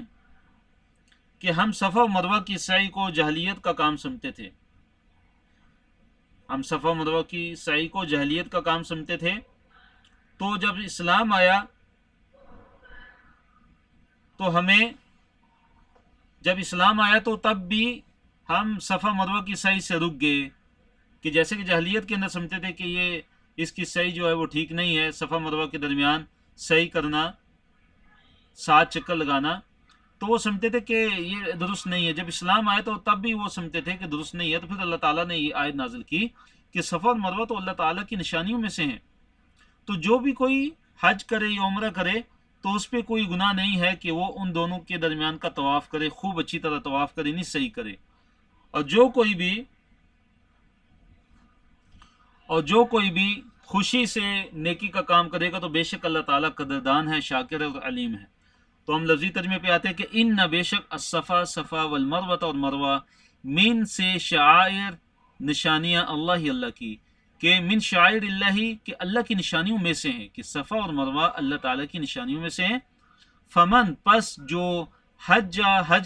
کہ ہم صفا و مروہ کی سعی کو جاہلیت کا کام سمجھتے تھے، ہم صفا و مروہ کی سعی کو جاہلیت کا کام سمجھتے تھے۔ تو جب اسلام آیا تو تب بھی ہم صفا مروہ کی سعی سے رک گئے، کہ جیسے کہ جاہلیت کے اندر سمجھتے تھے کہ یہ اس کی سعی جو ہے وہ ٹھیک نہیں ہے، صفا مروہ کے درمیان سعی کرنا، 7 چکر لگانا، تو وہ سمجھتے تھے کہ یہ درست نہیں ہے. جب اسلام آیا تو تب بھی وہ سمجھتے تھے کہ درست نہیں ہے. تو پھر اللہ تعالیٰ نے یہ آیت نازل کی کہ صفا اور مروہ تو اللہ تعالیٰ کی نشانیوں میں سے ہیں. تو جو بھی کوئی حج کرے یا عمرہ کرے تو اس پہ کوئی گناہ نہیں ہے کہ وہ ان دونوں کے درمیان کا طواف کرے، خوب اچھی طرح طواف کرے، نہیں صحیح کرے. اور جو کوئی بھی خوشی سے نیکی کا کام کرے گا تو بے شک اللہ تعالیٰ قدردان ہے، شاکر ہے اور علیم ہے. تو ہم لفظی ترجمے پہ آتے ہیں کہ ان نہ بے شک الصفا صفا والمروہ اور مروہ من سے شعائر نشانیاں اللہ کی، کہ من شعائر اللہ کہ اللہ کی نشانیوں میں سے ہیں، کہ صفا اور مروہ اللہ تعالیٰ کی نشانیوں میں سے ہیں. فمن پس جو حج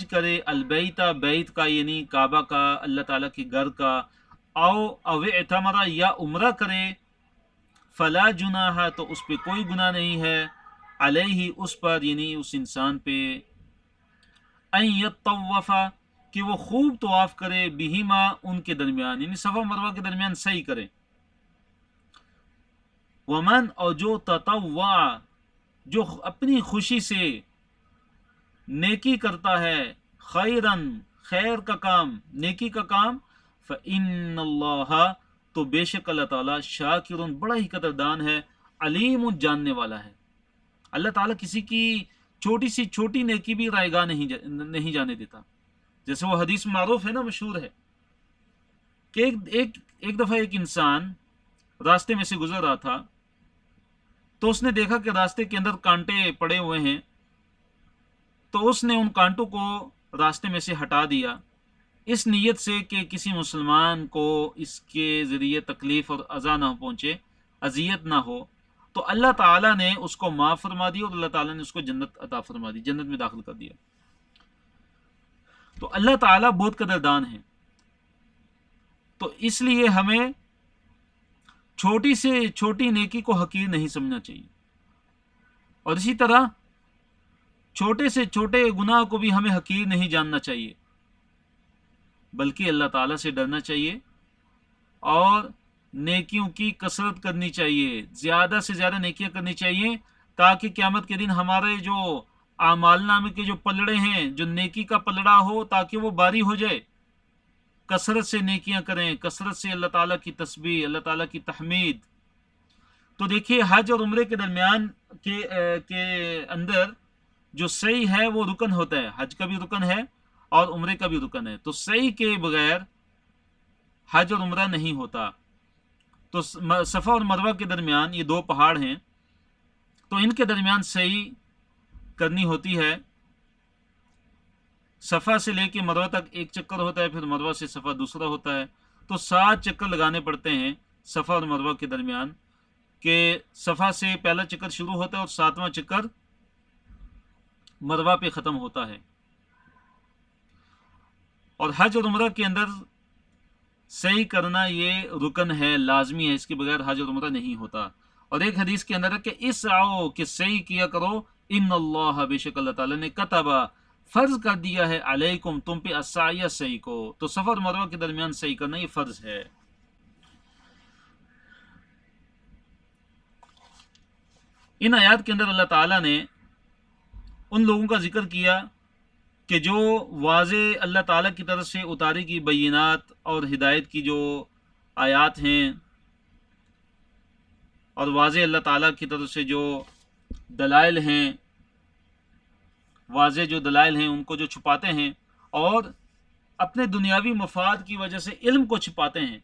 کرے البیتا بیت کا یعنی کعبہ کا، اللہ تعالیٰ کے گھر کا، او اعتمرا یا عمرہ کرے، فلا جناح تو اس پہ کوئی گناہ نہیں ہے، علیہ اس پر یعنی اس انسان پہ، ان یطوف کہ وہ خوب طواف کرے، بہما ان کے درمیان یعنی صفا مروہ کے درمیان صحیح کرے. ومن اور جو تطوع جو اپنی خوشی سے نیکی کرتا ہے، خیرن خیر کا کام، نیکی کا کام، فإن اللہ تو بے شک اللہ تعالیٰ شاکرن بڑا ہی قدردان ہے، علیم جاننے والا ہے. اللہ تعالیٰ کسی کی چھوٹی سی چھوٹی نیکی بھی رائیگاہ نہیں جانے دیتا. جیسے وہ حدیث معروف ہے نا، مشہور ہے کہ ایک دفعہ ایک انسان راستے میں سے گزر رہا تھا تو اس نے دیکھا کہ راستے کے اندر کانٹے پڑے ہوئے ہیں، تو اس نے ان کانٹوں کو راستے میں سے ہٹا دیا اس نیت سے کہ کسی مسلمان کو اس کے ذریعے تکلیف اور اذا نہ پہنچے، اذیت نہ ہو. تو اللہ تعالیٰ نے اس کو معاف فرما دیا اور اللہ تعالیٰ نے اس کو جنت عطا فرما دی، جنت میں داخل کر دیا. تو اللہ تعالیٰ بہت قدردان ہے. تو اس لیے ہمیں چھوٹی سے چھوٹی نیکی کو حقیر نہیں سمجھنا چاہیے، اور اسی طرح چھوٹے سے چھوٹے گناہ کو بھی ہمیں حقیر نہیں جاننا چاہیے، بلکہ اللہ تعالیٰ سے ڈرنا چاہیے اور نیکیوں کی کثرت کرنی چاہیے، زیادہ سے زیادہ نیکیاں کرنی چاہیے، تاکہ قیامت کے دن ہمارے جو اعمال نامے کے جو پلڑے ہیں، جو نیکی کا پلڑا ہو، تاکہ وہ باری ہو جائے. کثرت سے نیکیاں کریں، کثرت سے اللہ تعالیٰ کی تسبیح، اللہ تعالیٰ کی تحمید. تو دیکھیے حج اور عمرے کے درمیان کے اندر جو سعی ہے وہ رکن ہوتا ہے، حج کا بھی رکن ہے اور عمرے کا بھی رکن ہے. تو سعی کے بغیر حج اور عمرہ نہیں ہوتا. تو صفا اور مروہ کے درمیان یہ دو پہاڑ ہیں، تو ان کے درمیان سعی کرنی ہوتی ہے. صفا سے لے کے مروہ تک ایک چکر ہوتا ہے، پھر مروہ سے صفا دوسرا ہوتا ہے. تو 7 چکر لگانے پڑتے ہیں صفا اور مروہ کے درمیان، کہ صفا سے پہلا چکر شروع ہوتا ہے اور 7واں چکر مروہ پہ ختم ہوتا ہے. اور حج اور عمرہ کے اندر سعی کرنا یہ رکن ہے، لازمی ہے، اس کے بغیر حج اور عمرہ نہیں ہوتا. اور ایک حدیث کے اندر ہے کہ اسعوا کہ سعی کیا کرو، ان اللہ بے شک اللہ تعالیٰ نے کتبا فرض کر دیا ہے، علیکم تم پہ السعی سعی کو. تو صفا اور مروہ کے درمیان سعی کرنا یہ فرض ہے. ان آیات کے اندر اللہ تعالیٰ نے ان لوگوں کا ذکر کیا کہ جو واضح اللہ تعالیٰ کی طرف سے اتاری کی بینات اور ہدایت کی جو آیات ہیں، اور واضح اللہ تعالیٰ کی طرف سے جو دلائل ہیں، واضح جو دلائل ہیں ان کو جو چھپاتے ہیں اور اپنے دنیاوی مفاد کی وجہ سے علم کو چھپاتے ہیں،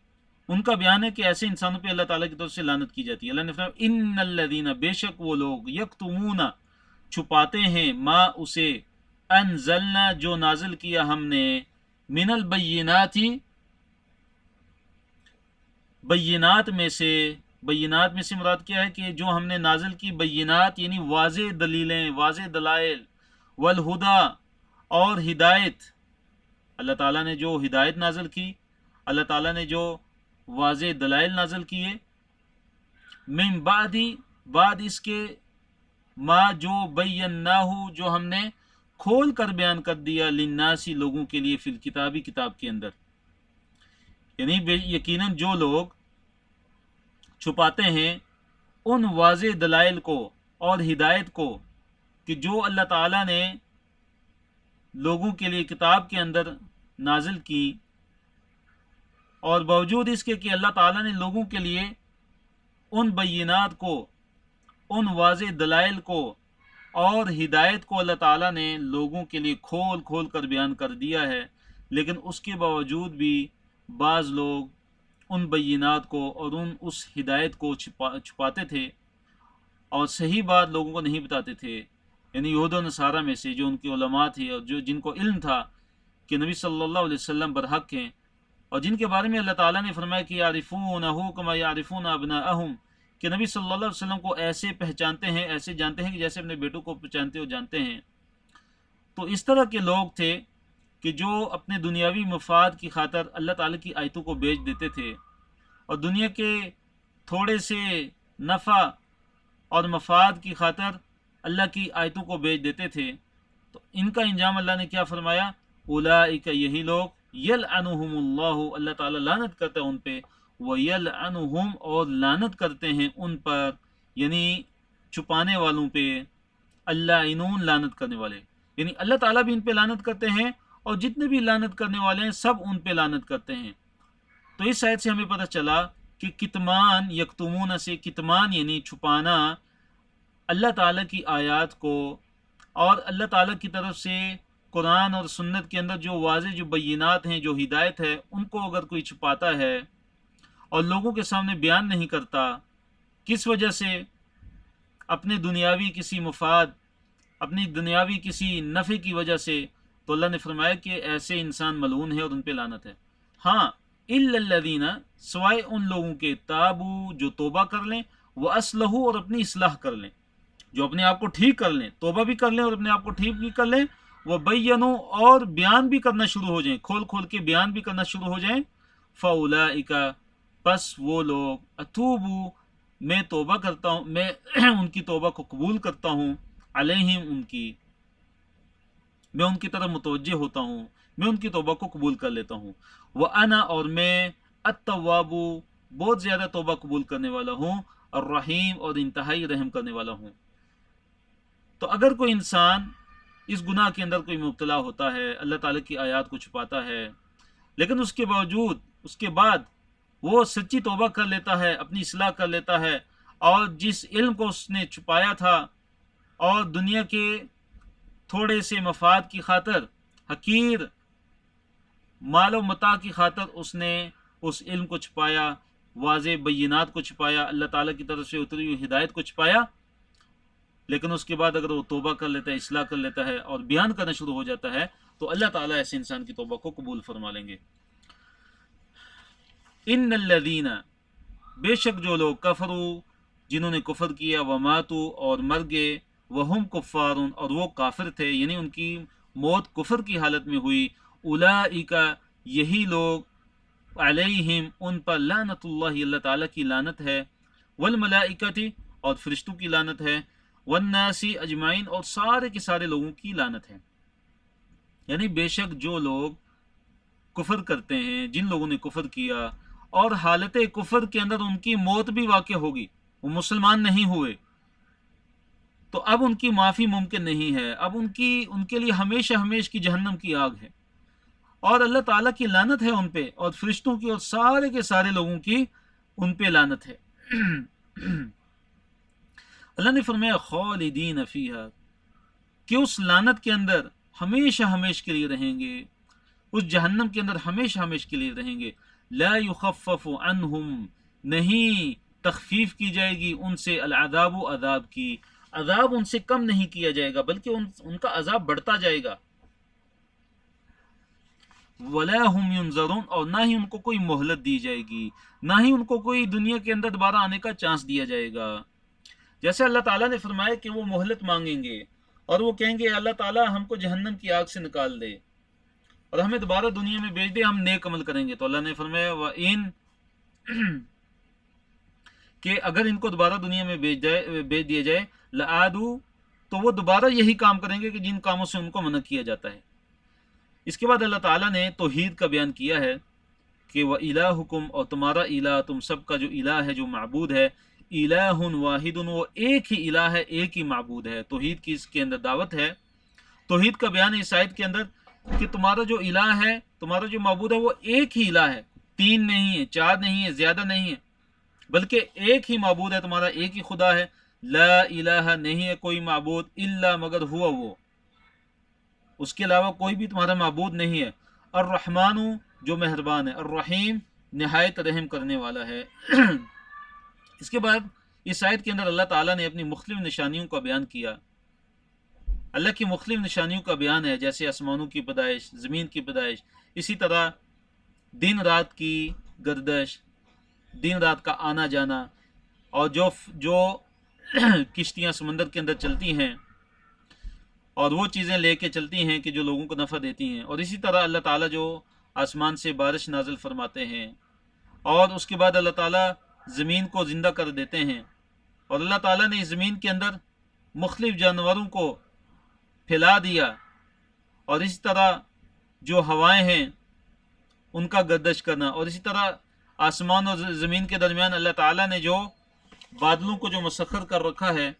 ان کا بیان ہے کہ ایسے انسانوں پہ اللہ تعالیٰ کی طرف سے لعنت کی جاتی ہے. اللہ نے فرمایا ان الذین بے شک وہ لوگ یکتمون چھپاتے ہیں ما اسے انزلنا جو نازل کیا ہم نے من البینات بینات میں سے مراد کیا ہے کہ جو ہم نے نازل کی بینات یعنی واضح دلیلیں، واضح دلائل، والہدا اور ہدایت. اللہ تعالیٰ نے جو ہدایت نازل کی، اللہ تعالیٰ نے جو واضح دلائل نازل کیے، من بعد اس کے ما جو بیناہ جو ہم نے کھول کر بیان کر دیا، للناسی لوگوں کے لیے، فی الکتابی کتاب کے اندر. یعنی یقیناً جو لوگ چھپاتے ہیں ان واضح دلائل کو اور ہدایت کو کہ جو اللہ تعالیٰ نے لوگوں کے لیے کتاب کے اندر نازل کی، اور باوجود اس کے کہ اللہ تعالیٰ نے لوگوں کے لیے ان بینات کو، ان واضح دلائل کو اور ہدایت کو اللہ تعالیٰ نے لوگوں کے لیے کھول کھول کر بیان کر دیا ہے، لیکن اس کے باوجود بھی بعض لوگ ان بینات کو اور اس ہدایت کو چھپاتے تھے اور صحیح بات لوگوں کو نہیں بتاتے تھے۔ یعنی یہود و نصارہ میں سے جو ان کے علماء تھے اور جن کو علم تھا کہ نبی صلی اللہ علیہ وسلم برحق ہیں، اور جن کے بارے میں اللہ تعالیٰ نے فرمایا کہ یعرفونہ کما یعرفون ابناءہم، کہ نبی صلی اللہ علیہ وسلم کو ایسے پہچانتے ہیں، ایسے جانتے ہیں کہ جیسے اپنے بیٹوں کو پہچانتے ہو جانتے ہیں۔ تو اس طرح کے لوگ تھے کہ جو اپنے دنیاوی مفاد کی خاطر اللہ تعالیٰ کی آیتوں کو بیچ دیتے تھے اور دنیا کے تھوڑے سے نفع اور مفاد کی خاطر اللہ کی آیتوں کو بیچ دیتے تھے۔ تو ان کا انجام اللہ نے کیا فرمایا؟ اولئک، یہی لوگ، یلعنہم اللہ، اللہ تعالیٰ لعنت کرتا ہے ان پہ، ویلعنہم، اور لعنت کرتے ہیں ان پر، یعنی چھپانے والوں پہ، اللعنون، لعنت کرنے والے، یعنی اللہ تعالیٰ بھی ان پہ لعنت کرتے ہیں اور جتنے بھی لعنت کرنے والے ہیں سب ان پہ لعنت کرتے ہیں۔ تو اس آیت سے ہمیں پتہ چلا کہ کتمان، یکتمون سے کتمان یعنی چھپانا اللہ تعالیٰ کی آیات کو اور اللہ تعالیٰ کی طرف سے قرآن اور سنت کے اندر جو واضح جو بینات ہیں، جو ہدایت ہے، ان کو اگر کوئی چھپاتا ہے اور لوگوں کے سامنے بیان نہیں کرتا، کس وجہ سے؟ اپنے دنیاوی کسی مفاد، اپنی دنیاوی کسی نفع کی وجہ سے، تو اللہ نے فرمایا کہ ایسے انسان ملعون ہے اور ان پہ لعنت ہے۔ ہاں، الا الذین، سوائے ان لوگوں کے، تابو، جو توبہ کر لیں، واصلحوا، اور اپنی اصلاح کر لیں، جو اپنے آپ کو ٹھیک کر لیں، توبہ بھی کر لیں اور اپنے آپ کو ٹھیک بھی کر لیں، وبینوا، اور بیان بھی کرنا شروع ہو جائیں، کھول کھول کے بیان بھی کرنا شروع ہو جائیں، فاولئک، پس وہ لوگ، اتوبو، میں توبہ کرتا ہوں، میں ان کی توبہ کو قبول کرتا ہوں، علیہم، ان کی، میں ان کی طرف متوجہ ہوتا ہوں، میں ان کی توبہ کو قبول کر لیتا ہوں، وَأَنَا، اور میں، التواب، بہت زیادہ توبہ قبول کرنے والا ہوں، الرحیم، اور انتہائی رحم کرنے والا ہوں۔ تو اگر کوئی انسان اس گناہ کے اندر کوئی مبتلا ہوتا ہے، اللہ تعالیٰ کی آیات کو چھپاتا ہے، لیکن اس کے باوجود، اس کے بعد وہ سچی توبہ کر لیتا ہے، اپنی اصلاح کر لیتا ہے، اور جس علم کو اس نے چھپایا تھا اور دنیا کے تھوڑے سے مفاد کی خاطر، حقیر مال و متاع کی خاطر اس نے اس علم کو چھپایا، واضح بینات کو چھپایا، اللہ تعالیٰ کی طرف سے اتری ہوئی ہدایت کو چھپایا، لیکن اس کے بعد اگر وہ توبہ کر لیتا ہے، اصلاح کر لیتا ہے اور بیان کرنا شروع ہو جاتا ہے، تو اللہ تعالیٰ ایسے انسان کی توبہ کو قبول فرما لیں گے۔ ان الذین، بے شک جو لوگ، کفروا، جنہوں نے کفر کیا، وماتوا، اور مر گئے، وہم کفار، اور وہ کافر تھے، یعنی ان کی موت کفر کی حالت میں ہوئی، اولئک، یہی لوگ، علیہم، ان پر، لعنت اللہ، اللہ تعالیٰ کی لعنت ہے، والملائکۃ، اور فرشتوں کی لعنت ہے، والناس اجمعین، اور سارے کے سارے لوگوں کی لعنت ہے۔ یعنی بے شک جو لوگ کفر کرتے ہیں، جن لوگوں نے کفر کیا اور حالت کفر کے اندر ان کی موت بھی واقع ہوگی، وہ مسلمان نہیں ہوئے، تو اب ان کی معافی ممکن نہیں ہے، اب ان کے لیے ہمیشہ ہمیش کی جہنم کی آگ ہے، اور اللہ تعالیٰ کی لعنت ہے ان پہ، اور فرشتوں کی اور سارے کے سارے لوگوں کی ان پہ لعنت ہے۔ اللہ نے فرمایا خالدین فیہا، کہ اس لعنت کے اندر ہمیشہ ہمیش کے لیے رہیں گے، اس جہنم کے اندر ہمیشہ ہمیش کے لیے رہیں گے۔ لا یخفف عنہم، نہیں تخفیف کی جائے گی ان سے، العذاب، عذاب کی، عذاب ان سے کم نہیں کیا جائے گا بلکہ ان کا عذاب بڑھتا جائے گا۔ ولا ہم ینظرون، اور نہ ہی ان کو کوئی مہلت دی جائے گی، نہ ہی ان کو کوئی دنیا کے اندر دوبارہ آنے کا چانس دیا جائے گا۔ جیسے اللہ تعالیٰ نے فرمایا کہ وہ مہلت مانگیں گے اور وہ کہیں گے اللہ تعالیٰ ہم کو جہنم کی آگ سے نکال دے اور ہمیں دوبارہ دنیا میں بھیج دے، ہم نیک عمل کریں گے، تو اللہ نے فرمایا وَإِن، کہ اگر ان کو دوبارہ دنیا میں بھیج دیا جائے، لَعَادُوا، تو وہ دوبارہ یہی کام کریں گے کہ جن کاموں سے ان کو منع کیا جاتا ہے۔ اس کے بعد اللہ تعالیٰ نے توحید کا بیان کیا ہے کہ وَإِلَٰهُكُمْ، اور تمہارا الہ، تم سب کا جو الہ ہے، جو معبود ہے، الہ واحد، وہ ایک ہی الہ ہے، ایک ہی معبود ہے۔ توحید کی اس کے اندر دعوت ہے۔ توحید کا بیان ہے اس آیت کے اندر کہ تمہارا جو الہ ہے، تمہارا جو معبود ہے وہ ایک ہی الہ ہے، 3 نہیں ہے، 4 نہیں ہے، زیادہ نہیں ہے، بلکہ ایک ہی معبود ہے تمہارا، ایک ہی خدا ہے۔ لا الہ نہیں ہے کوئی معبود الا مگر ہوا وہ، اس کے علاوہ کوئی بھی تمہارا معبود نہیں ہے۔ الرحمن جو مہربان ہے، الرحیم نہایت رحم کرنے والا ہے۔ اس کے بعد اس آیت کے اندر اللہ تعالیٰ نے اپنی مختلف نشانیوں کا بیان کیا۔ اللہ کی مختلف نشانیوں کا بیان ہے، جیسے آسمانوں کی پیدائش، زمین کی پیدائش، اسی طرح دن رات کی گردش، دن رات کا آنا جانا، اور جو کشتیاں سمندر کے اندر چلتی ہیں اور وہ چیزیں لے کے چلتی ہیں کہ جو لوگوں کو نفع دیتی ہیں، اور اسی طرح اللہ تعالیٰ جو آسمان سے بارش نازل فرماتے ہیں، اور اس کے بعد اللہ تعالیٰ زمین کو زندہ کر دیتے ہیں، اور اللہ تعالیٰ نے اس زمین کے اندر مختلف جانوروں کو پھیلا دیا، اور اسی طرح جو ہوائیں ہیں ان کا گردش کرنا، اور اسی طرح آسمان اور زمین کے درمیان اللہ تعالیٰ نے جو بادلوں کو جو مسخر کر رکھا ہے،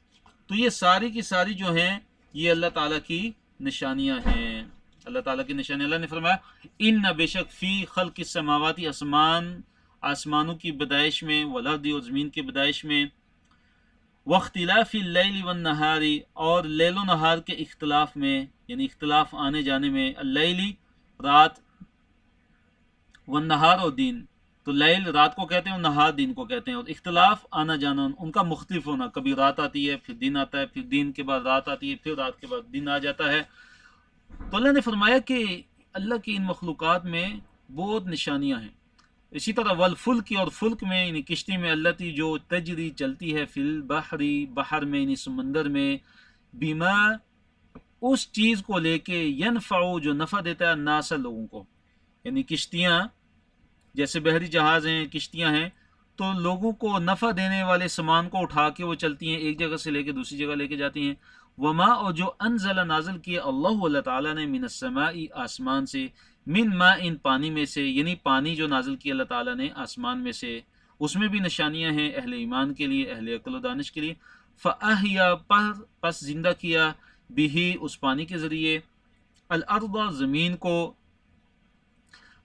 تو یہ ساری کی ساری جو ہیں یہ اللہ تعالیٰ کی نشانیاں ہیں، اللہ تعالیٰ کی نشانیاں۔ اللہ نے فرمایا ان بے شک فی خلق السماواتی آسمانوں کی پیدائش میں، والارض اور زمین کی پیدائش میں، واختلاف اللیل والنہار اور لیل و نہار کے اختلاف میں، یعنی اختلاف آنے جانے میں، اللیلی رات، والنہار اور دن، تو لیل رات کو کہتے ہیں اور نہار دن کو کہتے ہیں، اور اختلاف آنا جانا ان کا مختلف ہونا، کبھی رات آتی ہے پھر دن آتا ہے، پھر دن کے بعد رات آتی ہے، پھر رات کے بعد دن آ جاتا ہے۔ تو اللہ نے فرمایا کہ اللہ کی ان مخلوقات میں بہت نشانیاں ہیں۔ اسی طرح والفلک اور فلک میں، یعنی کشتی میں، التی جو تجری چلتی ہے، فی البحری بحر میں، یعنی سمندر میں، بما اس چیز کو لے کے، ینفع جو نفع دیتا ہے، الناس لوگوں کو، یعنی کشتیاں جیسے بحری جہاز ہیں، کشتیاں ہیں، تو لوگوں کو نفع دینے والے سامان کو اٹھا کے وہ چلتی ہیں، ایک جگہ سے لے کے دوسری جگہ لے کے جاتی ہیں۔ وما اور جو انزل نازل کیا اللہ تعالیٰ نے، من السماء آسمان سے، من ماء ان پانی میں سے، یعنی پانی جو نازل کیا اللہ تعالیٰ نے آسمان میں سے، اس میں بھی نشانیاں ہیں اہل ایمان کے لیے، اہل عقل و دانش کے لیے۔ فاحیا پس زندہ کیا، بھی اس پانی کے ذریعے، الارض زمین کو،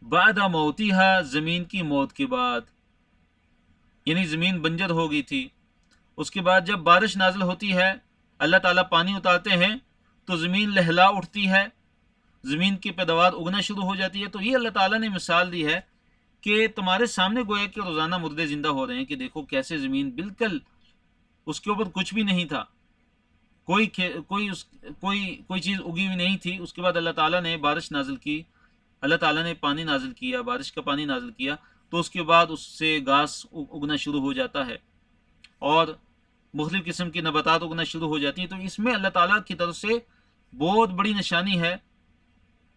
بعد موتیہا زمین کی موت کے بعد، یعنی زمین بنجر ہو گئی تھی، اس کے بعد جب بارش نازل ہوتی ہے، اللہ تعالیٰ پانی اتارتے ہیں تو زمین لہلا اٹھتی ہے، زمین کی پیداوار اگنا شروع ہو جاتی ہے۔ تو یہ اللہ تعالیٰ نے مثال دی ہے کہ تمہارے سامنے گویا کہ روزانہ مردے زندہ ہو رہے ہیں، کہ دیکھو کیسے زمین بالکل اس کے اوپر کچھ بھی نہیں تھا، کوئی چیز اگی ہوئی نہیں تھی، اس کے بعد اللہ تعالیٰ نے بارش نازل کی، اللہ تعالیٰ نے پانی نازل کیا، بارش کا پانی نازل کیا، تو اس کے بعد اس سے گھاس اگنا شروع ہو جاتا ہے اور مختلف قسم کی نباتات اگنا شروع ہو جاتی ہیں۔ تو اس میں اللہ تعالیٰ کی طرف سے بہت بڑی نشانی ہے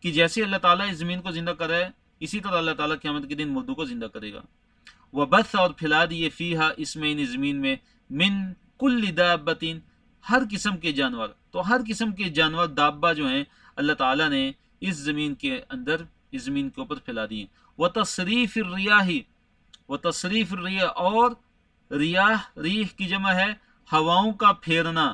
کہ جیسے اللہ تعالیٰ اس زمین کو زندہ کر رہا ہے، اسی طرح اللہ تعالیٰ قیامت کے دن مردوں کو زندہ کرے گا۔ وبث اور پھیلا دیے، فیہا اس میں، یعنی زمین میں، من کل دابۃ ہر قسم کے جانور، تو ہر قسم کے جانور دابہ جو ہیں اللہ تعالیٰ نے اس زمین کے اندر، اس زمین کے اوپر پھیلا دیے۔ وتصریف الریاح، وتصریف الریاح اور ریاح، ریح کی جمع ہے ہواؤں کا پھیرنا،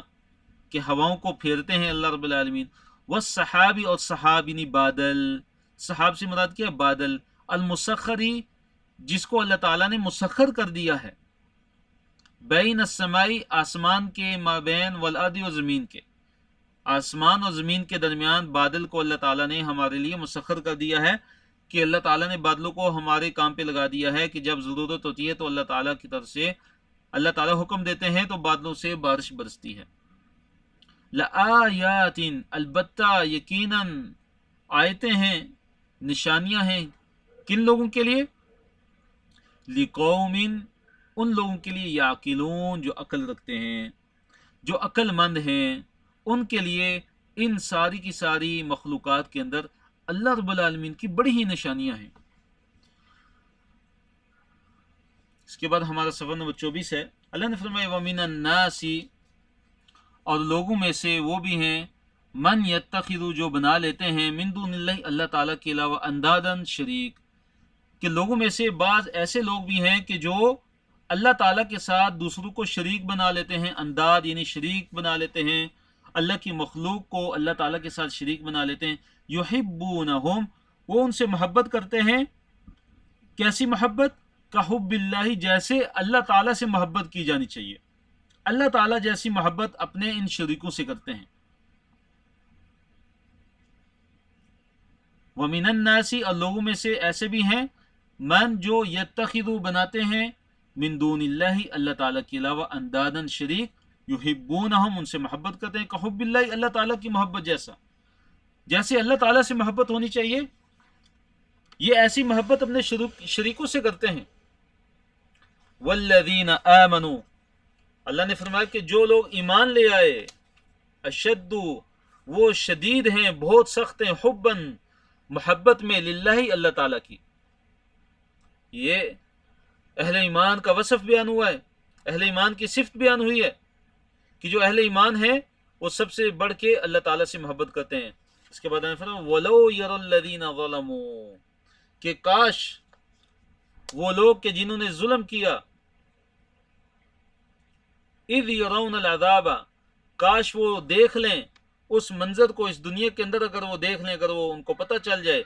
کہ ہواؤں کو پھیرتے ہیں اللہ رب العالمین۔ والسحاب اور سحاب یعنی بادل، سحاب سے مراد کیا؟ بادل، المسخری جس کو اللہ تعالیٰ نے مسخر کر دیا ہے، بین السمائی آسمان کے، مابین والارض اور زمین کے، آسمان اور زمین کے درمیان بادل کو اللہ تعالیٰ نے ہمارے لیے مسخر کر دیا ہے، کہ اللہ تعالیٰ نے بادلوں کو ہمارے کام پہ لگا دیا ہے کہ جب ضرورت ہوتی ہے تو اللہ تعالیٰ کی طرف سے اللہ تعالیٰ حکم دیتے ہیں تو بادلوں سے بارش برستی ہے۔ لآیات البتہ یقیناً آیتیں ہیں، نشانیاں ہیں، کن لوگوں کے لیے؟ لقوم ان لوگوں کے لیے، یعقلون جو عقل رکھتے ہیں، جو عقل مند ہیں، ان کے لیے ان ساری کی ساری مخلوقات کے اندر اللہ رب العالمین کی بڑی ہی نشانیاں ہیں۔ اس کے بعد ہمارا صفحہ نمبر 24 ہے۔ اللہ نے فرمایا وَمِنَ النَّاسِ اور لوگوں میں سے وہ بھی ہیں، من یتخذ جو بنا لیتے ہیں، من دون اللہ اللہ تعالیٰ کے علاوہ، اندادن شریک، کہ لوگوں میں سے بعض ایسے لوگ بھی ہیں کہ جو اللہ تعالیٰ کے ساتھ دوسروں کو شریک بنا لیتے ہیں، انداد یعنی شریک بنا لیتے ہیں، اللہ کی مخلوق کو اللہ تعالیٰ کے ساتھ شریک بنا لیتے ہیں. یحبونہم، وہ ان سے محبت کرتے ہیں. کیسی محبت؟ کحب اللہ، جیسے اللہ تعالیٰ سے محبت کی جانی چاہیے. اللہ تعالیٰ جیسی محبت اپنے ان شریکوں سے کرتے ہیں. وَمِنَ النَّاسِ، اور لوگوں میں سے ایسے بھی ہیں، من جو یتخذو بناتے ہیں، من دون اللہ، اللہ تعالیٰ کے علاوہ، اندادن شریک، یحبونہم، ان سے محبت کرتے ہیں، کحب اللہ، اللہ تعالیٰ کی محبت جیسا، جیسے اللہ تعالیٰ سے محبت ہونی چاہیے، یہ ایسی محبت اپنے شریکوں سے کرتے ہیں. والذین آمنوا، اللہ نے فرمایا کہ جو لوگ ایمان لے آئے، اشد، وہ شدید ہیں، بہت سخت ہیں، حباً، محبت میں، للہ، اللہ تعالیٰ کی. یہ اہل ایمان کا وصف بیان ہوا ہے، اہل ایمان کی صفت بیان ہوئی ہے کہ جو اہل ایمان ہیں وہ سب سے بڑھ کے اللہ تعالیٰ سے محبت کرتے ہیں. اس کے بعد وَلَوْ يَرَى الَّذِينَ ظَلَمُوا، کہ کاش وہ لوگ کہ جنہوں نے ظلم کیا، اِذْ يَرَوْنَ الْعَذَابَ، کاش وہ دیکھ لیں اس منظر کو اس دنیا کے اندر، اگر وہ دیکھ لیں، اگر وہ ان کو پتہ چل جائے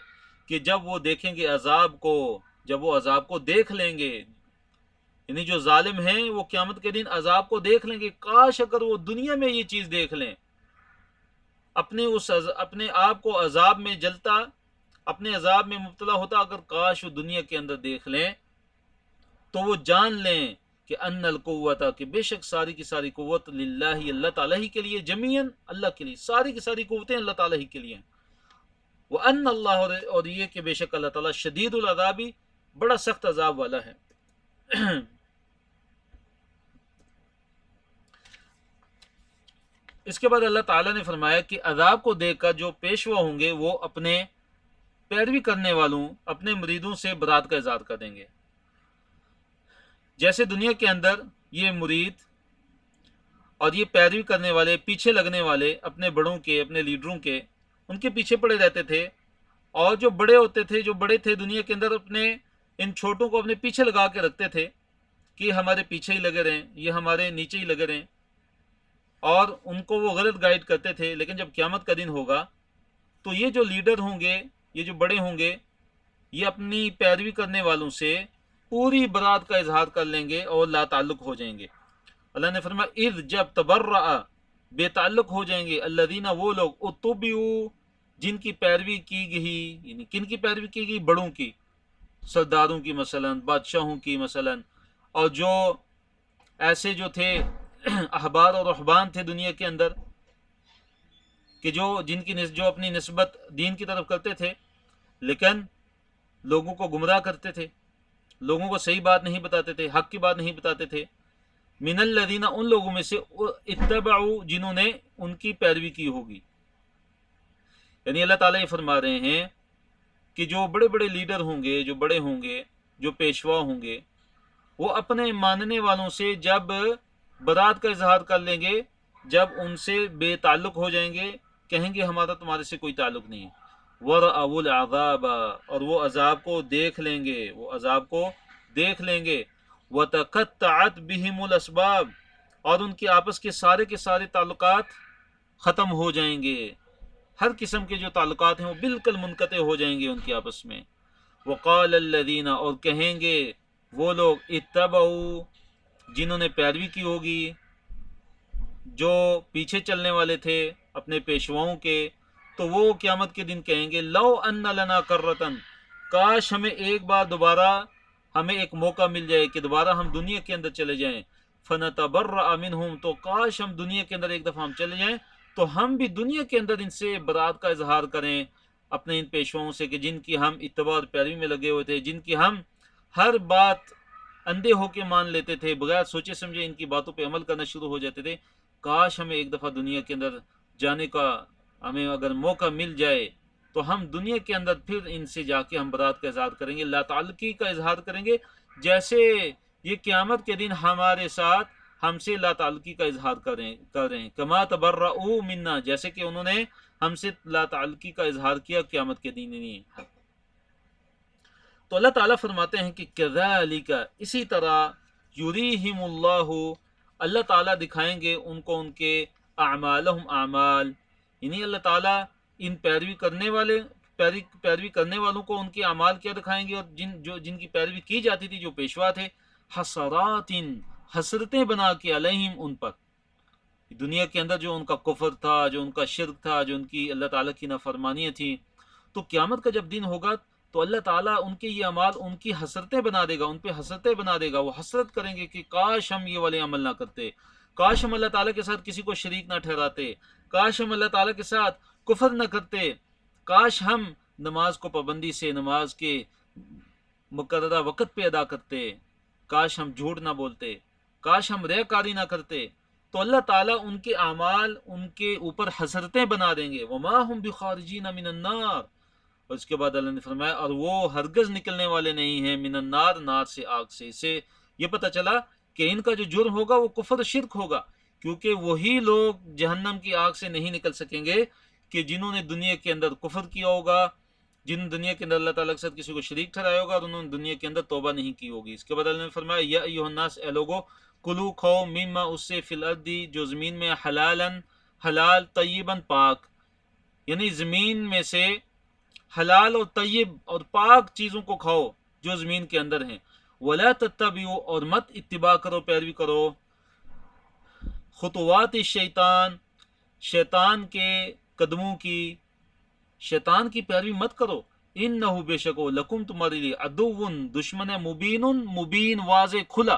کہ جب وہ دیکھیں گے عذاب کو، جب وہ عذاب کو دیکھ لیں گے، یعنی جو ظالم ہیں وہ قیامت کے دن عذاب کو دیکھ لیں گے. کاش اگر وہ دنیا میں یہ چیز دیکھ لیں، اپنے آپ کو عذاب میں جلتا، اپنے عذاب میں مبتلا ہوتا، اگر کاش وہ دنیا کے اندر دیکھ لیں تو وہ جان لیں کہ ان القوت، کہ بے شک ساری کی ساری قوت، للہ، اللہ تعالیٰ ہی کے لیے، جمیعاً، اللہ کے لیے، ساری کی ساری قوتیں اللہ تعالیٰ ہی کے لیے ہیں. وَأَنَّ اللَّهَ، اور یہ کہ بے شک اللہ تعالیٰ شدید العذابی، بڑا سخت عذاب والا ہے. اس کے بعد اللہ تعالیٰ نے فرمایا کہ عذاب کو دیکھ کر جو پیشوا ہوں گے وہ اپنے پیروی کرنے والوں، اپنے مریدوں سے برات کا اظہار کر دیں گے. جیسے دنیا کے اندر یہ مرید اور یہ پیروی کرنے والے، پیچھے لگنے والے اپنے بڑوں کے، اپنے لیڈروں کے، ان کے پیچھے پڑے رہتے تھے، اور جو بڑے ہوتے تھے، جو بڑے تھے دنیا کے اندر، اپنے ان چھوٹوں کو اپنے پیچھے لگا کے رکھتے تھے کہ ہمارے پیچھے ہی لگے رہیں، یہ ہمارے نیچے ہی لگے رہیں، اور ان کو وہ غلط گائیڈ کرتے تھے. لیکن جب قیامت کا دن ہوگا تو یہ جو لیڈر ہوں گے، یہ جو بڑے ہوں گے، یہ اپنی پیروی کرنے والوں سے پوری برات کا اظہار کر لیں گے اور لا تعلق ہو جائیں گے. اللہ نے فرمایا اذ، جب، تبرأ، بے تعلق ہو جائیں گے، الذین، وہ لوگ، اتبعوا، جن کی پیروی کی گئی، یعنی کن کی پیروی کی گئی؟ بڑوں کی، سرداروں کی مثلا، بادشاہوں کی مثلا، اور جو ایسے جو تھے احبار اور رہبان تھے دنیا کے اندر کہ جو اپنی نسبت دین کی طرف کرتے تھے لیکن لوگوں کو گمراہ کرتے تھے، لوگوں کو صحیح بات نہیں بتاتے تھے، حق کی بات نہیں بتاتے تھے. من الذین، ان لوگوں میں سے، اتبعوا، جنہوں نے ان کی پیروی کی ہوگی. یعنی اللہ تعالیٰ یہ فرما رہے ہیں کہ جو بڑے بڑے لیڈر ہوں گے، جو بڑے ہوں گے، جو پیشوا ہوں گے، وہ اپنے ماننے والوں سے جب برات کا اظہار کر لیں گے، جب ان سے بے تعلق ہو جائیں گے، کہیں گے ہمارا تمہارے سے کوئی تعلق نہیں ہے. وَرَأَوُا الْعَذَابَ، اور وہ عذاب کو دیکھ لیں گے، وہ عذاب کو دیکھ لیں گے. وَتَقَطَّعَتْ بِهِمُ الْأَسْبَابُ، اور ان کے آپس کے سارے تعلقات ختم ہو جائیں گے، ہر قسم کے جو تعلقات ہیں وہ بالکل منقطع ہو جائیں گے ان کے آپس میں. وَقَالَ الَّذِينَ، اور کہیں گے وہ لوگ، اتبعوا، جنہوں نے پیروی کی ہوگی، جو پیچھے چلنے والے تھے اپنے پیشواؤں کے، تو وہ قیامت کے دن کہیں گے لو ان لنا کرتن، کاش ہمیں ایک بار دوبارہ، ہمیں ایک موقع مل جائے کہ دوبارہ ہم دنیا کے اندر چلے جائیں. فنتبرأ منہم، تو کاش ہم دنیا کے اندر ایک دفعہ ہم چلے جائیں تو ہم بھی دنیا کے اندر ان سے برات کا اظہار کریں، اپنے ان پیشواؤں سے کہ جن کی ہم اتباع اور پیروی میں لگے ہوئے تھے، جن کی ہم ہر بات اندھے ہو کے مان لیتے تھے، بغیر سوچے سمجھے ان کی باتوں پہ عمل کرنا شروع ہو جاتے تھے. کاش ہمیں ایک دفعہ دنیا کے اندر جانے کا ہمیں اگر موقع مل جائے تو ہم دنیا کے اندر پھر ان سے جا کے ہم برات کا اظہار کریں گے، لا تعلقی کا اظہار کریں گے، جیسے یہ قیامت کے دن ہمارے ساتھ ہم سے لا تعلقی کا اظہار کر رہے ہیں. کما تبرؤوا منا، جیسے کہ انہوں نے ہم سے لا تعلقی کا اظہار کیا قیامت کے دن نہیں. تو اللہ تعالیٰ فرماتے ہیں کہ کذالک، اسی طرح، یریہم اللہ، اللہ تعالیٰ دکھائیں گے ان کو ان کے اعمالہم اعمال، یعنی اللہ تعالیٰ ان پیروی کرنے والوں کو ان کے اعمال کیا دکھائیں گے، اور جن کی پیروی کی جاتی تھی جو پیشوا تھے، حسرات، حسرتیں بنا کے علیہم، ان پر، دنیا کے اندر جو ان کا کفر تھا، جو ان کا شرک تھا، جو ان کی اللہ تعالیٰ کی نافرمانیاں تھیں، تو قیامت کا جب دن ہوگا تو اللہ تعالیٰ ان کے یہ اعمال ان کی حسرتیں بنا دے گا، ان پہ حسرتیں بنا دے گا، وہ حسرت کریں گے کہ کاش ہم یہ والے عمل نہ کرتے، کاش ہم اللہ تعالیٰ کے ساتھ کسی کو شریک نہ ٹھہراتے، کاش ہم اللہ تعالیٰ کے ساتھ کفر نہ کرتے، کاش ہم نماز کو پابندی سے، نماز کے مقررہ وقت پہ ادا کرتے، کاش ہم جھوٹ نہ بولتے، کاش ہم ریاکاری نہ کرتے، تو اللہ تعالیٰ ان کے اعمال ان کے اوپر حسرتیں بنا دیں گے، وما ہم بخارجین من النار، اور اس کے بعد اللہ نے فرمایا اور وہ ہرگز نکلنے والے نہیں ہیں من النار، نار سے، آگ سے۔ اس سے یہ پتہ چلا کہ ان کا جو جرم ہوگا وہ کفر شرک ہوگا، کیونکہ وہی لوگ جہنم کی آگ سے نہیں نکل سکیں گے کہ جنہوں نے دنیا کے اندر کفر کیا ہوگا، جن دنیا کے اندر اللہ تعالیٰ کے ساتھ کسی کو شریک ٹھہرایا ہوگا اور انہوں نے دنیا کے اندر توبہ نہیں کی ہوگی۔ اس کے بعد اللہ نے فرمایا یا ایھا الناس، اے لوگو، کلو کھاؤ، مما، اس سے، فی الارض، جو زمین میں، حلالن، حلال، طیباً، پاک، یعنی زمین میں سے حلال اور طیب اور پاک چیزوں کو کھاؤ جو زمین کے اندر ہیں، ولا تتبعوا، اور مت اتباع کرو، پیروی کرو، خطوات الشیطان، شیطان کے قدموں کی، شیطان کی پیروی مت کرو، انہ، بے شک وہ، لکم، تمہارے لیے، عدو، دشمن ہے، مبین، مبین، واضح، کھلا۔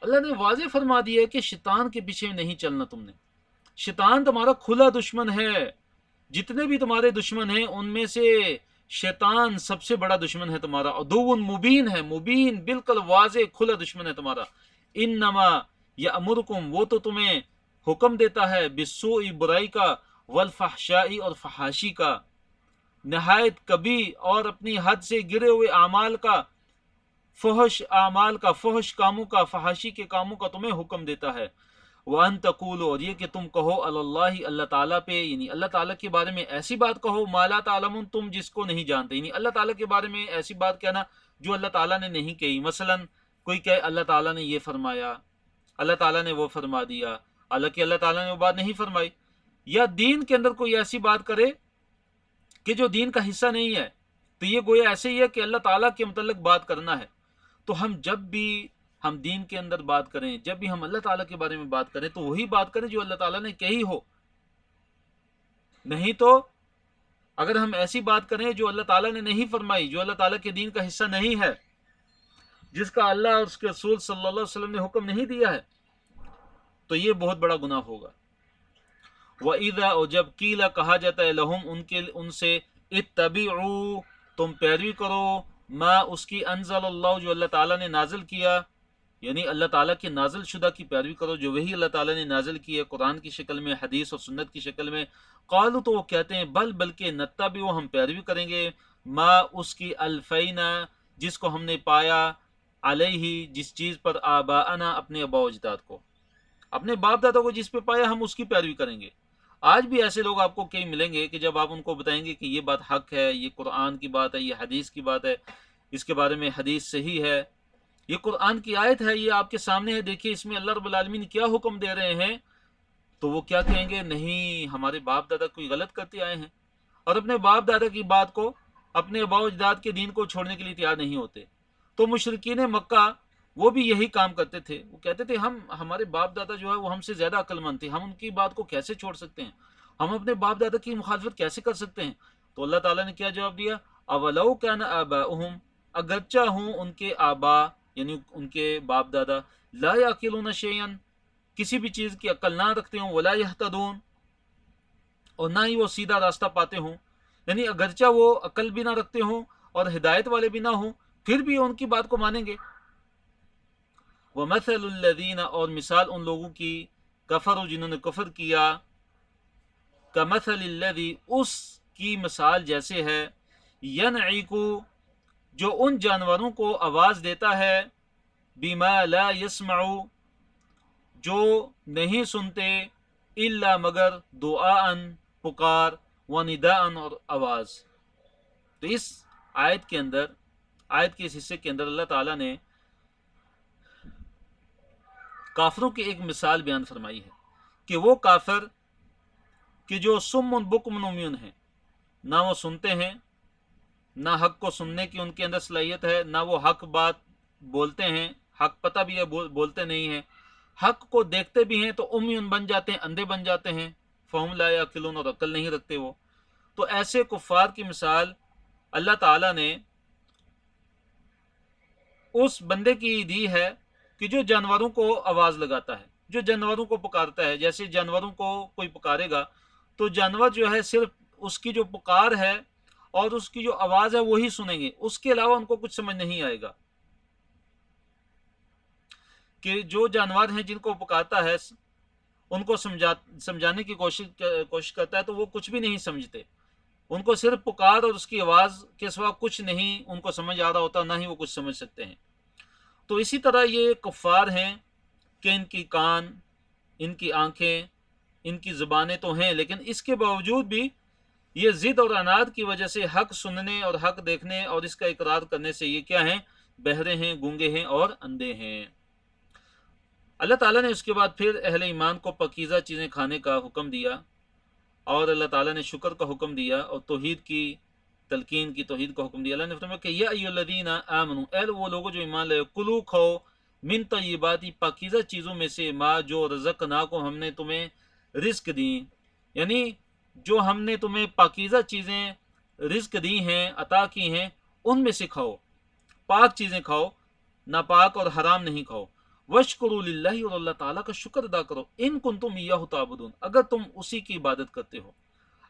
اللہ نے واضح فرما دیا ہے کہ شیطان کے پیچھے نہیں چلنا تم نے، شیطان تمہارا کھلا دشمن ہے، جتنے بھی تمہارے دشمن ہیں ان میں سے شیطان سب سے بڑا دشمن ہے تمہارا، عدو مبین ہے، مبین بالکل واضح کھلا دشمن ہے تمہارا، انما یامرکم، وہ تو تمہیں حکم دیتا ہے، بالسوء، برائی کا، والفحشاء، اور فحاشی کا، نہایت کبھی اور اپنی حد سے گرے ہوئے اعمال کا، فحش اعمال کا، فحش کاموں کا، فحاشی کے کاموں کا تمہیں حکم دیتا ہے، وَأَن تَقُولُوا، اور یہ کہ تم کہو، علی اللہ، اللہ تعالیٰ پہ، یعنی اللہ تعالیٰ کے بارے میں ایسی بات کہو، ما لا تعلمون، تم جس کو نہیں جانتے، یعنی اللہ تعالیٰ کے بارے میں ایسی بات کہنا جو اللہ تعالیٰ نے نہیں کہی، مثلا کوئی کہے اللہ تعالیٰ نے یہ فرمایا، اللہ تعالیٰ نے وہ فرما دیا، حالانکہ اللہ تعالیٰ نے وہ بات نہیں فرمائی، یا دین کے اندر کوئی ایسی بات کرے کہ جو دین کا حصہ نہیں ہے، تو یہ گویا ایسے ہی ہے کہ اللہ تعالیٰ کے متعلق بات کرنا ہے۔ تو ہم جب بھی ہم دین کے اندر بات کریں، جب بھی ہم اللہ تعالیٰ کے بارے میں بات کریں، تو وہی بات کریں جو اللہ تعالیٰ نے کہی ہو، نہیں تو اگر ہم ایسی بات کریں جو اللہ تعالیٰ نے نہیں فرمائی، جو اللہ تعالیٰ کے دین کا حصہ نہیں ہے، جس کا اللہ اور اس کے رسول صلی اللہ علیہ وسلم نے حکم نہیں دیا ہے، تو یہ بہت بڑا گناہ ہوگا۔ وَإِذَا، اور جب قیل، کہا جاتا ہے، لَهُمْ، ان سے، اتبعوا، تم پیروی کرو، ما، اس کی، انزل اللہ، جو اللہ تعالیٰ نے نازل کیا، یعنی اللہ تعالیٰ کے نازل شدہ کی پیروی کرو، جو وہی اللہ تعالیٰ نے نازل کی ہے قرآن کی شکل میں، حدیث اور سنت کی شکل میں۔ قالوا، تو وہ کہتے ہیں، بلکہ نتبع، ہم پیروی کریں گے، ما، اس کی، الفینا، جس کو ہم نے پایا، علیہ، جس چیز پر، آباءنا، اپنے آباء و اجداد کو، اپنے باپ دادا کو جس پہ پایا ہم اس کی پیروی کریں گے۔ آج بھی ایسے لوگ آپ کو کئی ملیں گے کہ جب آپ ان کو بتائیں گے کہ یہ بات حق ہے، یہ قرآن کی بات ہے، یہ حدیث کی بات ہے، اس کے بارے میں حدیث صحیح ہے، یہ قرآن کی آیت ہے، یہ آپ کے سامنے ہے، دیکھیے اس میں اللہ رب العالمین کیا حکم دے رہے ہیں، تو وہ کیا کہیں گے، نہیں، ہمارے باپ دادا کوئی غلط کرتے آئے ہیں، اور اپنے باپ دادا کی بات کو، اپنے آباء و اجداد کے دین کو چھوڑنے کے لیے تیار نہیں ہوتے۔ تو مشرکین مکہ وہ بھی یہی کام کرتے تھے، وہ کہتے تھے ہمارے باپ دادا جو ہے وہ ہم سے زیادہ عقل مند تھے، ہم ان کی بات کو کیسے چھوڑ سکتے ہیں، ہم اپنے باپ دادا کی مخالفت کیسے کر سکتے ہیں؟ تو اللہ تعالیٰ نے کیا جواب دیا، اولو کان آباؤہم، اگرچہ ہوں ان کے آبا، یعنی ان کے باپ دادا، لا یعقلون شیئا، کسی بھی چیز کی عقل نہ رکھتے ہوں، ولا یہتدون، اور نہ ہی وہ سیدھا راستہ پاتے ہوں، یعنی اگرچہ وہ عقل بھی نہ رکھتے ہوں اور ہدایت والے بھی نہ ہوں، پھر بھی ان کی بات کو مانیں گے۔ وَمَثَلُ الَّذِينَ، اور مثال ان لوگوں کی، کفروا، جنہوں نے کفر کیا، کَمَثَلِ الَّذِي، اس کی مثال جیسے ہے، يَنْعِقُ، جو ان جانوروں کو آواز دیتا ہے، بِمَا لَا يَسْمَعُ، جو نہیں سنتے، إِلَّا، مگر، دعاءً، پکار، وَنِدَاءً، اور آواز۔ تو اس آیت کے اندر، آیت کے اس حصے کے اندر اللہ تعالیٰ نے کافروں کی ایک مثال بیان فرمائی ہے کہ وہ کافر کہ جو سم بکم عمیٌ ہیں، نہ وہ سنتے ہیں، نہ حق کو سننے کی ان کے اندر صلاحیت ہے، نہ وہ حق بات بولتے ہیں، حق پتہ بھی ہے بولتے نہیں ہیں، حق کو دیکھتے بھی ہیں تو عمیٌ بن جاتے ہیں، اندھے بن جاتے ہیں، فہم لا یعقلون، اور عقل نہیں رکھتے وہ. تو ایسے کفار کی مثال اللہ تعالیٰ نے اس بندے کی دی ہے کہ جو جانوروں کو آواز لگاتا ہے، جو جانوروں کو پکارتا ہے. جیسے جانوروں کو کوئی پکارے گا تو جانور جو ہے صرف اس کی جو پکار ہے اور اس کی جو آواز ہے وہی سنیں گے، اس کے علاوہ ان کو کچھ سمجھ نہیں آئے گا. کہ جو جانور ہیں جن کو پکارتا ہے ان کو سمجھانے کی کوشش کرتا ہے تو وہ کچھ بھی نہیں سمجھتے، ان کو صرف پکار اور اس کی آواز کے سوا کچھ نہیں ان کو سمجھ آ رہا ہوتا، نہ ہی وہ کچھ سمجھ سکتے ہیں. تو اسی طرح یہ کفار ہیں کہ ان کی کان، ان کی آنکھیں، ان کی زبانیں تو ہیں، لیکن اس کے باوجود بھی یہ ضد اور عناد کی وجہ سے حق سننے اور حق دیکھنے اور اس کا اقرار کرنے سے یہ کیا ہیں؟ بہرے ہیں، گونگے ہیں اور اندھے ہیں. اللہ تعالیٰ نے اس کے بعد پھر اہل ایمان کو پاکیزہ چیزیں کھانے کا حکم دیا، اور اللہ تعالیٰ نے شکر کا حکم دیا اور توحید کی تلقین کی، توحید کا حکم دیا. اللہ نے فرمایا کہ یا ایھا الذین آمنوا، اے وہ لوگوں جو ایمان لائے، کلو کھاؤ من طیبات، پاکیزہ چیزوں میں سے، ما جو رزقناکم، ہم نے تمہیں رزق دی، یعنی جو ہم نے تمہیں پاکیزہ چیزیں رزق دی ہیں، عطا کی ہیں، ان میں سے کھاؤ، پاک چیزیں کھاؤ، ناپاک اور حرام نہیں کھاؤ. واشکروا للہ، اور اللہ تعالیٰ کا شکر ادا کرو، ان کنتم ایاہ تعبدون، اگر تم اسی کی عبادت کرتے ہو،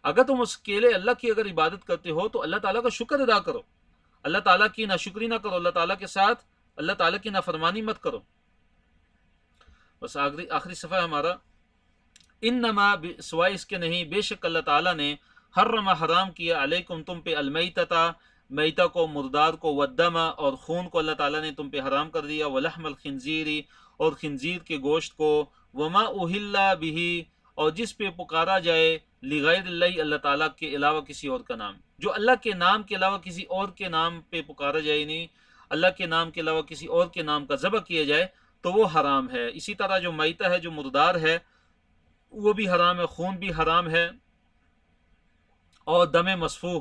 اگر تم اس اکیلے اللہ کی اگر عبادت کرتے ہو تو اللہ تعالیٰ کا شکر ادا کرو، اللہ تعالیٰ کی ناشکری نہ کرو، اللہ تعالیٰ کے ساتھ اللہ تعالیٰ کی نافرمانی مت کرو. بس آخری صفحہ ہمارا، انما سوائے اس کے نہیں، بے شک اللہ تعالیٰ نے حرم حرام کیا، علیکم تم پہ، المیتۃ میتہ کو، مردار کو، والدم اور خون کو اللہ تعالیٰ نے تم پہ حرام کر دیا، ولحم الخنزیر اور خنزیر کے گوشت کو، وما اہل بہ اور جس پہ پکارا جائے، لغیر اللہ اللہ تعالیٰ کے علاوہ کسی اور کا نام، جو اللہ کے نام کے علاوہ کسی اور کے نام پہ پکارا جائے، نہیں اللہ کے نام کے علاوہ کسی اور کے نام کا ذبح کیا جائے تو وہ حرام ہے. اسی طرح جو میتہ ہے، جو مردار ہے، وہ بھی حرام ہے، خون بھی حرام ہے، اور دم مسفوح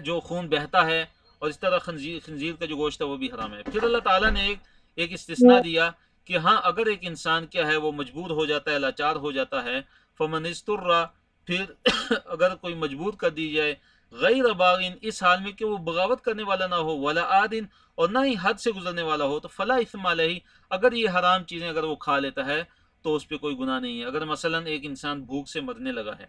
جو خون بہتا ہے، اور اس طرح خنزیر کا جو گوشت ہے وہ بھی حرام ہے. پھر اللہ تعالیٰ نے ایک استثناء دیا کہ ہاں اگر ایک انسان کیا ہے وہ مجبور ہو جاتا ہے، لاچار ہو جاتا ہے، فمن اضطر، پھر اگر کوئی مجبور کر دی جائے، غیر باغین، اس حال میں کہ وہ بغاوت کرنے والا نہ ہو، ولا عادن اور نہ ہی حد سے گزرنے والا ہو، تو فلا اثم علیہ، اگر یہ حرام چیزیں اگر وہ کھا لیتا ہے تو اس پہ کوئی گناہ نہیں ہے. اگر مثلا ایک انسان بھوک سے مرنے لگا ہے،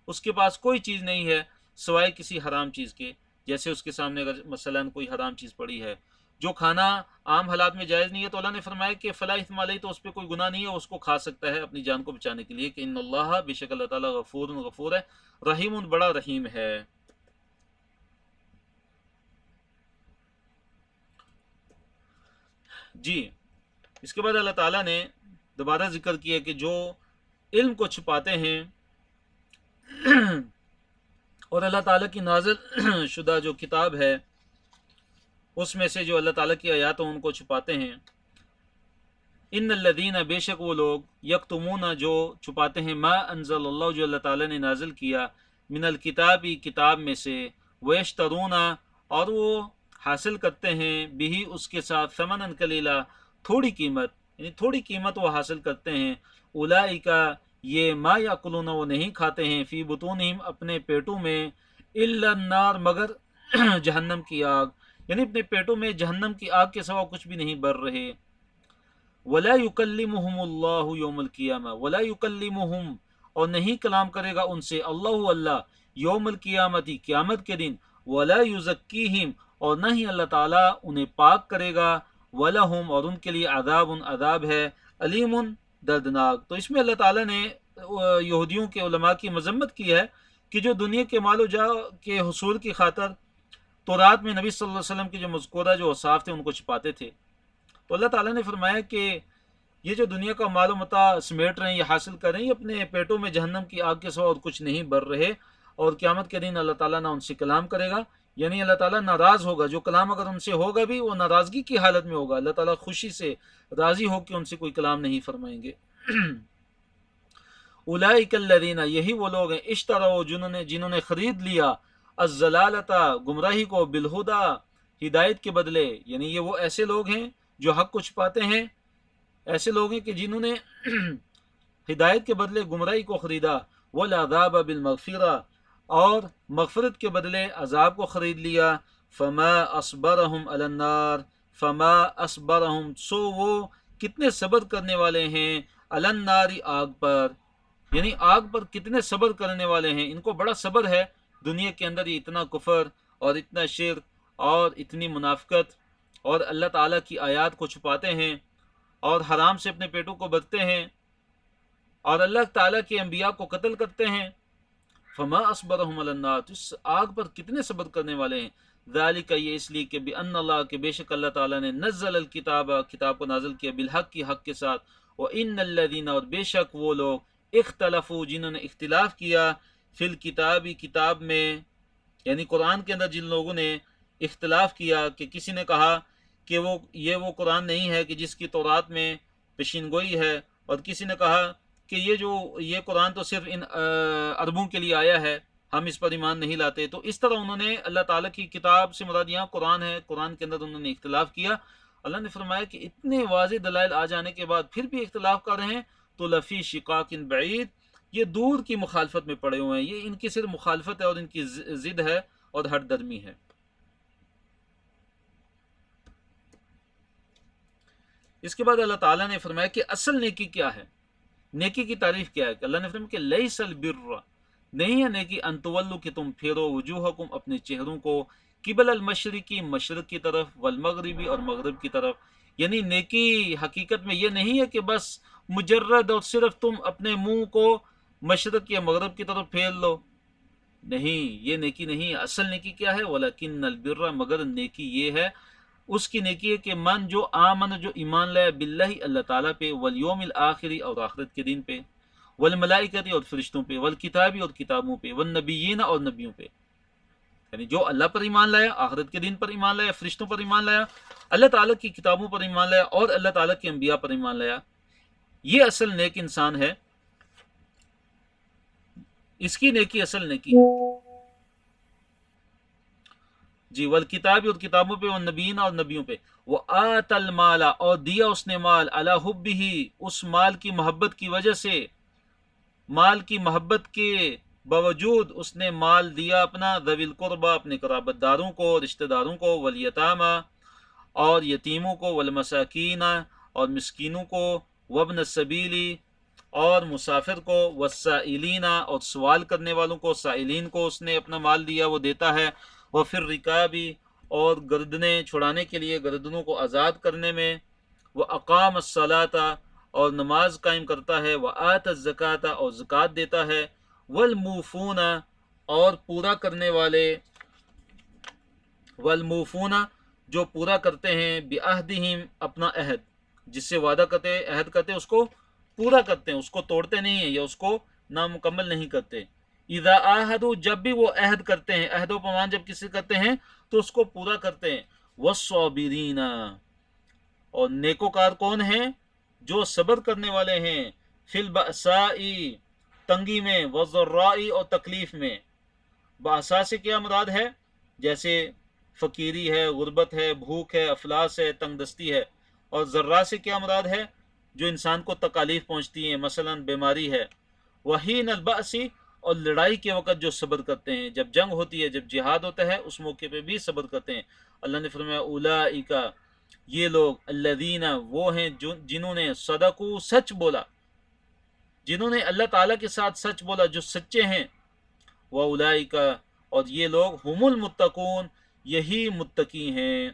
اس کے پاس کوئی چیز نہیں ہے سوائے کسی حرام چیز کے، جیسے اس کے سامنے اگر مثلا کوئی حرام چیز پڑی ہے جو کھانا عام حالات میں جائز نہیں ہے، تو اللہ نے فرمایا کہ فلا اثم علیہ، تو اس پہ کوئی گناہ نہیں ہے، اس کو کھا سکتا ہے اپنی جان کو بچانے کے لیے، کہ ان اللہ، بے شک اللہ تعالیٰ، غفور ہے، رحیم، بڑا رحیم ہے. جی، اس کے بعد اللہ تعالیٰ نے دوبارہ ذکر کیا کہ جو علم کو چھپاتے ہیں اور اللہ تعالیٰ کی نازل شدہ جو کتاب ہے اس میں سے جو اللہ تعالیٰ کی آیات ان کو چھپاتے ہیں، ان الذین، بے شک وہ لوگ، یکتمون جو چھپاتے ہیں، ما انزل اللہ، جو اللہ تعالیٰ نے نازل کیا، من الکتابی، کتاب میں سے، ویشترون اور وہ حاصل کرتے ہیں، بھی اس کے ساتھ، ثمنا قلیلا، تھوڑی قیمت، یعنی تھوڑی قیمت وہ حاصل کرتے ہیں، اولئک، یہ ما یاکلون، وہ نہیں کھاتے ہیں، فی بطونہم، اپنے پیٹوں میں، الا النار، مگر جہنم کی آگ، یعنی اپنے پیٹوں میں جہنم کی آگ کے سوا کچھ بھی نہیں بھر رہے. ولا یکلمہم اللہ یوم القیامہ، ولا یکلمہم اور نہیں کلام کرے گا ان سے، اللہ یوم القیامت، قیامت کے دن، ولا یزکیہم اور نہ ہی اللہ تعالیٰ انہیں پاک کرے گا، ولہم اور ان کے لیے عذاب ہے، علیم دردناک. تو اس میں اللہ تعالیٰ نے یہودیوں کے علماء کی مذمت کی ہے کہ جو دنیا کے مال و جا کے حصول کی خاطر تورات میں نبی صلی اللہ علیہ وسلم کے جو مذکورہ جو اوصاف تھے ان کو چھپاتے تھے. تو اللہ تعالیٰ نے فرمایا کہ یہ جو دنیا کا مال و متاع سمیٹ رہے ہیں، یہ حاصل کر رہے ہیں، یہ اپنے پیٹوں میں جہنم کی آگ کے سوا اور کچھ نہیں بھر رہے، اور قیامت کے دن اللہ تعالیٰ نہ ان سے کلام کرے گا، یعنی اللہ تعالیٰ ناراض ہوگا. جو کلام اگر ان سے ہوگا بھی وہ ناراضگی کی حالت میں ہوگا، اللہ تعالیٰ خوشی سے راضی ہو کہ ان سے کوئی کلام نہیں فرمائیں گے. اولئک الذین، یہی وہ لوگ ہیں، اشتروا جنہوں نے خرید لیا الضلالۃ گمراہی کو، بالہدی ہدایت کے بدلے، یعنی یہ وہ ایسے لوگ ہیں جو حق کو چھپاتے ہیں، ایسے لوگ ہیں کہ جنہوں نے ہدایت کے بدلے گمراہی کو خریدا، والعذاب بالمغفرہ، اور مغفرت کے بدلے عذاب کو خرید لیا، فما اصبرہم علی النار، فما اصبرہم، سو وہ کتنے صبر کرنے والے ہیں، علی النار، آگ پر، یعنی آگ پر کتنے صبر کرنے والے ہیں، ان کو بڑا صبر ہے دنیا کے اندر، یہ اتنا کفر اور اتنا شرک اور اتنی منافقت، اور اللہ تعالیٰ کی آیات کو چھپاتے ہیں اور حرام سے اپنے پیٹوں کو بچتے ہیں اور اللہ تعالیٰ کے انبیاء کو قتل کرتے ہیں، فما اصبرہم علی النار، تو اس آگ پر کتنے صبر کرنے والے ہیں، ذالک، یہ اس لیے کہ بأن اللہ، کہ بے شک اللہ تعالیٰ نے نزل الکتاب، کتاب کو نازل کیا، بالحق کی حق کے ساتھ، وإن الذین، اور بے شک وہ لوگ، اختلفوا، جنہوں نے اختلاف کیا، فی الکتاب، کتاب میں، یعنی قرآن کے اندر جن لوگوں نے اختلاف کیا، کہ کسی نے کہا کہ یہ وہ قرآن نہیں ہے کہ جس کی تورات میں پیشین گوئی ہے، اور کسی نے کہا کہ یہ قرآن تو صرف ان عربوں کے لیے آیا ہے، ہم اس پر ایمان نہیں لاتے، تو اس طرح انہوں نے اللہ تعالیٰ کی کتاب سے مراد یہاں قرآن ہے، قرآن کے اندر انہوں نے اختلاف کیا۔ اللہ نے فرمایا کہ اتنے واضح دلائل آ جانے کے بعد پھر بھی اختلاف کر رہے ہیں، تو لفی شقاق بعید، یہ دور کی مخالفت میں پڑے ہوئے ہیں، یہ ان کی صرف مخالفت ہے اور ان کی ضد ہے اور ہٹ درمی ہے۔ اس کے بعد اللہ تعالیٰ نے فرمایا کہ اصل نیکی کیا ہے، نیکی کی تعریف کیا ہے، کہ اللہ نے فرمایا کہ لیس البر، نہیں ہے نیکی، ان تولوا، کہ تم پھیرو، وجوہکم، اپنے چہروں کو، قبل المشرقی، مشرق کی طرف، والمغربی، اور مغرب کی طرف، یعنی نیکی حقیقت میں یہ نہیں ہے کہ بس مجرد اور صرف تم اپنے منہ کو مشرق یا مغرب کی طرف پھیر لو، نہیں، یہ نیکی نہیں ہے۔ اصل نیکی کیا ہے، ولکن البر، مگر نیکی یہ ہے، اس کی نیکی ہے کہ من، جو آمن، جو ایمان لائے، باللہ، اللہ تعالیٰ پہ، والیوم الآخری، اور آخرت کے دن پہ، والملائکتی، اور فرشتوں پہ، والکتابی، اور کتابوں پہ، والنبیین، اور نبیوں پہ، یعنی جو اللہ پر ایمان لایا، آخرت کے دن پر ایمان لایا، فرشتوں پر ایمان لایا، اللہ تعالیٰ کی کتابوں پر ایمان لایا، اور اللہ تعالیٰ کے انبیاء پر ایمان لایا، یہ اصل نیک انسان ہے، اس کی نیکی اصل نیکی ہے جی۔ والکتاب، اور کتابوں پہ، والنبیین، اور نبیوں پہ، وآت المال، اور دیا اس نے مال، علی حبہ، اس مال کی محبت کی وجہ سے، مال کی محبت کے باوجود اس نے مال دیا اپنا، ذوی القربہ، اپنے قرابت داروں کو، رشتہ داروں کو، والیتامى، اور یتیموں کو، والمساکین، اور مسکینوں کو، وابن السبیل، اور مسافر کو، والسائلین، اور سوال کرنے والوں کو، سائلین کو اس نے اپنا مال دیا، وہ دیتا ہے، وفی الرکاب، اور گردنیں چھڑانے کے لیے، گردنوں کو آزاد کرنے میں، واقام الصلاۃ، اور نماز قائم کرتا ہے، وآت الزکاۃ، اور زکوٰۃ دیتا ہے، والموفون، اور پورا کرنے والے، والموفون، جو پورا کرتے ہیں، بعہدہم، اپنا عہد، جس سے وعدہ کرتے، عہد کرتے، اس کو پورا کرتے ہیں، اس کو توڑتے نہیں ہیں یا اس کو نامکمل نہیں کرتے، اذا عاہدوا، جب بھی وہ عہد کرتے ہیں، عہد و پیمان جب کسی کرتے ہیں تو اس کو پورا کرتے ہیں، والصابرین، اور نیکوکار کون ہیں، جو صبر کرنے والے ہیں، فی البأساء، تنگی میں، والضراء، اور تکلیف میں۔ بأساء سے کیا مراد ہے، جیسے فقیری ہے، غربت ہے، بھوک ہے، افلاس ہے، تنگ دستی ہے، اور ضراء سے کیا مراد ہے، جو انسان کو تکالیف پہنچتی ہیں، مثلا بیماری ہے، وحین البأس، اور لڑائی کے وقت جو صبر کرتے ہیں، جب جنگ ہوتی ہے، جب جہاد ہوتا ہے، اس موقع پہ بھی صبر کرتے ہیں۔ اللہ نے فرمایا اولئک، یہ لوگ، الذین، وہ ہیں جنہوں نے، صدقوا، سچ بولا، جنہوں نے اللہ تعالیٰ کے ساتھ سچ بولا، جو سچے ہیں، واولئک، اور یہ لوگ، هم المتقون، یہی متقی ہیں۔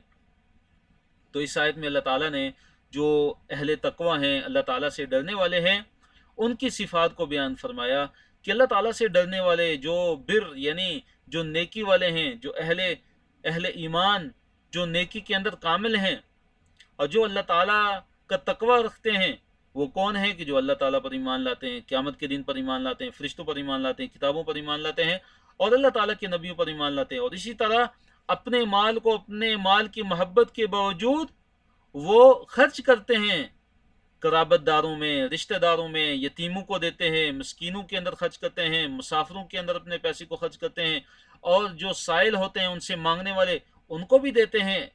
تو اس آیت میں اللہ تعالیٰ نے جو اہل تقوی ہیں، اللہ تعالیٰ سے ڈرنے والے ہیں، ان کی صفات کو بیان فرمایا کہ اللہ تعالیٰ سے ڈرنے والے، جو بر، یعنی جو نیکی والے ہیں، جو اہل ایمان، جو نیکی کے اندر کامل ہیں، اور جو اللہ تعالیٰ کا تقوی رکھتے ہیں، وہ کون ہیں، کہ جو اللہ تعالیٰ پر ایمان لاتے ہیں، قیامت کے دن پر ایمان لاتے ہیں، فرشتوں پر ایمان لاتے ہیں، کتابوں پر ایمان لاتے ہیں، اور اللہ تعالیٰ کے نبیوں پر ایمان لاتے ہیں، اور اسی طرح اپنے مال کو، اپنے مال کی محبت کے باوجود وہ خرچ کرتے ہیں، قرابت داروں میں، رشتہ داروں میں، یتیموں کو دیتے ہیں، مسکینوں کے اندر خرچ کرتے ہیں، مسافروں کے اندر اپنے پیسے کو خرچ کرتے ہیں، اور جو سائل ہوتے ہیں ان سے مانگنے والے ان کو بھی دیتے ہیں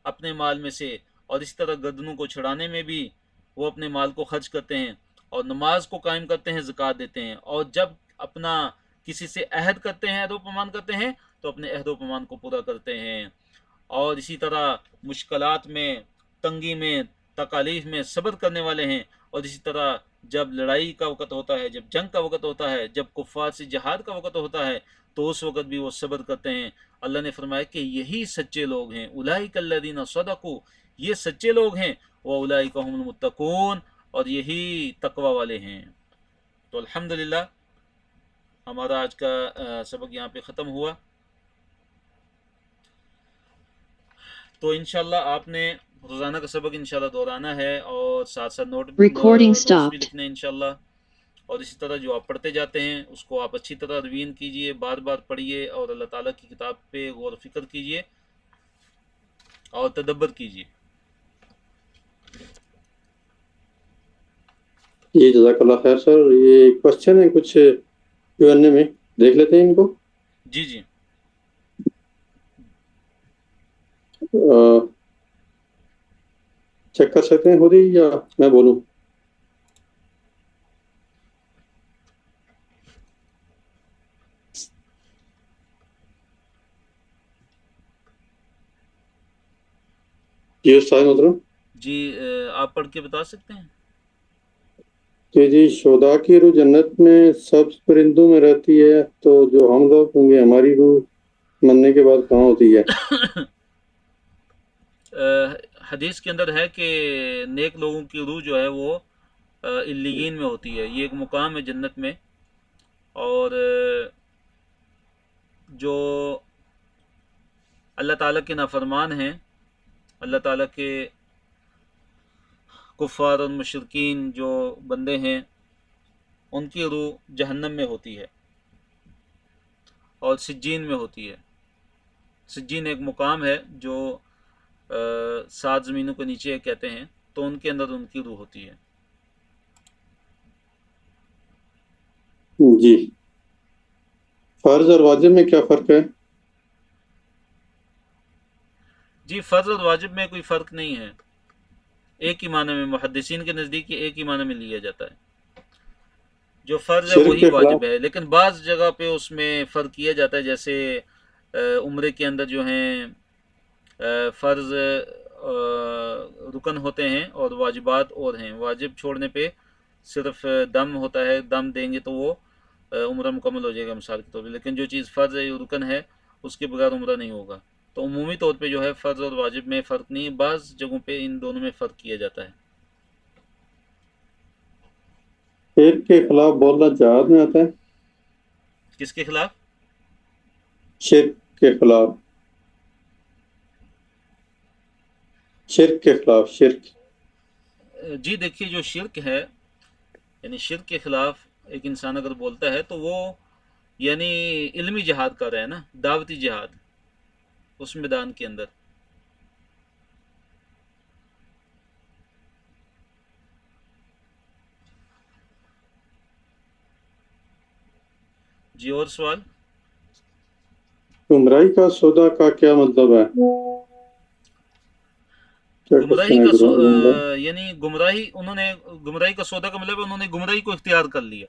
اپنے مال میں سے، اور اس طرح گردنوں کو چھڑانے میں بھی وہ اپنے مال کو خرچ کرتے ہیں، اور نماز کو قائم کرتے ہیں، زکوٰۃ دیتے ہیں، اور جب اپنا کسی سے عہد کرتے ہیں، عہد و پیمان کرتے ہیں تو اپنے عہد و پیمان کو پورا کرتے ہیں، اور اسی طرح مشکلات میں، تنگی میں، تکالیف میں صبر کرنے والے ہیں، اور اسی طرح جب لڑائی کا وقت ہوتا ہے، جب جنگ کا وقت ہوتا ہے، جب کفار سے جہاد کا وقت ہوتا ہے تو اس وقت بھی وہ صبر کرتے ہیں۔ اللہ نے فرمایا کہ یہی سچے لوگ ہیں، اولئک الذین صدقوا، یہ سچے لوگ ہیں، واولئک هم المتقون، اور یہی تقوی والے ہیں۔ تو الحمدللہ ہمارا آج کا سبق یہاں پہ ختم ہوا۔ تو انشاءاللہ آپ نے روزانہ کا سبق انشاءاللہ دہرانا ہے، اور ساتھ ساتھ Recording نوٹس بھی stopped. لکھنے ہیں انشاءاللہ، اور اسی طرح جو آپ پڑھتے جاتے ہیں اس کو آپ اچھی طرح روین کیجئے، بار بار پڑھیے، اور اللہ تعالیٰ کی کتاب پہ غور و فکر کیجئے اور تدبر کیجئے۔ جی جزاک اللہ خیر سر، یہ کوشچن ہے کچھ Q&A میں، دیکھ لیتے ہیں ان کو۔ جی جی چیک کر سکتے ہیں خود ہی یا میں بولوں؟ جی استاد محترم۔ جی آپ پڑھ کے بتا سکتے ہیں؟ جی شہداء کی روح جنت میں سب پرندوں میں رہتی ہے، تو جو ہم لوگ ہوں گے ہماری روح مرنے کے بعد کہاں ہوتی ہے؟ حدیث کے اندر ہے کہ نیک لوگوں کی روح جو ہے وہ علیین میں ہوتی ہے، یہ ایک مقام ہے جنت میں، اور جو اللہ تعالیٰ کے نافرمان ہیں، اللہ تعالیٰ کے کفار اور مشرکین جو بندے ہیں، ان کی روح جہنم میں ہوتی ہے اور سجین میں ہوتی ہے۔ سجین ایک مقام ہے جو 7 زمینوں کے نیچے کہتے ہیں، تو ان کے اندر ان کی روح ہوتی ہے۔ جی فرض اور واجب میں کیا فرق ہے؟ جی فرض اور واجب میں کوئی فرق نہیں ہے، ایک ہی معنی میں، محدثین کے نزدیک ایک ہی معنی میں لیا جاتا ہے، جو فرض ہے شرک وہی کے خلاف؟ واجب ہے، لیکن بعض جگہ پہ اس میں فرق کیا جاتا ہے، جیسے عمرے کے اندر جو ہیں فرض رکن ہوتے ہیں اور واجبات اور ہیں، واجب چھوڑنے پہ صرف دم ہوتا ہے، دم دیں گے تو وہ عمرہ مکمل ہو جائے گا مثال کے طور پہ، لیکن جو چیز فرض ہے رکن ہے اس کے بغیر عمرہ نہیں ہوگا۔ تو عمومی طور پہ جو ہے فرض اور واجب میں فرق نہیں ہے، بعض جگہوں پہ ان دونوں میں فرق کیا جاتا ہے۔ شرک کے خلاف بولنا جہاد میں آتا ہے؟ کس کے خلاف؟ شرک کے خلاف، شرک کے خلاف، شرک۔ جی دیکھیے جو شرک ہے، یعنی شرک کے خلاف ایک انسان اگر بولتا ہے تو وہ یعنی علمی جہاد کر رہا ہے نا، دعوتی جہاد اس میدان کے اندر۔ جی اور سوال؟ گمراہی کا سودا کا کیا مطلب ہے؟ گمراہی کا یعنی گمراہی کا سودا کا مطلب ہے انہوں نے گمراہی کو اختیار کر لیا،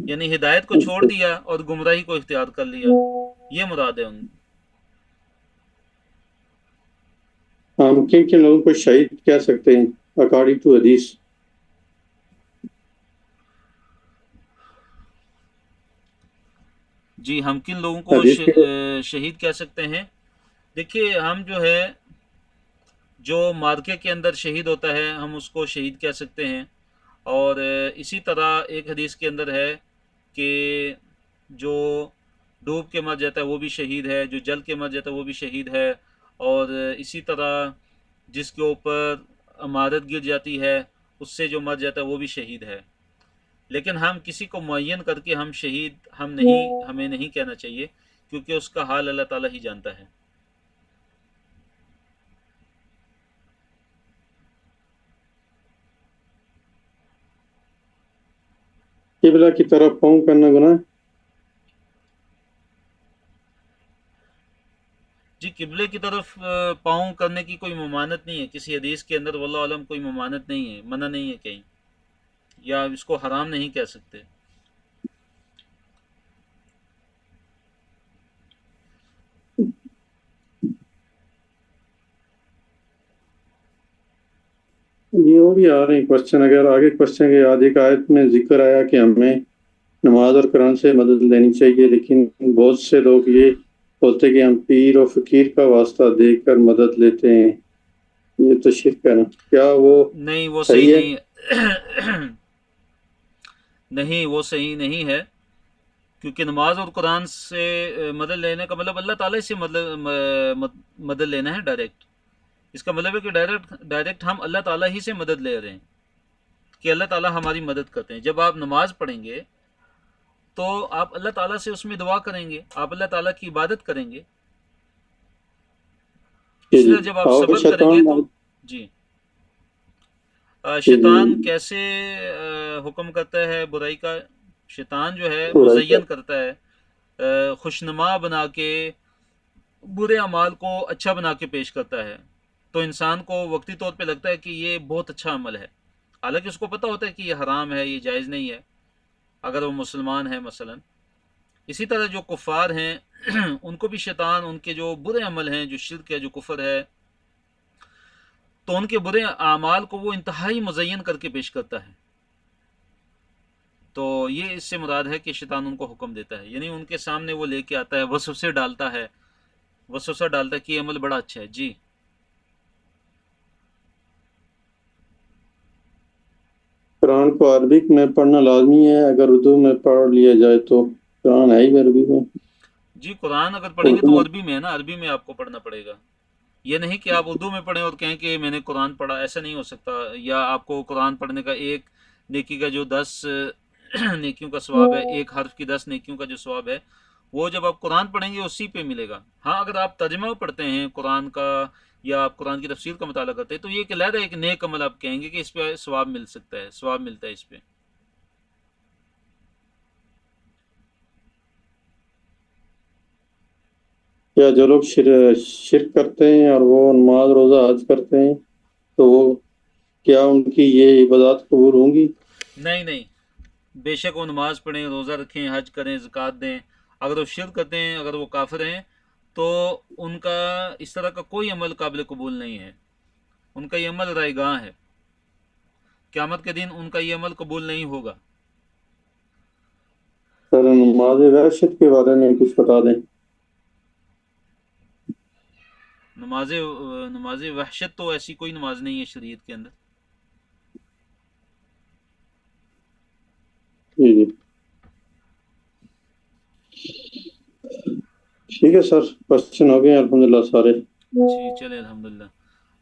یعنی ہدایت کو چھوڑ دیا اور گمراہی کو اختیار کر لیا، یہ مراد ہے ان۔ ہم کن کن لوگوں کو شہید کہہ سکتے ہیں اکارڈنگ ٹو حدیث؟ جی ہم کن لوگوں کو شہید کہہ سکتے ہیں؟ دیکھیے ہم جو ہے جو مارکے کے اندر شہید ہوتا ہے ہم اس کو شہید کہہ سکتے ہیں، اور اسی طرح ایک حدیث کے اندر ہے کہ جو ڈوب کے مر جاتا ہے وہ بھی شہید ہے، جو جل کے مر جاتا ہے وہ بھی شہید ہے، اور اسی طرح جس کے اوپر عمارت گر جاتی ہے اس سے جو مر جاتا ہے وہ بھی شہید ہے۔ لیکن ہم کسی کو معین کر کے ہم شہید ہمیں نہیں کہنا چاہیے، کیونکہ اس کا حال اللہ تعالیٰ ہی جانتا ہے۔ قبلہ کی طرف پاؤں کرنا گناہ ہے؟ جی قبلے کی طرف پاؤں کرنے کی کوئی ممانت نہیں ہے کسی حدیث کے اندر، واللہ عالم کوئی ممانت نہیں ہے، منع نہیں ہے کہیں، یا اس کو حرام نہیں کہہ سکتے۔ یہ اور بھی آ رہے ہیں کوشچن، اگر آگے کوشچن کے یاد ایک آیت میں ذکر آیا کہ ہمیں نماز اور قرآن سے مدد لینی چاہیے، لیکن بہت سے لوگ یہ بولتے کہ ہم پیر اور فقیر کا واسطہ دے کر مدد لیتے ہیں، یہ تو شرک ہے نا، کیا وہ نہیں وہ صحیح ہے؟ نہیں نہیں وہ صحیح نہیں ہے، کیونکہ نماز اور قرآن سے مدد لینے کا مطلب اللہ تعالیٰ سے مدد لینا ہے ڈائریکٹ۔ اس کا مطلب ہے کہ ڈائریکٹ ہم اللہ تعالیٰ ہی سے مدد لے رہے ہیں کہ اللہ تعالیٰ ہماری مدد کرتے ہیں۔ جب آپ نماز پڑھیں گے تو آپ اللہ تعالیٰ سے اس میں دعا کریں گے، آپ اللہ تعالیٰ کی عبادت کریں گے۔ اسی جی طرح جب آپ اور صبر کریں گے تو جی شیطان کیسے حکم کرتا ہے برائی کا؟ شیطان جو ہے مزین کرتا ہے، خوشنما بنا کے برے اعمال کو اچھا بنا کے پیش کرتا ہے، تو انسان کو وقتی طور پہ لگتا ہے کہ یہ بہت اچھا عمل ہے، حالانکہ اس کو پتہ ہوتا ہے کہ یہ حرام ہے، یہ جائز نہیں ہے اگر وہ مسلمان ہے مثلا۔ اسی طرح جو کفار ہیں ان کو بھی شیطان ان کے جو برے عمل ہیں، جو شرک ہے، جو کفر ہے، تو ان کے برے اعمال کو وہ انتہائی مزین کر کے پیش کرتا ہے۔ تو یہ اس سے مراد ہے کہ شیطان ان کو حکم دیتا ہے، یعنی ان کے سامنے وہ لے کے آتا ہے، وسوسے ڈالتا ہے، وسوسہ ڈالتا ہے کہ یہ عمل بڑا اچھا ہے۔ جی قرآن کو عربک میں پڑھنا لازمی ہے؟ اگر اردو میں پڑھ لیا جائے تو قرآن ہے ہی عربی میں؟ جی قرآن اگر پڑھیں گے تو عربی میں ہے نا، عربی میں آپ کو پڑھنا پڑے گا، یہ نہیں کہ آپ اردو میں پڑھیں اور کہیں کہ میں نے قرآن پڑھا، ایسا نہیں ہو سکتا۔ یا آپ کو قرآن پڑھنے کا ایک نیکی کا جو 10 نیکیوں کا ثواب ہے، ایک حرف کی 10 نیکیوں کا جو ثواب ہے، وہ جب آپ قرآن پڑھیں گے اسی پہ ملے گا۔ ہاں اگر آپ ترجمہ پڑھتے ہیں قرآن کا یا آپ قرآن کی تفسیر کا مطالعہ کرتے ہیں تو یہ ایک علیحدہ ایک نیک عمل آپ کہیں گے کہ اس پہ ثواب مل سکتا ہے، ثواب ملتا ہے اس پہ۔ کیا جو لوگ شرک کرتے ہیں اور وہ نماز روزہ حج کرتے ہیں تو وہ کیا ان کی یہ عبادات قبول ہوں گی؟ نہیں، بے شک وہ نماز پڑھیں، روزہ رکھیں، حج کریں، زکوٰۃ دیں، اگر وہ شرک کرتے ہیں، اگر وہ کافر ہیں تو ان کا اس طرح کا کوئی عمل قابل قبول نہیں ہے، ان کا یہ عمل رائے گاہ ہے، قیامت کے دن ان کا یہ عمل قبول نہیں ہوگا۔ سر نماز وحشت کے بارے میں کچھ بتا دیں۔ نماز وحشت تو ایسی کوئی نماز نہیں ہے شریعت کے اندر۔ جی ٹھیک ہے سر، کوشچن ہو گئے الحمدللہ سارے۔ جی چلے الحمدللہ۔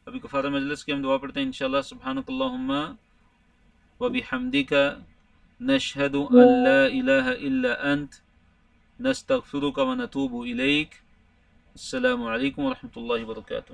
ابھی کفارہ مجلس کی ہم دعا پڑھتے ہیں انشاءاللہ۔ سبحانک اللہم وبحمدک نشہد ان لا الہ الا انت نستغفرک ونتوب الیک۔ السلام علیکم ورحمۃ اللہ وبرکاتہ۔